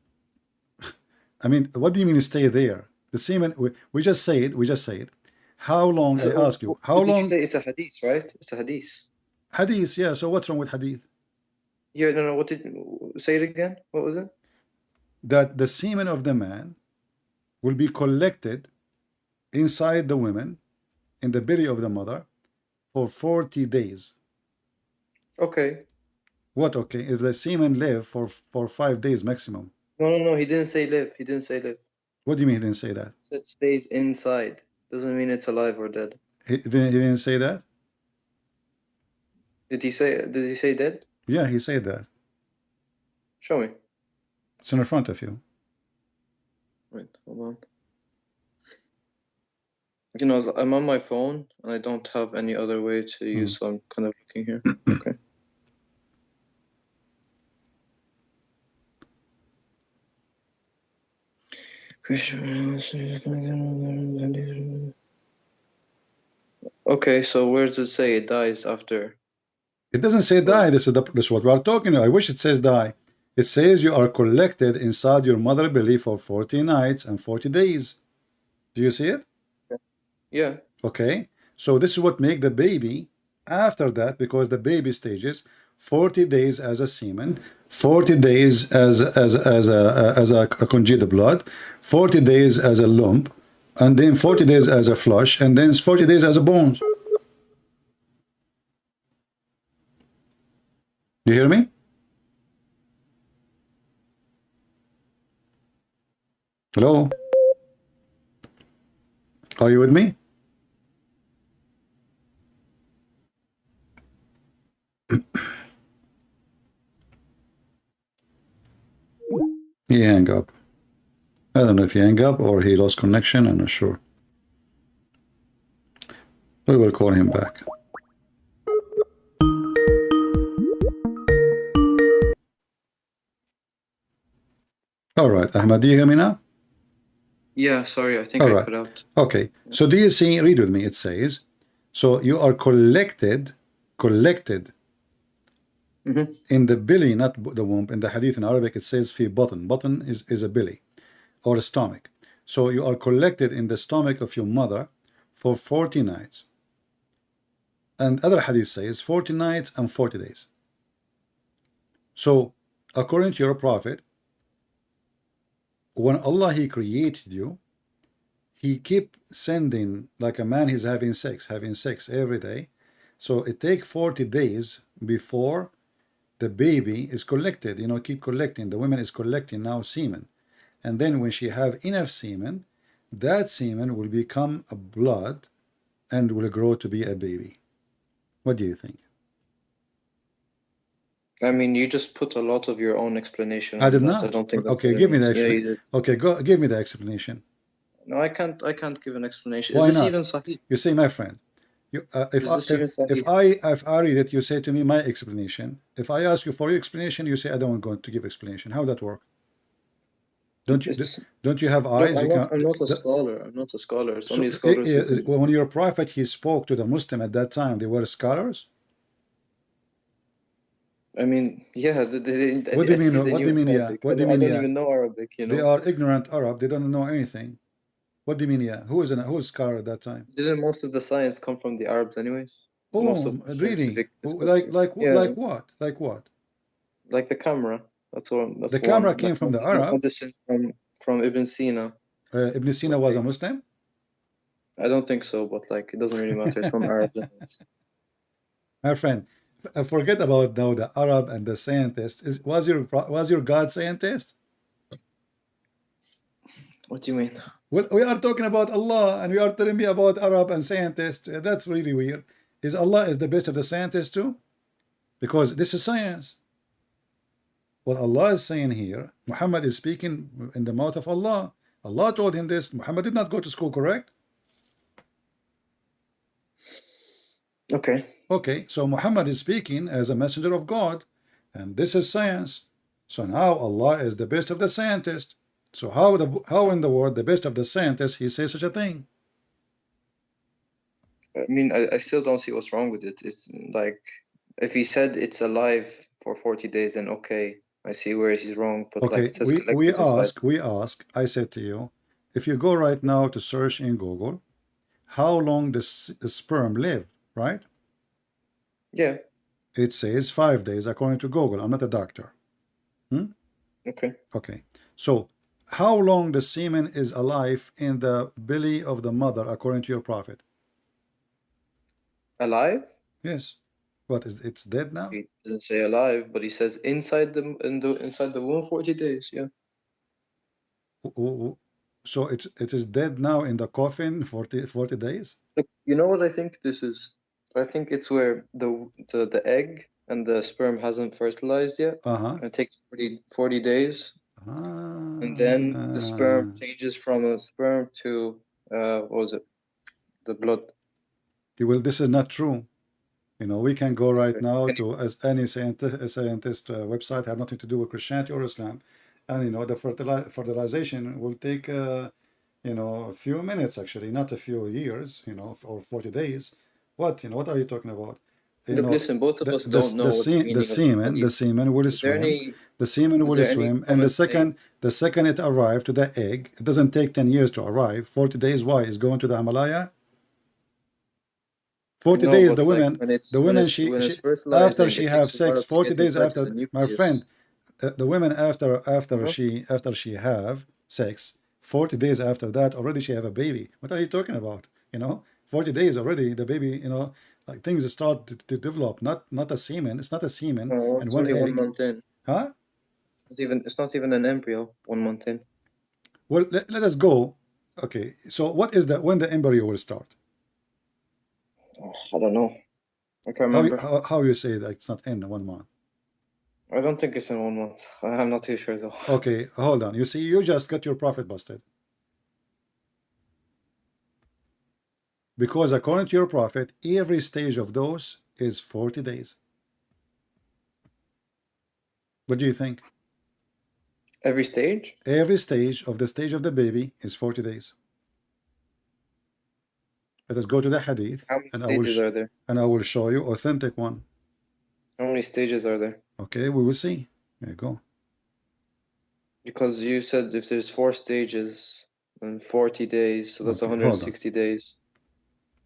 I mean, what do you mean stay there? The semen, we just said, how long, I ask you, how long? Did you say it's a hadith, right? It's a hadith. Hadith, yeah, so what's wrong with hadith? Yeah, no, say it again? What was it? That the semen of the man will be collected inside the women in the belly of the mother for 40 days. Okay. What okay? If the semen live for 5 days maximum. No, he didn't say live. He didn't say live. What do you mean he didn't say that? It stays inside. Doesn't mean it's alive or dead. He didn't say that? Did he say dead? Yeah, he said that. Show me. It's in front of you. Wait, hold on. You know, I'm on my phone and I don't have any other way to use, so I'm kind of looking here. Okay. Okay, so where does it say it dies after? It doesn't say die. This is what we are talking about. I wish it says die. It says you are collected inside your mother belly for 40 nights and 40 days. Do you see it? Yeah. Okay. So this is what make the baby after that, because the baby stages 40 days as a semen, 40 days as a congealed blood, 40 days as a lump, and then 40 days as a flush, and then 40 days as a bone. You hear me? Hello? Are you with me? He hung up. I don't know if he hung up or he lost connection. I'm not sure. We will call him back. All right, Ahmad, do you hear me now? Yeah, sorry, I think All I right. cut out. Okay, so do you see, read with me, it says, so you are collected in the belly, not the womb. In the hadith in Arabic, it says fi batn. Batn is a belly or a stomach. So you are collected in the stomach of your mother for 40 nights. And other hadith says 40 nights and 40 days. So according to your prophet, when Allah, he created you, he keep sending, like a man, he's having sex every day. So it takes 40 days before the baby is collected, you know, keep collecting. The woman is collecting now semen. And then when she have enough semen, that semen will become a blood and will grow to be a baby. What do you think? I mean, you just put a lot of your own explanation I on did that. not. I don't think that's Okay, what it give me the means. Yeah, you explanation. did. Okay, go give me the explanation. No, I can't give an explanation. Why Is this not? even Sahih? You see, my friend, you, Is this even Sahih? if I read it, you say to me my explanation. If I ask you for your explanation, you say I don't want to give explanation. How that work? Don't you have No, eyes? I'm not a scholar. I'm not a scholar. It's So only scholars who can... when your prophet, he spoke to the Muslim at that time, they were scholars. I mean, yeah. What do you mean? What do you mean? Yeah. Arabic. What do you I mean? don't Yeah. even know Arabic. You They know. are ignorant Arab. They don't know anything. What do you mean? Yeah. Who is scholar at that time? Didn't most of the science come from the Arabs, anyways? Most Oh, of the really? scientific Like discoveries. Yeah, what? Like what? like the camera. That's one. That's The camera one. came from the The Arab. medicine from Ibn Sina. Ibn Sina was a Muslim. I don't think so, but like it doesn't really matter. It's from Arabs. My friend, forget about now the Arab and the scientist. Was your God scientist? What do you mean? Well, we are talking about Allah, and we are telling me about Arab and scientists. That's really weird. Is Allah is the best of the scientists too? Because this is science. What Allah is saying here, Muhammad is speaking in the mouth of Allah. Allah told him this. Muhammad did not go to school, correct? Okay. Okay, so Muhammad is speaking as a messenger of God, and this is science. So now Allah is the best of the scientists. So how in the world the best of the scientists he says such a thing? I mean, I still don't see what's wrong with it. It's like if he said it's alive for 40 days, then okay, I see where he's wrong. But Okay, like it says we ask. I said to you, if you go right now to search in Google, how long does the sperm live, right? Yeah. It says 5 days according to Google. I'm not a doctor. Okay. Okay. So how long the semen is alive in the belly of the mother according to your prophet? Alive? Yes. What is it's dead now? He doesn't say alive, but he says inside the womb 40 days. Yeah. So it is dead now in the coffin 40 days? Look, you know what I think this is? I think it's where the egg and the sperm hasn't fertilized yet. It takes 40 days. And then the sperm changes from a sperm to what was it? The blood. Well, this is not true. You know, we can go right now to any scientist website, have nothing to do with Christianity or Islam, and you know the fertilization will take you know, a few minutes actually, not a few years, you know, or 40 days. What, you know, what are you talking about? You know, listen, both of us don't know the semen will swim. The semen will swim, and the second it arrives to the egg, it doesn't take 10 years to arrive. 40 days, why? Is going to the Himalaya. 40 days, the women, she after she have sex, 40 days after, my friend, the women after she have sex, 40 days after that, already she have a baby. What are you talking about? You know, 40 days already, the baby, you know, like things start to develop, not a semen. It's not a semen. Oh, and it's one only egg. 1 month in. Huh? It's not even an embryo 1 month in. Well, let us go. Okay, so what is that? When the embryo will start? I don't know. I can't remember. How you say that it's not in 1 month? I don't think it's in 1 month. I'm not too sure though. Okay, hold on. You see, you just got your prophet busted. Because according to your prophet, every stage of those is 40 days. What do you think? Every stage? Every stage of the baby is 40 days. Let us go to the hadith, How many and stages are there? I will show you authentic one. How many stages are there? Okay, we will see. There you go. Because you said if there's 4 stages and 40 days, so that's Okay, hold on. 160 days.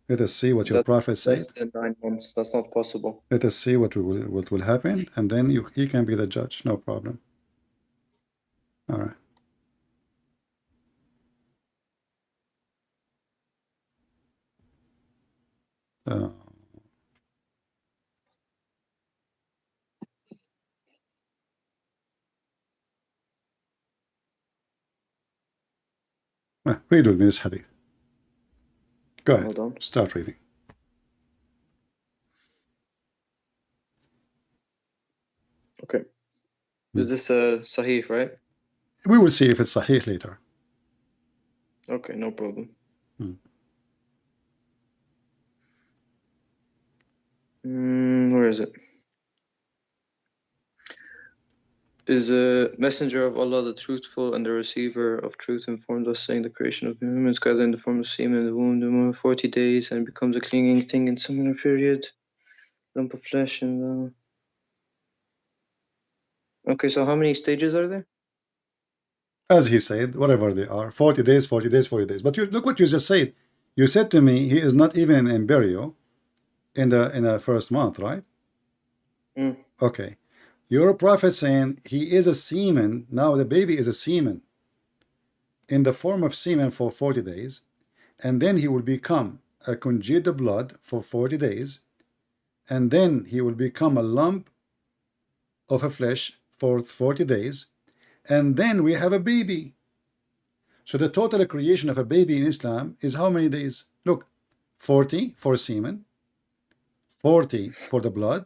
Let us see what your That's prophet said. less than 9 months. That's not possible. Let us see what will happen, and then he can be the judge. No problem. All right. Read with me this hadith. Go ahead. Hold on. Start reading. Okay. Is this Sahih, right? We will see if it's sahih later. Okay, no problem. Where is it? Is a messenger of Allah the truthful and the receiver of truth informed us, saying the creation of humans gathered in the form of semen in the womb 40 days and becomes a clinging thing in similar period, lump of flesh and Okay, so how many stages are there? As he said, whatever they are, 40 days, 40 days, 40 days. But look what you just said. You said to me, he is not even an embryo in the first month, right? Okay. Your prophet saying he is a semen. Now the baby is a semen in the form of semen for 40 days, and then he will become a congealed blood for 40 days, and then he will become a lump of a flesh for 40 days, and then we have a baby. So the total creation of a baby in Islam is how many days? Look, 40 for semen, 40 for the blood,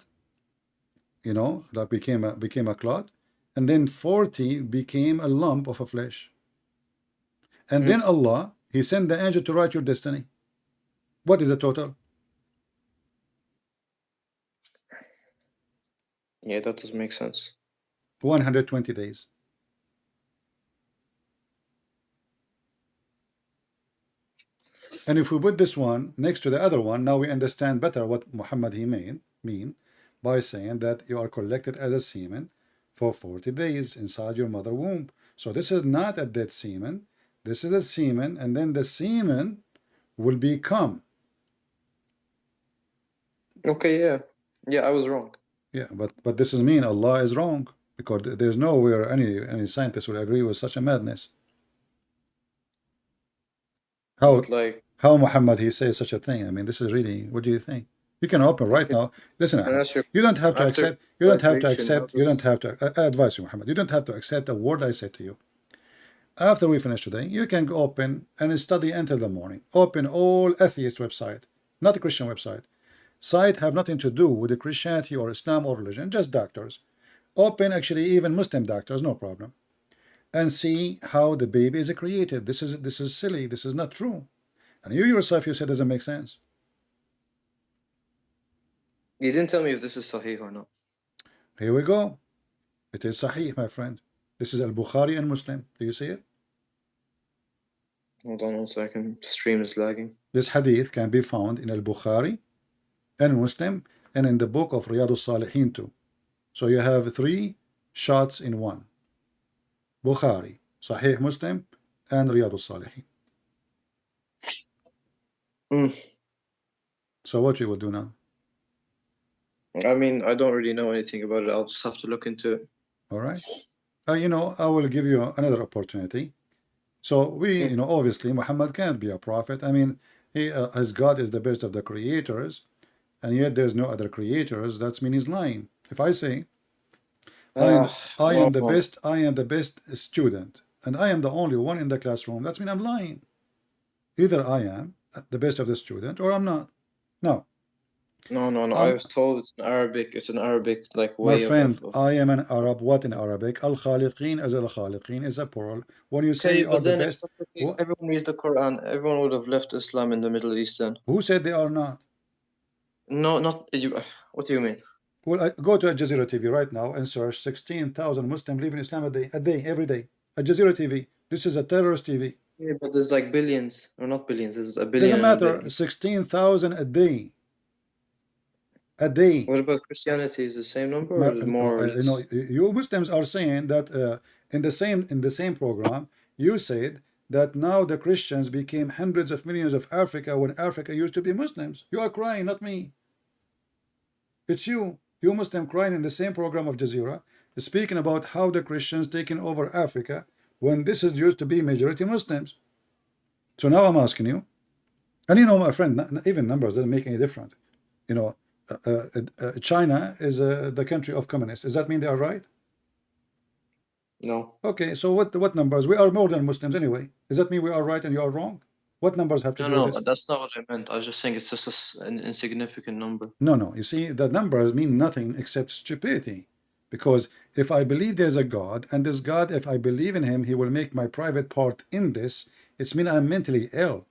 you know, that became a clot, and then 40 became a lump of a flesh. And then Allah, he sent the angel to write your destiny. What is the total? Yeah, that doesn't make sense. 120 days. And if we put this one next to the other one, now we understand better what Muhammad he mean by saying that you are collected as a semen for 40 days inside your mother womb. So this is not a dead semen. This is a semen, and then the semen will become. Okay, yeah, I was wrong. Yeah, but this is mean Allah is wrong, because there's nowhere any scientist will agree with such a madness. How Muhammad he says such a thing? I mean, this is really. What do you think? You can open right now. Listen, you don't have to accept. You don't have to accept. You don't have to. I advise you, Muhammad. You don't have to accept a word I say to you. After we finish today, you can go open and study until the morning. Open all atheist website, not a Christian website. Site have nothing to do with the Christianity or Islam or religion, just doctors. Open actually even Muslim doctors, no problem. And see how the baby is created. This is silly. This is not true. And you yourself, you said doesn't make sense. You didn't tell me if this is Sahih or not. Here we go. It is Sahih, my friend. This is Al-Bukhari and Muslim. Do you see it? Hold on 1 second. Stream is lagging. This hadith can be found in Al-Bukhari and Muslim and in the book of Riyadh al-Salihin too. So you have 3 shots in one. Bukhari, Sahih Muslim, and Riyadh al-Salihin. So what we will do now? I mean, I don't really know anything about it. I'll just have to look into it. All right. You know, I will give you another opportunity. So we, you know, obviously Muhammad can't be a prophet. I mean, his God is the best of the creators, and yet there's no other creators. That means he's lying. If I say, I am the best student, and I am the only one in the classroom, that means I'm lying. Either I am the best of the student, or I'm not. Now, No, no, no. I was told it's an Arabic. It's an Arabic like My way friend, of. I am an Arab. What in Arabic? Al-Khaliqeen as al-Khaliqeen is a plural. When you say Okay, you are but the then if best, that's the case, everyone reads the Quran. Everyone would have left Islam in the Middle East then. who said they are not? No, not you. What do you mean? Well, go to Al Jazeera TV right now and search 16,000 Muslims leaving Islam a day, every day. Al Jazeera TV. This is a terrorist TV. Yeah, but there's like billions, or not billions. There's a billion. Doesn't matter. And a 16,000 a day. A day. what about Christianity? Is the same number or is it more or less? You Muslims are saying that in the same program you said that now the Christians became hundreds of millions of Africa when Africa used to be Muslims. You are crying, not me. It's you Muslim crying in the same program of Jazeera, speaking about how the Christians taken over Africa when this is used to be majority Muslims. So now I'm asking you, and you know, my friend, even numbers doesn't make any difference. You know, China is the country of communists. Does that mean they are right? No. Okay, so what numbers? We are more than Muslims anyway. Does that mean we are right and you are wrong? What numbers have to do No, with this? that's not what I meant. I was just saying it's just an insignificant number. No. You see, the numbers mean nothing except stupidity. Because if I believe there's a God, and this God, if I believe in him, he will make my private part in this, it's mean I'm mentally ill.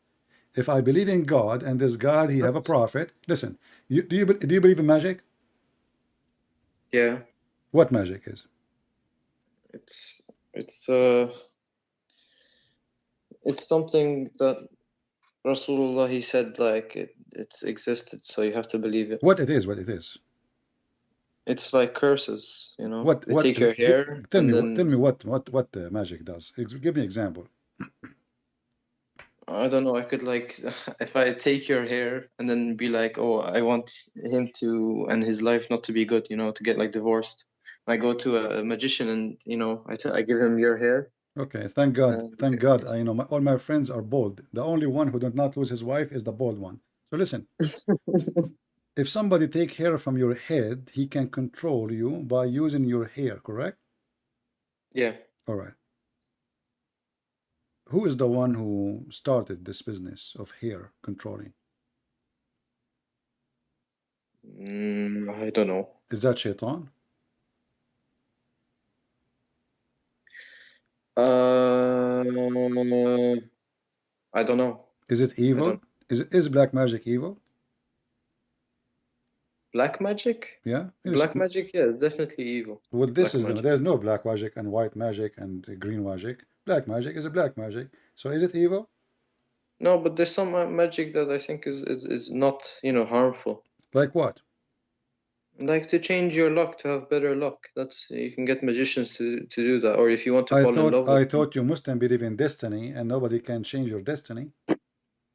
If I believe in God, and this God, he have a prophet. Listen, do you believe in magic? Yeah. What magic is? It's something that Rasulullah, he said like it's existed, so you have to believe it. What it is? It's like curses, you know. What? They take your hair. Tell me what magic does. Give me an example. I don't know. I could like, if I take your hair and then be like, oh, I want him to and his life not to be good, you know, to get like divorced. I go to a magician and you know, I give him your hair. Okay, thank God. Thank God. You know, all my friends are bald. The only one who did not lose his wife is the bald one. So listen, if somebody take hair from your head, he can control you by using your hair, correct? Yeah. All right. Who is the one who started this business of hair controlling? I don't know. Is that Shaitan? I don't know. Is it evil? Is black magic evil? Black magic? Yeah. Black magic, yeah, it's definitely evil. Well, this Black is magic. there's no black magic and white magic and green magic. Black magic is a black magic. So is it evil? No, but there's some magic that I think is not, you know, harmful. Like what? Like to change your luck, to have better luck. That's, you can get magicians to do that. Or if you want to fall in love with I thought you Muslim believe in destiny and nobody can change your destiny.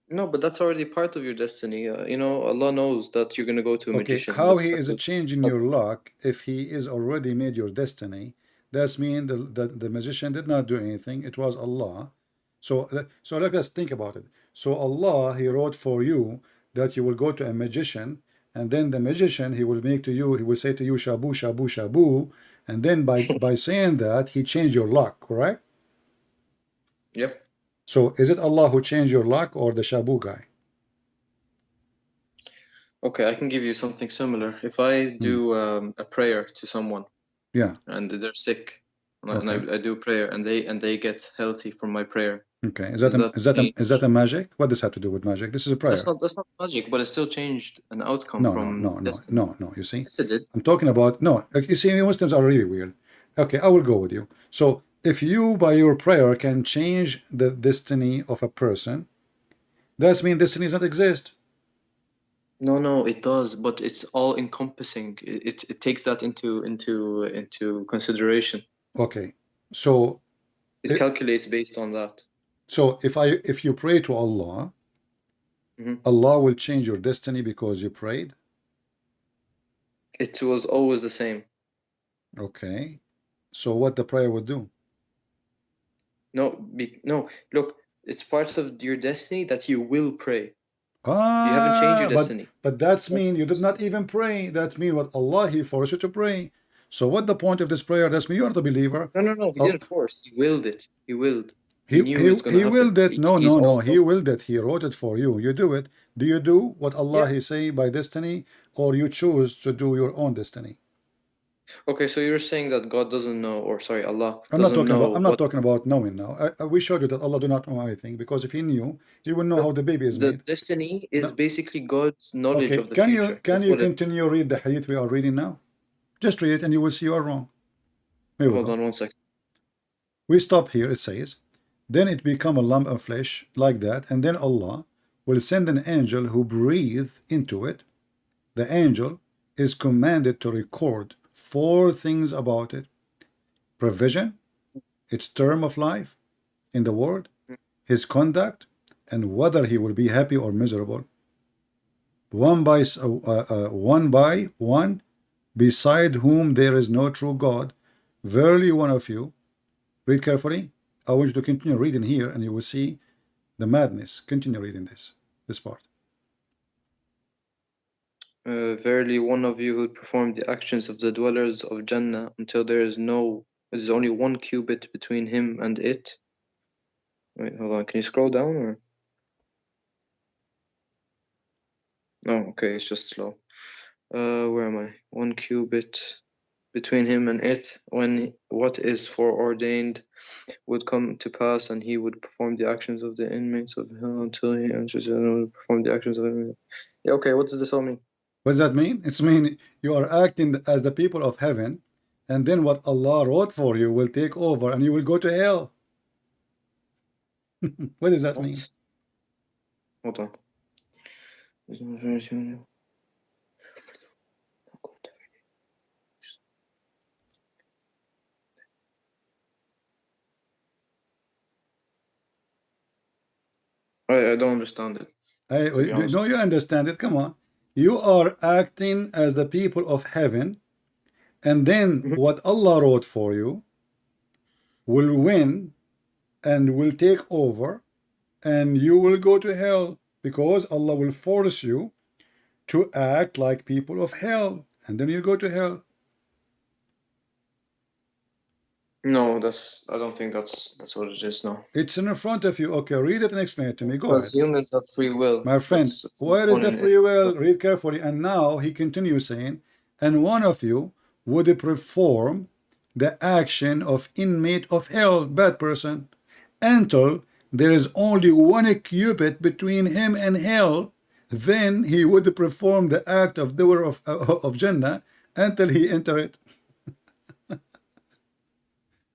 No, but that's already part of your destiny. You know, Allah knows that you're going to go to a magician. How That's he part is of- changing your luck if he is already made your destiny? That's mean the magician did not do anything. It was Allah. So let us think about it. So Allah, he wrote for you that you will go to a magician, and then the magician, he will make to you, he will say to you, shabu, shabu, shabu, and then by saying that, he changed your luck, correct? Yep. So is it Allah who changed your luck or the shabu guy? Okay, I can give you something similar. If I do a prayer to someone, Yeah. and they're sick, and Okay. I do prayer, and they get healthy from my prayer. Okay. Is that a magic? What does that have to do with magic? This is a prayer. That's not magic, but it still changed an outcome from destiny. No. You see, Yes, it did. I'm talking about no. You see, Muslims are really weird. Okay, I will go with you. So if you by your prayer can change the destiny of a person, that means destiny does not exist. No, it does, but it's all encompassing. It takes that into consideration. Okay, so It calculates based on that. so if you pray to Allah, Mhm. Allah will change your destiny because you prayed. It was always the same. Okay, so what the prayer would do? No. Look, it's part of your destiny that you will pray. Ah, You haven't changed your destiny. But that's mean you did not even pray. That mean what Allah he forced you to pray. So what the point of this prayer? That's mean you are the believer. No. He Oh. didn't force. He willed it. He willed. He knew it's gonna he will happen. that. No, He's no, no. all He will that. He wrote it for you. You do it. Do you do what Allah Yeah. He say by destiny, or you choose to do your own destiny? Okay, so you're saying that God doesn't know, or sorry, Allah I'm not doesn't talking about. know I'm not what talking about knowing now. We showed you that Allah do not know anything, because if He knew, He will know how the baby is the made. destiny is No. basically God's knowledge Okay. of the future. Can That's you what it. continue read the hadith we are reading now? Just read it, and you will see you are wrong. Here we Hold go. on 1 second. We stop here. It says, then it become a lump of flesh like that, and then Allah will send an angel who breathe into it. The angel is commanded to record 4 things about it: provision, its term of life in the world, his conduct, and whether he will be happy or miserable. One by one, beside whom there is no true God. Verily one of you, read carefully. I want you to continue reading here, and you will see the madness. Continue reading this part. Verily, one of you who perform the actions of the dwellers of Jannah until there is only 1 cubit between him and it. Wait, hold on. Can you scroll down or? No, okay, it's just slow. Where am I? 1 cubit between him and it, when what is foreordained would come to pass, and he would perform the actions of the inmates of hell until he enters and would perform the actions of the inmates. Yeah, okay, what does this all mean? What does that mean? It's mean you are acting as the people of heaven, and then what Allah wrote for you will take over, and you will go to hell. What does that mean? Hold on. I don't understand it. To be honest. No, you understand it. Come on. You are acting as the people of heaven, and then what Allah wrote for you will win and will take over, and you will go to hell, because Allah will force you to act like people of hell, and then you go to hell. No, I don't think that's what it is. No. It's in front of you. Okay, read it and explain it to me. Go ahead. Because humans have free will. My friend, where is the free will? Read carefully. And now he continues saying, and one of you would perform the action of inmate of hell, bad person, until there is only 1 cubit between him and hell. Then he would perform the act of doer of Jannah until he enter it.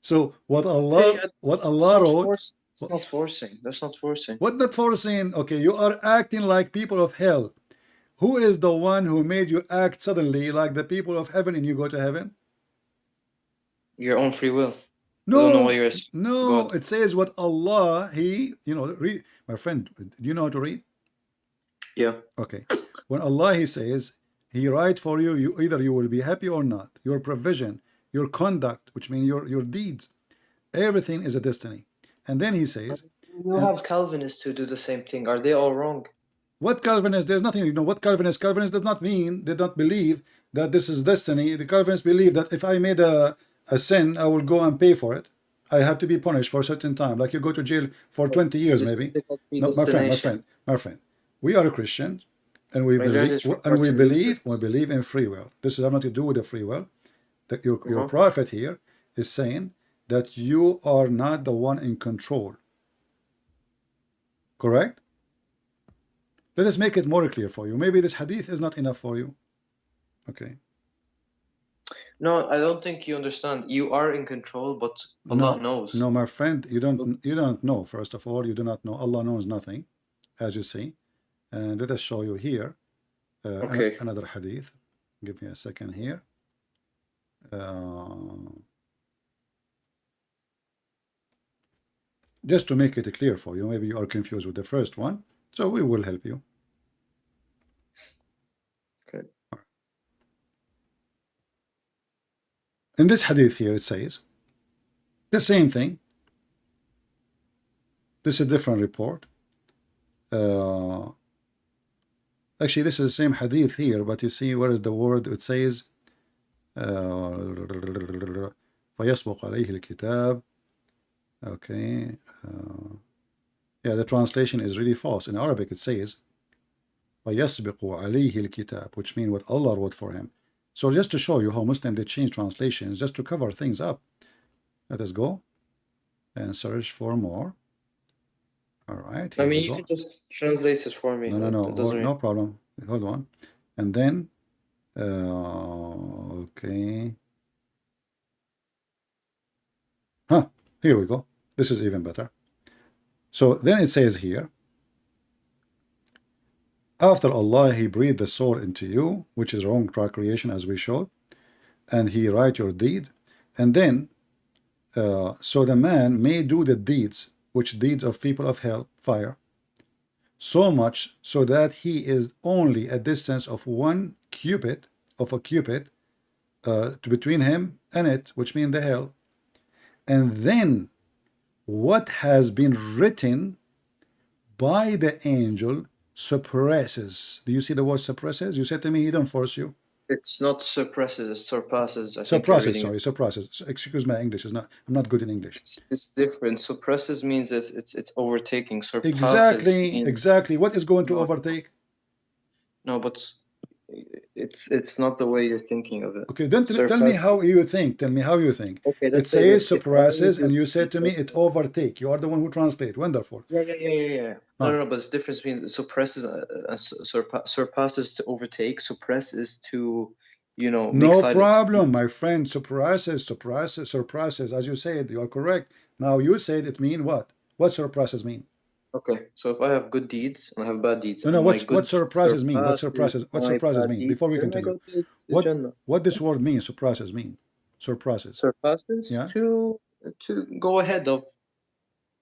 So what Allah wrote. It's not forcing. That's not forcing. What not forcing? Okay, you are acting like people of hell. Who is the one who made you act suddenly like the people of heaven and you go to heaven? Your own free will. No, I don't know why you're no. God. It says what Allah, read. My friend, do you know how to read? Yeah. Okay. When Allah, He says, He write for you, either you will be happy or not. Your provision, your conduct, which means your deeds, everything is a destiny. And then He says, You have Calvinists who do the same thing. Are they all wrong? what Calvinists? There's nothing. What Calvinists? Calvinists does not mean, they don't believe that this is destiny. The Calvinists believe that if I made a sin, I will go and pay for it. I have to be punished for a certain time. Like you go to jail for 20 years, maybe. No, my friend. We are Christians, and we believe in free will. This has nothing to do with the free will. That your prophet here is saying that you are not the one in control. Correct? Let us make it more clear for you. Maybe this hadith is not enough for you. Okay. No, I don't think you understand. You are in control, but Allah knows. No, my friend, you don't know. First of all, you do not know. Allah knows nothing, as you see. And let us show you here another hadith. Give me a second here. Just to make it clear for you, maybe you are confused with the first one, so we will help you. Okay. In this hadith here, it says the same thing. This is a different report. Actually, this is the same hadith here, but you see where is the word? It says فيسبق عليه الكتاب Okay. Yeah, the translation is really false. In Arabic, it says, فَيَسْبِقُ عَلَيْهِ الْكِتَابِ, which means what Allah wrote for him. So just to show you how Muslims, they change translations, just to cover things up. Let us go and search for more. All right. I Here mean, we you go. can just translate it for me. No, It doesn't no problem. Hold on. And then, okay. Huh, here we go. This is even better. So then it says here, after Allah, He breathed the soul into you, which is wrong creation as we showed, and He write your deed. And then, so the man may do the deeds, which deeds of people of hell, fire, so much so that he is only a distance of one cubit, between him and it, which means the hell. And then what has been written by the angel suppresses. Do you see the word suppresses? You said to me, he don't force you. It's not suppresses, it surpasses. I think Suppresses, you're reading sorry, suppresses. Excuse my English. I'm not good in English. it's different. Suppresses means it's overtaking. Surpasses means, Exactly. What is going to overtake? no, but it's not the way you're thinking of it. Okay, then tell me how you think. Tell me how you think. Okay, It let's say says this. suppresses, and you said to me it overtake. You are the one who translate. Wonderful. Yeah. No, but it's difference between suppresses and surpasses to overtake. Suppresses to, make No silent. problem, my friend. Surprises. As you said, you are correct. Now you said it mean what? What surprises mean? Okay, so if I have good deeds and I have bad deeds, No, and what surprises mean? What surprises mean? deeds, Before we then I continue, go to what Jannah. this word means? Surprises mean. Surprises. Surpasses Yeah. to go ahead of,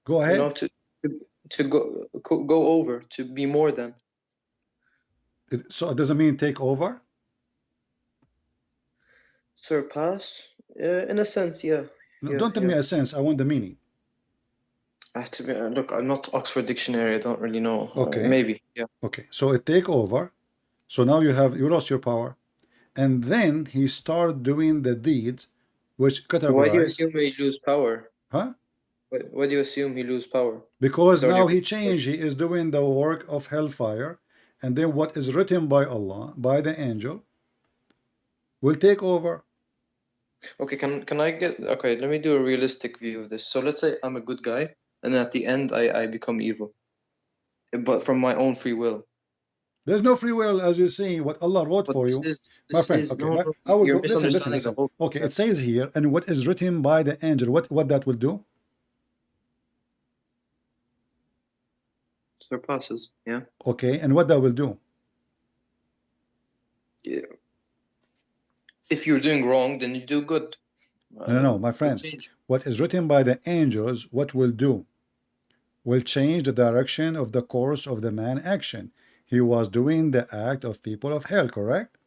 Go ahead. to go over, to be more than. So it doesn't mean take over. Surpass, in a sense, yeah. No, don't tell me a sense. I want the meaning. I have to be, look, I'm not Oxford Dictionary. I don't really know. Okay. Maybe, yeah. Okay. So it take over. So now you lost your power, and then he start doing the deeds, which categorize. Why do you assume he lose power? Huh? Why do you assume he lose power? Because now he changed. He is doing the work of hellfire, and then what is written by Allah, by the angel, will take over. Okay, can I get, okay, let me do a realistic view of this. So let's say I'm a good guy, and at the end I become evil, but from my own free will. There's no free will, as you see, what Allah wrote for you. My friend, okay, I will go, listen. Okay, it says here, and what is written by the angel, what that will do? Surpasses, yeah. Okay, and what that will do? Yeah. If you're doing wrong, then you do good. No, my friend. What is written by the angels, what will do? Will change the direction of the course of the man action. He was doing the act of people of hell, correct?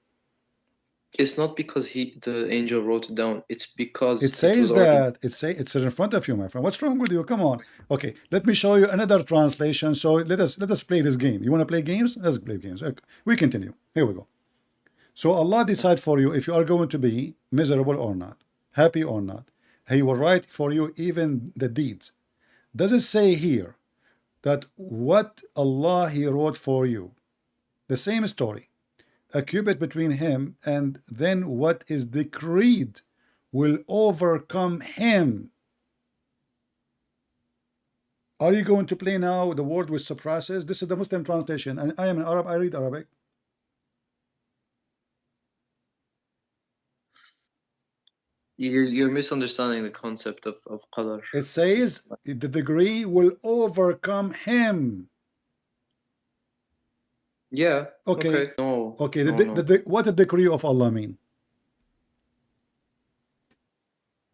It's not because the angel wrote it down. It's because it says that it's in front of you, my friend. What's wrong with you? Come on. Okay, let me show you another translation. So let us play this game. You want to play games? Let's play games. Okay. We continue. Here we go. So Allah decide for you if you are going to be miserable or not, happy or not. He will write for you even the deeds. Does it say here that what Allah He wrote for you, the same story, a cubit between him, and then what is decreed will overcome him? Are you going to play now the word with surprises? This is the Muslim translation, and I am an Arab. I read Arabic. You're misunderstanding the concept of qadar. It says the degree will overcome him. Yeah. Okay. No. Okay. No. What the decree of Allah mean?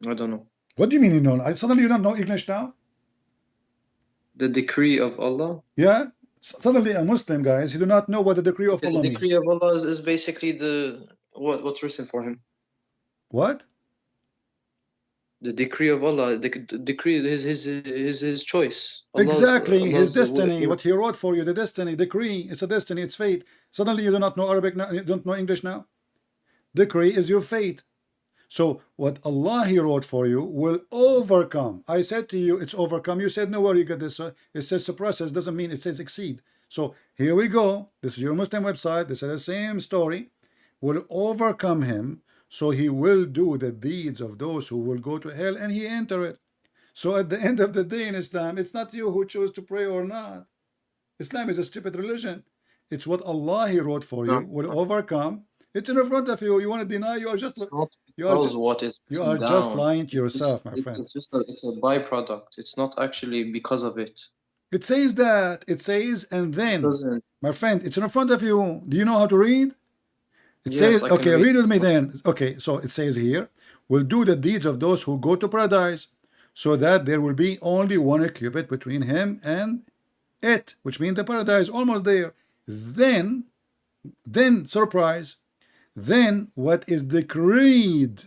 I don't know. What do you mean you know? Suddenly you don't know English now? The decree of Allah? Yeah. Suddenly a Muslim, guys, you do not know what the decree of Allah means. The decree of Allah is basically what's written for him. What? The decree of Allah, the decree is his choice. Exactly, his destiny, what he wrote for you, the destiny, decree, it's a destiny, it's fate. Suddenly you do not know Arabic now, you don't know English now? Decree is your fate. So what Allah He wrote for you will overcome. I said to you, it's overcome. You said, no, where you get this? It says suppresses, doesn't mean it says exceed. So here we go. This is your Muslim website. This is the same story. Will overcome him. So he will do the deeds of those who will go to hell, and he enter it. So at the end of the day in Islam, it's not you who choose to pray or not. Islam is a stupid religion. It's what Allah He wrote for you will overcome. It's in front of you. You want to deny? You are just just lying to yourself, my friend. It's a byproduct. It's not actually because of it. It says that. It says, and then, my friend, it's in front of you. Do you know how to read? It says, okay, read with me then. Okay, so it says here, will do the deeds of those who go to paradise, so that there will be only one cubit between him and it, which means the paradise, almost there. Then surprise, then what is decreed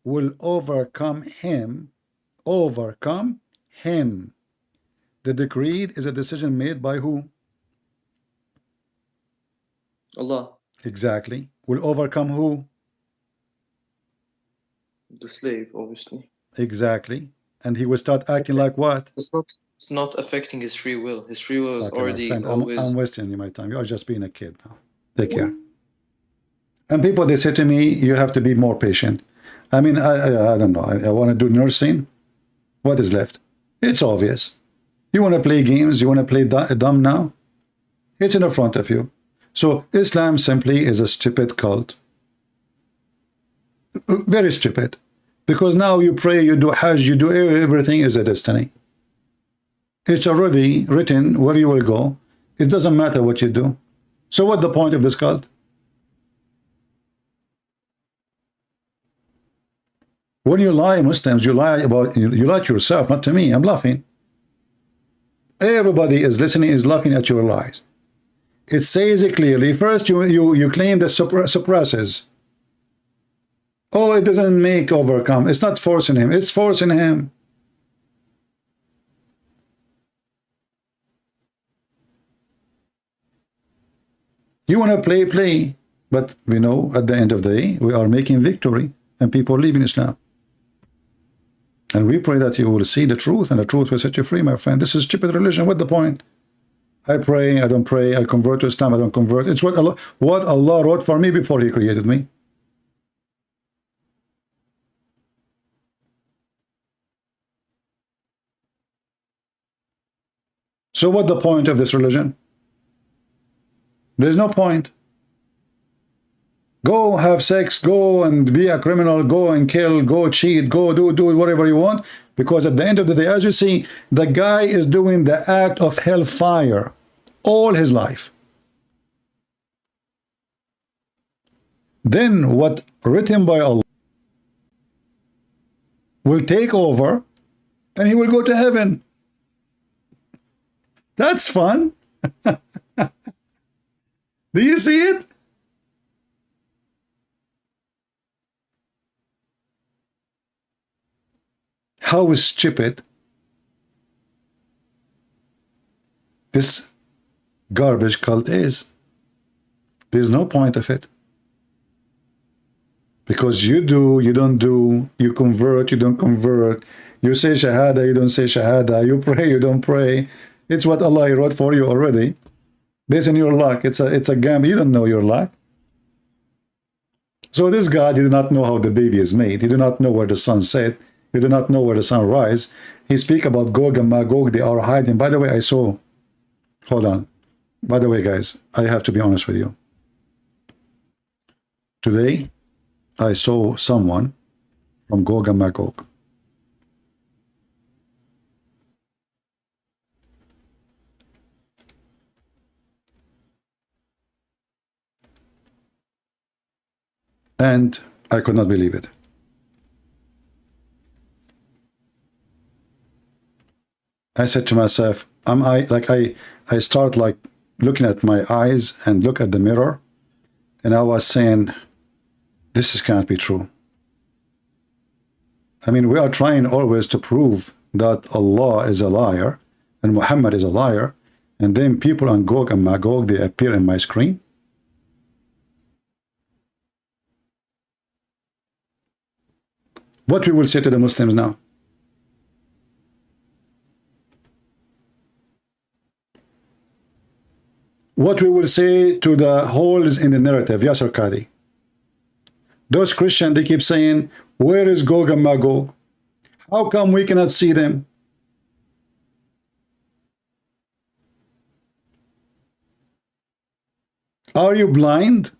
will overcome him. Overcome him. The decreed is a decision made by who? Allah. Exactly. Will overcome who? The slave, obviously. Exactly. And he will start acting like what? It's not affecting his free will. His free will is already always... I'm wasting you my time. You are just being a kid now. Take care. And people, they say to me, you have to be more patient. I mean, I don't know. I want to do nursing. What is left? It's obvious. You want to play games? You want to play dumb now? It's in the front of you. So Islam simply is a stupid cult. Very stupid. Because now you pray, you do Hajj, you do everything is a destiny. It's already written where you will go. It doesn't matter what you do. So what's the point of this cult? When you lie, Muslims, you lie to yourself, not to me. I'm laughing. Everybody is listening, is laughing at your lies. It says it clearly. First, you claim that suppresses. Oh, it doesn't make overcome. It's not forcing him. It's forcing him. You want to play. But we know at the end of the day, we are making victory and people leave in Islam. And we pray that you will see the truth and the truth will set you free, my friend. This is stupid religion. What's the point? I pray, I don't pray. I convert to Islam, I don't convert. It's what Allah wrote for me before He created me. So what's the point of this religion? There's no point. Go have sex, go and be a criminal, go and kill, go cheat, go do whatever you want. Because at the end of the day, as you see, the guy is doing the act of hellfire all his life. Then what written by Allah will take over and he will go to heaven. That's fun. Do you see it? How stupid this garbage cult is. There's no point of it. Because you do, you don't do, you convert, you don't convert, you say shahada, you don't say shahada, you pray, you don't pray. It's what Allah wrote for you already. Based on your luck, it's a game. You don't know your luck. So this God, you do not know how the baby is made. You do not know where the sun set. You do not know where the sun rise. He speak about Gog and Magog. They are hiding. By the way, I saw. Hold on. By the way, guys, I have to be honest with you. Today, I saw someone from Gog and Magog. And I could not believe it. I said to myself, I start like looking at my eyes and look at the mirror, and I was saying, this can't be true. I mean, we are trying always to prove that Allah is a liar and Muhammad is a liar, and then people on Gog and Magog, they appear in my screen. What we will say to the Muslims now? What we will say to the holes in the narrative? Yasser Qadi. Those Christians, they keep saying, where is Gog and Magog? How come we cannot see them? Are you blind?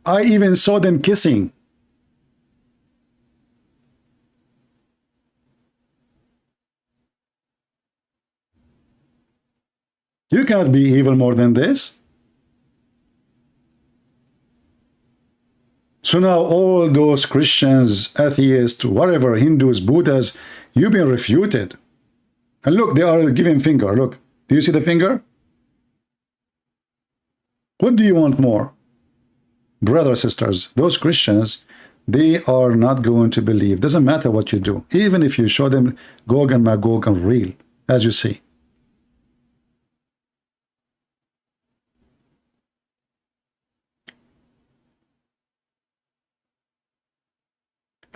I even saw them kissing. You cannot be evil more than this. So now all those Christians, atheists, whatever, Hindus, Buddhas, you've been refuted. And look, they are giving finger. Look, do you see the finger? What do you want more? Brothers, sisters, those Christians, they are not going to believe. Doesn't matter what you do. Even if you show them Gog and Magog and real, as you see.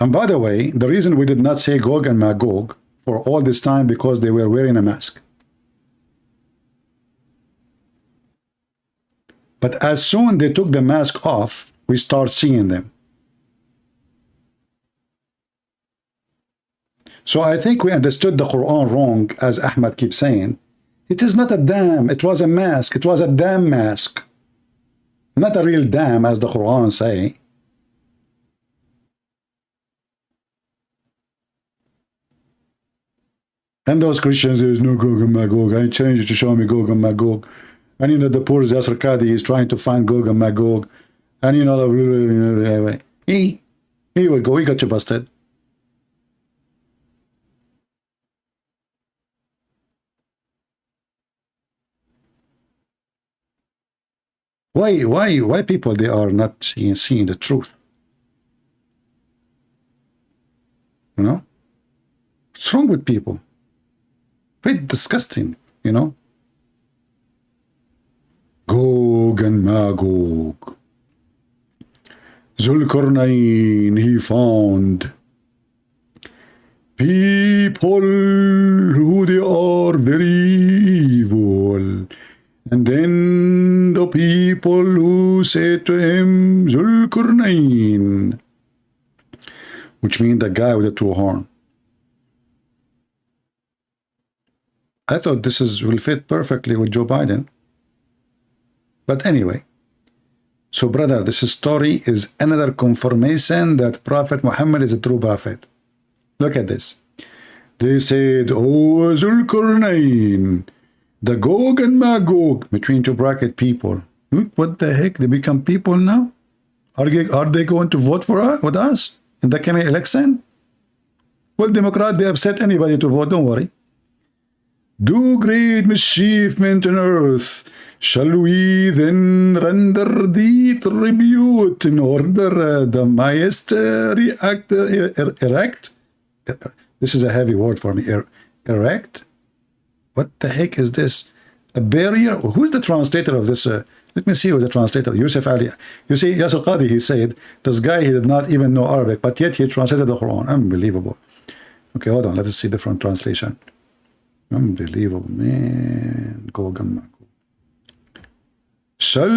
And by the way, the reason we did not say Gog and Magog for all this time because they were wearing a mask. But as soon they took the mask off, we start seeing them. So I think we understood the Quran wrong, as Ahmad keeps saying. It is not a dam, it was a mask. It was a dam mask. Not a real dam, as the Quran say. And those Christians, there is no Gog and Magog. I changed it to show me Gog and Magog. And you know, the poor Yasser Qadi is trying to find Gog and Magog. And you know, here we go, we got you busted. Why people, they are not seeing the truth? You know? What's wrong with people? Very disgusting, you know? Gog and Magog. Zulkarnain, he found people who they are very evil. And then the people who said to him, Zulkarnain, which means the guy with the two horns. I thought this will fit perfectly with Joe Biden. But anyway, so brother, this story is another confirmation that Prophet Muhammad is a true prophet. Look at this. They said, oh, Zulkarnain, the Gog and Magog, between two bracket people. What the heck? They become people now? Are they going to vote for us, with us in the coming election? Well, Democrat, they upset anybody to vote, don't worry. Do great mischievement on earth. Shall we then render thee tribute in order the highest erect? This is a heavy word for me. Erect? What the heck is this? A barrier? Who's the translator of this? Let me see who the translator. Yusuf Ali. You see, Yasser Qadi, he said, this guy, he did not even know Arabic, but yet he translated the Quran. Unbelievable. Okay, hold on. Let us see different translation. Unbelievable, man. Gog and Magog. Shall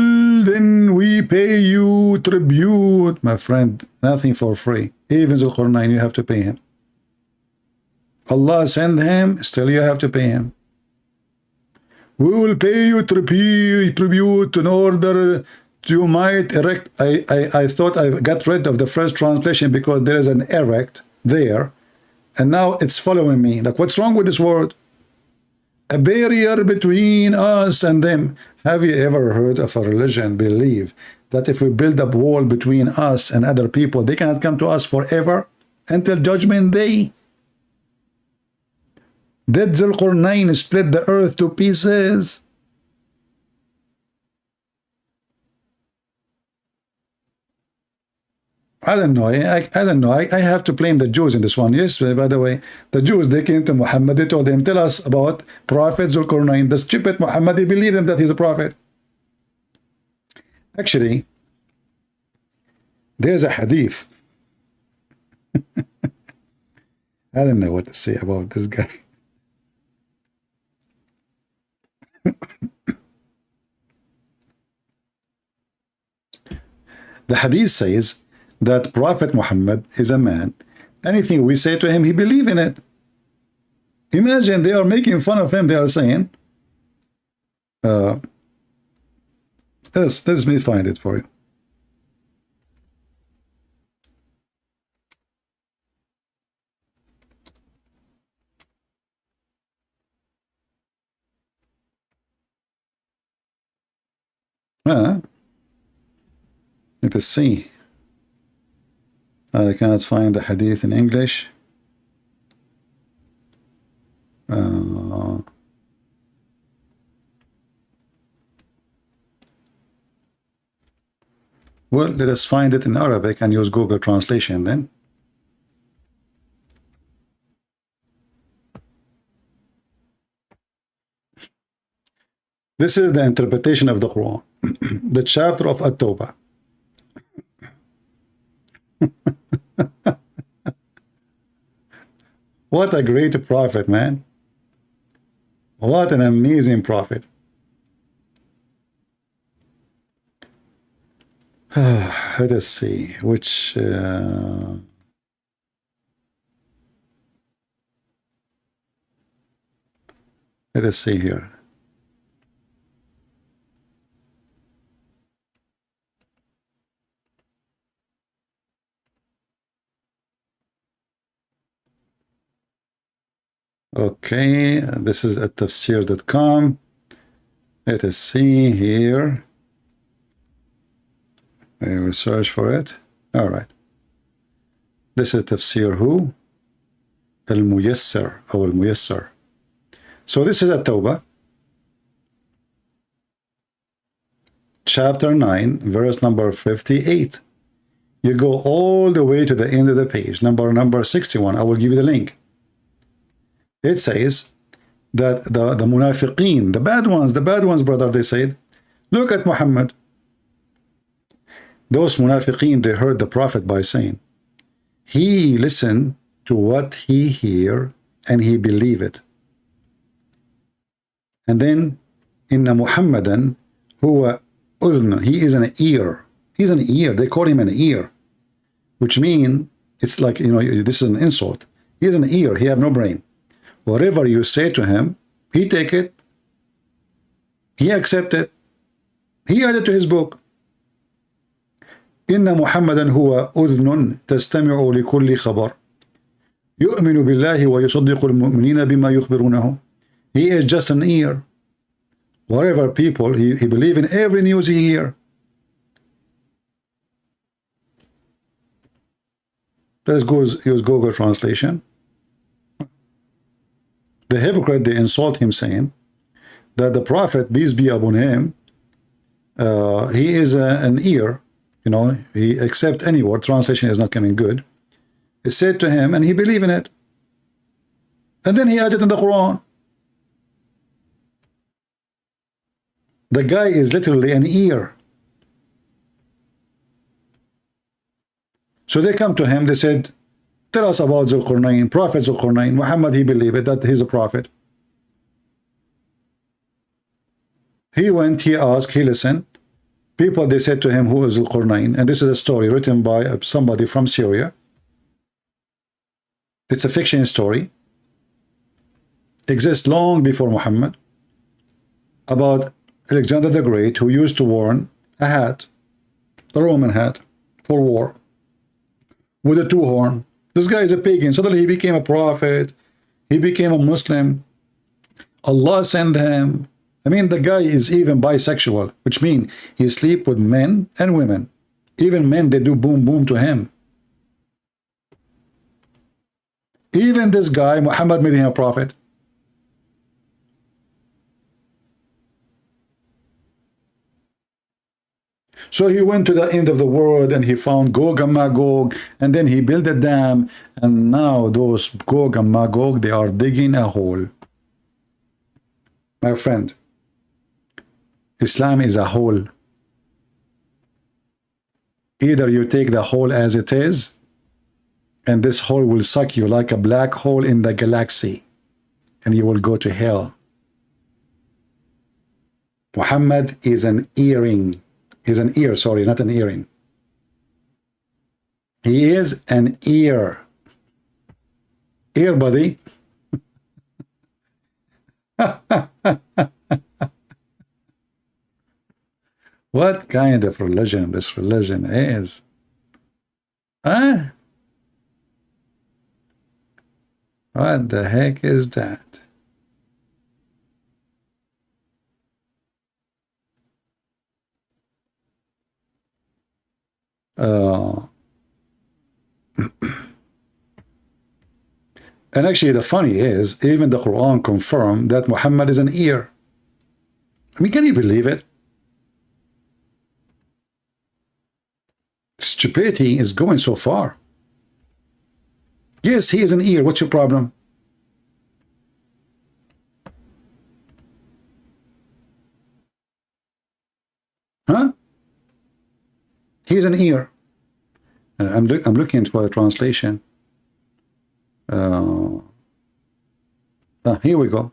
then we pay you tribute? My friend, nothing for free. Even Zulkarnain, you have to pay him. Allah send him, still you have to pay him. We will pay you tribute in order you might erect. I thought I got rid of the first translation because there is an erect there. And now it's following me. Like, what's wrong with this word? A barrier between us and them. Have you ever heard of a religion believe that if we build up wall between us and other people, they cannot come to us forever until judgment day? Did Zulkarnain split the earth to pieces? I don't know. I don't know. I have to blame the Jews in this one. Yes, by the way, the Jews, they came to Muhammad. They told him, tell us about Prophet Zulkarnain. The stupid Muhammad, they believe him that he's a prophet. Actually, there's a hadith I don't know what to say about this guy. The hadith says that Prophet Muhammad is a man. Anything we say to him, he believes in it. Imagine they are making fun of him. They are saying, let me find it for you. Let us see. I cannot find the hadith in English. Well, let us find it in Arabic and use Google translation then. This is the interpretation of the Quran, the chapter of At-Tawbah. What a great prophet, man. What an amazing prophet. Let us see which let us see here. Okay, this is at tafsir.com. Let us see here. I will search for it. All right. This is tafsir who? Al-Muyassar or Al-Muyassar. So this is At-Tawbah, chapter 9, verse number 58. You go all the way to the end of the page, number 61. I will give you the link. It says that the munafiqeen, the bad ones, brother, they said, look at Muhammad. Those munafiqeen, they heard the prophet by saying, he listened to what he hear and he believe it. And then, inna Muhammadan huwa udhn, he is an ear. He's an ear. They call him an ear, which means it's like, you know, this is an insult. He is an ear. He have no brain. Whatever you say to him, he take it, he accept it, he add it to his book. Inna Muhammadan huwa udhnun tastami'u li kulli khabar yu'minu billahi wa yusaddiqu al-mu'minina bima yukhbirunahu. He is just an ear. Whatever people, he believe in every news he hear. Let's go use Google translation. The hypocrite, they insult him, saying that the prophet, peace be upon him, he is an ear, you know, he accept any word, translation is not coming good. It's said to him, and he believe in it. And then he added in the Quran. The guy is literally an ear. So they come to him, they said, tell us about Zulqarnain, Prophet Zulqarnain. Muhammad, he believed it, that he's a prophet. He went, he asked, he listened. People, they said to him, who is Zulqarnain? And this is a story written by somebody from Syria. It's a fiction story. Exists long before Muhammad. About Alexander the Great, who used to wear a hat, a Roman hat, for war, with a two horn. This guy is a pagan. Suddenly he became a prophet. He became a Muslim. Allah sent him. I mean, the guy is even bisexual, which means he sleep with men and women. Even men, they do boom boom to him. Even this guy, Muhammad, made him a prophet. So he went to the end of the world and he found Gog and Magog, and then he built a dam, and now those Gog and Magog, they are digging a hole. My friend, Islam is a hole. Either you take the hole as it is, And this hole will suck you like a black hole in the galaxy. And you will go to hell. Muhammad is an earring. He's an ear, sorry, not an earring. He is an ear. Ear, buddy. What kind of religion this religion is? Huh? What the heck is that? And actually, the funny is, even the Quran confirmed that Muhammad is an ear. I mean, can you believe it? Stupidity is going so far. Yes, he is an ear. What's your problem? Huh? He is an ear. I'm looking for a translation. Here we go.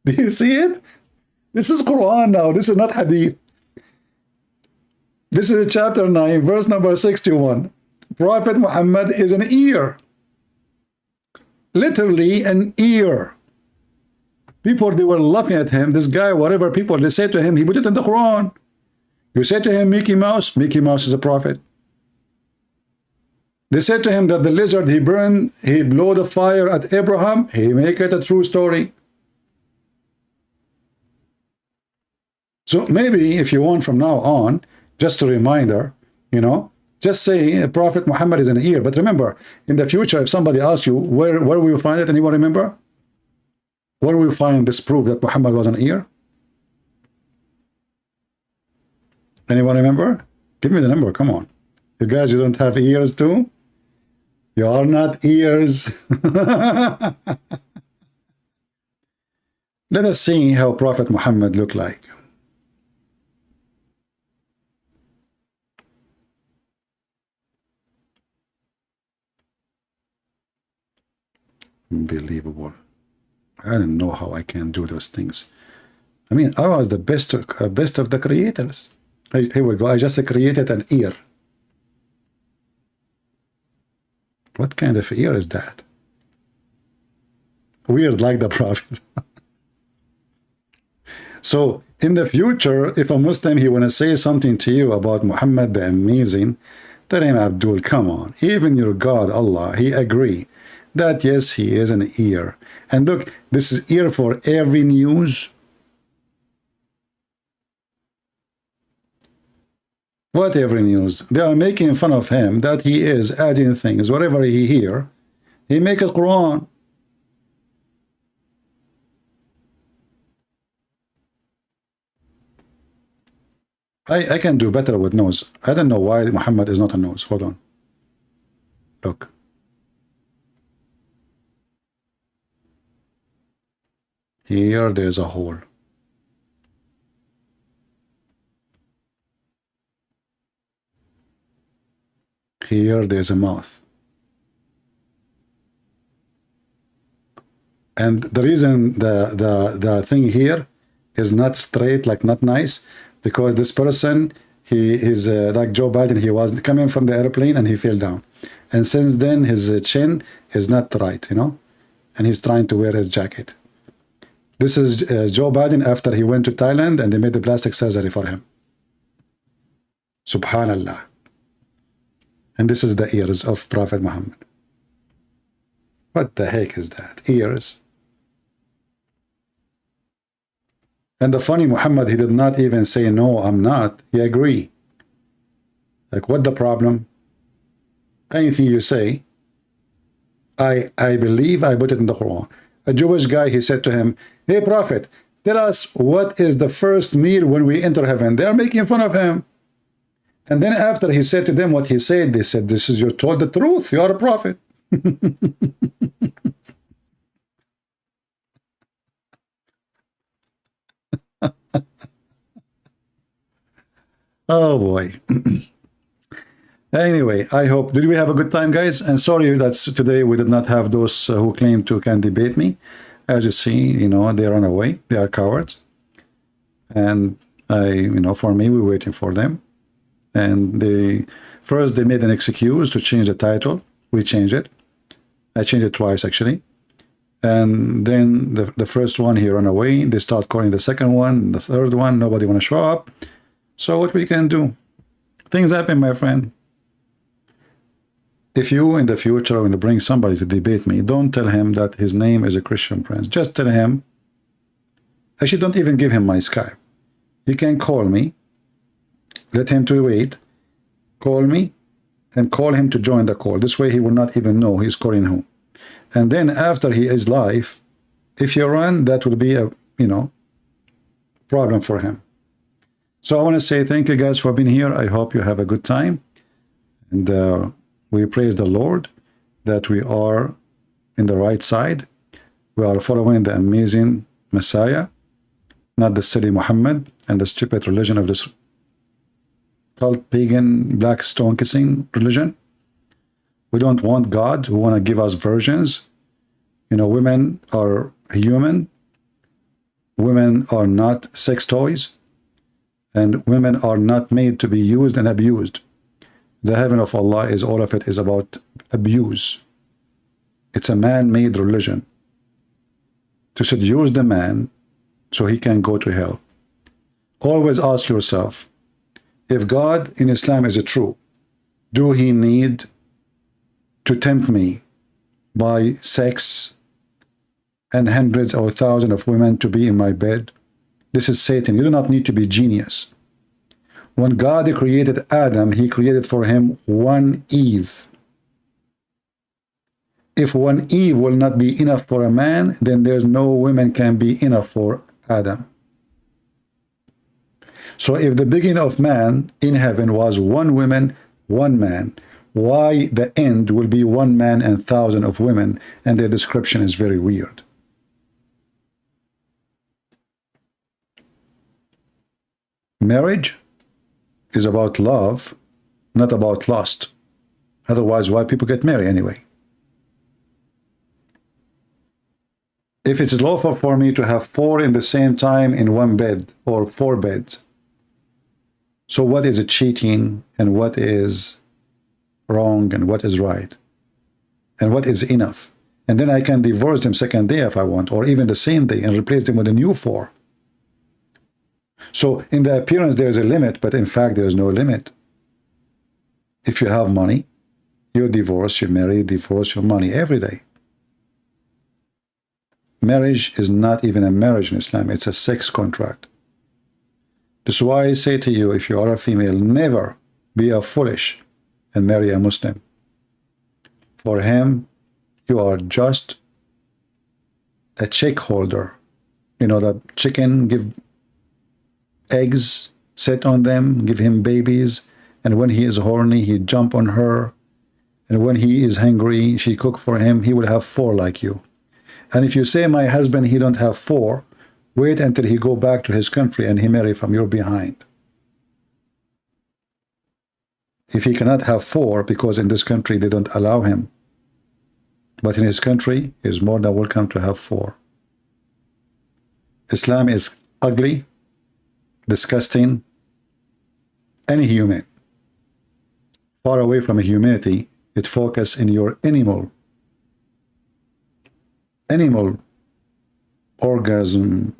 Do you see it? This is Quran now. This is not Hadith. This is chapter 9, verse number 61. Prophet Muhammad is an ear. Literally an ear. People, they were laughing at him. This guy, whatever people, they say to him, he put it in the Quran. You say to him, Mickey Mouse is a prophet. They said to him that the lizard he burned, he blew the fire at Abraham, he make it a true story. So maybe if you want from now on, just a reminder, you know, just say Prophet Muhammad is an ear. But remember, in the future, if somebody asks you, where will you find it? Anyone remember? Where will you find this proof that Muhammad was an ear? Anyone remember? Give me the number, come on. You guys, you don't have ears too? You are not ears. Let us see how Prophet Muhammad looked like. Unbelievable. I don't know how I can do those things. I mean, I was the best of the creators. Here we go. I just created an ear. What kind of ear is that? Weird like the Prophet. So, in the future, if a Muslim, he want to say something to you about Muhammad the Amazing, tell him, Abdul, come on. Even your God, Allah, he agree that yes, he is an ear. And look, this is ear for every news. What every news? They are making fun of him that he is adding things. Whatever he hear, he make it Quran. I can do better with nose. I don't know why Muhammad is not a nose. Hold on. Look. Here there's a hole. Here there's a mouth. And the reason the thing here is not straight, like not nice, because this person, he is like Joe Biden, he was coming from the airplane and he fell down. And since then his chin is not right, you know, and he's trying to wear his jacket. This is Joe Biden after he went to Thailand and they made the plastic surgery for him. Subhanallah. And this is the ears of Prophet Muhammad. What the heck is that? Ears. And the funny, Muhammad, he did not even say, no, I'm not. He agreed. Like, what the problem? Anything you say, I believe I put it in the Quran. A Jewish guy, he said to him, hey, Prophet, tell us what is the first meal when we enter heaven. They are making fun of him. And then after he said to them what he said, they said, this is, you're told the truth. You are a prophet. Oh boy. Anyway, I hope, did we have a good time, guys? And sorry that today we did not have those who claim to can debate me. As you see, you know, they run away. They are cowards. And for me, we're waiting for them. And first they made an excuse to change the title. We changed it. I changed it twice, actually. And then the first one, he ran away. They start calling the second one, the third one. Nobody want to show up. So what we can do? Things happen, my friend. If you in the future want to bring somebody to debate me, don't tell him that his name is a Christian Prince. Just tell him, actually don't even give him my Skype. He can call me, let him to wait, call me, and call him to join the call. This way he will not even know he's calling who. And then after he is live, if you run, that will be a, problem for him. So I want to say thank you guys for being here. I hope you have a good time. And we praise the Lord that we are in the right side. We are following the amazing Messiah, not the silly Muhammad and the stupid religion of this cult, pagan, black stone kissing religion. We don't want God who want to give us versions. Women are human. Women are not sex toys. And women are not made to be used and abused. The heaven of Allah is all of it is about abuse. It's a man-made religion to seduce the man so he can go to hell. Always ask yourself, if God in Islam is true, do he need to tempt me by sex and hundreds or thousands of women to be in my bed? This is Satan. You do not need to be genius. When God created Adam, he created for him one Eve. If one Eve will not be enough for a man, then there's no women can be enough for Adam. So if the beginning of man in heaven was one woman, one man, why the end will be one man and thousand of women, and their description is very weird. Marriage is about love, not about lust. Otherwise, why people get married anyway? If it's lawful for me to have 4 in the same time in one bed or 4 beds, so what is cheating and what is wrong and what is right? And what is enough? And then I can divorce them second day if I want, or even the same day, and replace them with a new 4. So in the appearance there is a limit, but in fact there is no limit. If you have money, you divorce, you marry, divorce, your money every day. Marriage is not even a marriage in Islam, it's a sex contract. This is why I say to you, if you are a female, never be a foolish and marry a Muslim. For him, you are just a chick holder. The chicken give eggs, sit on them, give him babies, and when he is horny, he jump on her, and when he is hungry, she cook for him. He will have 4 like you. And if you say, my husband, he don't have 4, wait until he go back to his country and he marry from your behind. If he cannot have 4, because in this country they don't allow him, but in his country, he is more than welcome to have 4. Islam is ugly, disgusting, inhuman. Far away from humanity, it focuses in your animal orgasm,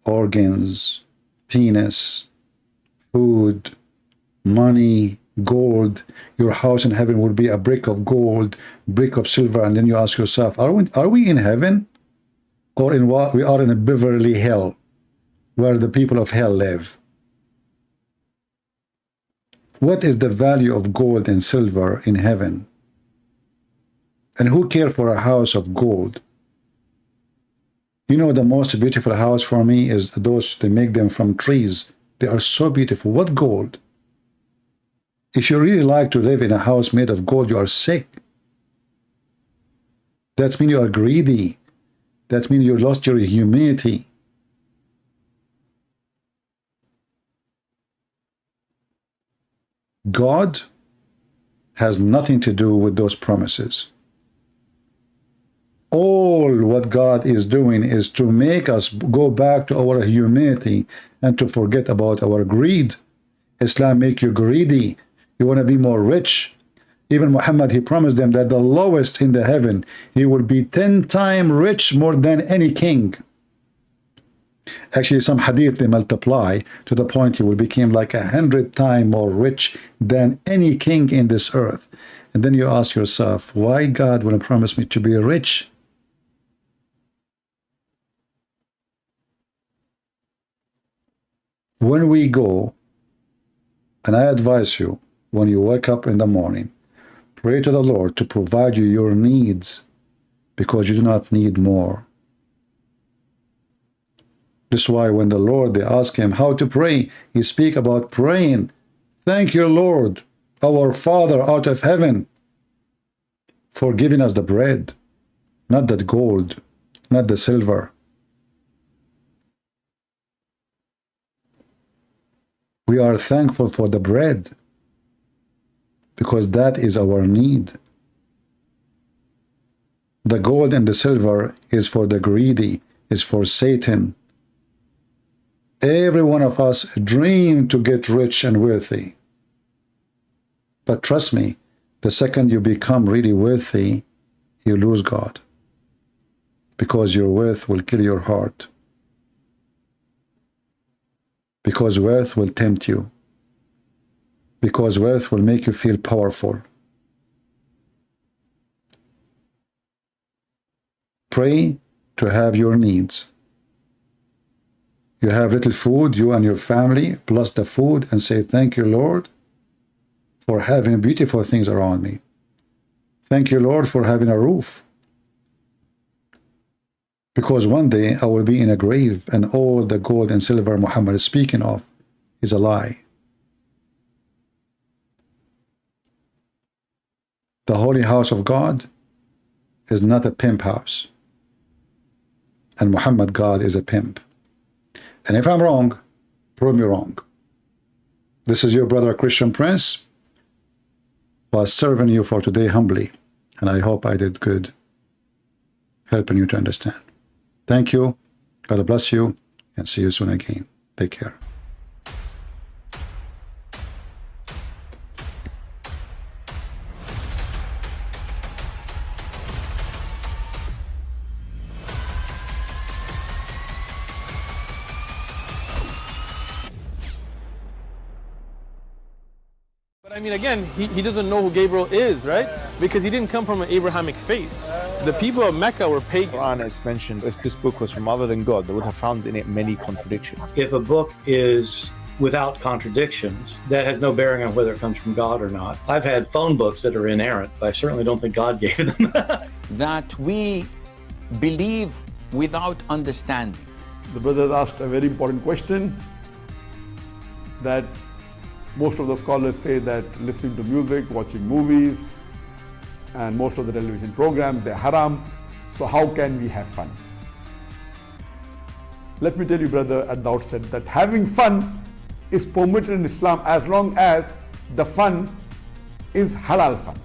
organs, penis, food, money, gold. Your house in heaven will be a brick of gold, brick of silver, and then you ask yourself, are we in heaven, or in what we are in a Beverly Hell, where the people of hell live? What is the value of gold and silver in heaven? And who cares for a house of gold? The most beautiful house for me is those, they make them from trees. They are so beautiful. What gold? If you really like to live in a house made of gold, you are sick. That means you are greedy. That means you lost your humanity. God has nothing to do with those promises. All what God is doing is to make us go back to our humanity and to forget about our greed. Islam make you greedy. You want to be more rich. Even Muhammad, he promised them that the lowest in the heaven, he will be 10 times rich more than any king. Actually, some hadith, they multiply to the point he will become like 100 times more rich than any king in this earth. And then you ask yourself, why God will promise me to be rich? When we go, and I advise you, when you wake up in the morning, pray to the Lord to provide you your needs, because you do not need more. This is why when the Lord, they ask him how to pray, he speak about praying. Thank your Lord, our Father out of heaven, for giving us the bread, not the gold, not the silver. We are thankful for the bread, because that is our need. The gold and the silver is for the greedy, is for Satan. Every one of us dream to get rich and wealthy. But trust me, the second you become really wealthy, you lose God. Because your wealth will kill your heart. Because wealth will tempt you. Because wealth will make you feel powerful. Pray to have your needs. You have little food, you and your family, plus the food, and say, thank you, Lord, for having beautiful things around me. Thank you, Lord, for having a roof. Because one day I will be in a grave, and all the gold and silver Muhammad is speaking of is a lie. The holy house of God is not a pimp house. And Muhammad, God, is a pimp. And if I'm wrong, prove me wrong. This is your brother Christian Prince, was serving you for today humbly. And I hope I did good helping you to understand. Thank you. God bless you. And see you soon again. Take care. But I mean, again, he doesn't know who Gabriel is, right? Because he didn't come from an Abrahamic faith. The people of Mecca were pagan. Quran is mentioned. If this book was from other than God, they would have found in it many contradictions. If a book is without contradictions, that has no bearing on whether it comes from God or not. I've had phone books that are inerrant, but I certainly don't think God gave them. That we believe without understanding. The brother asked a very important question, that most of the scholars say that listening to music, watching movies, and most of the television programs, they're haram. So how can we have fun? Let me tell you, brother, at the outset, that having fun is permitted in Islam as long as the fun is halal fun.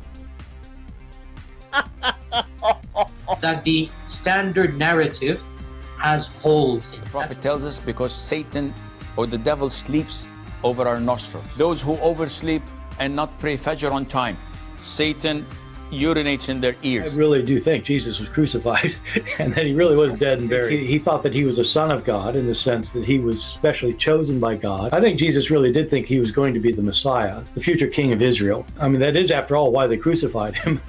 That the standard narrative has holes in it. The Prophet tells us because Satan or the devil sleeps over our nostrils. Those who oversleep and not pray Fajr on time, Satan urinates in their ears. I really do think Jesus was crucified and that he really was dead and buried. He thought that he was a son of God in the sense that he was specially chosen by God. I think Jesus really did think he was going to be the Messiah, the future king of Israel. I mean, that is, after all, why they crucified him,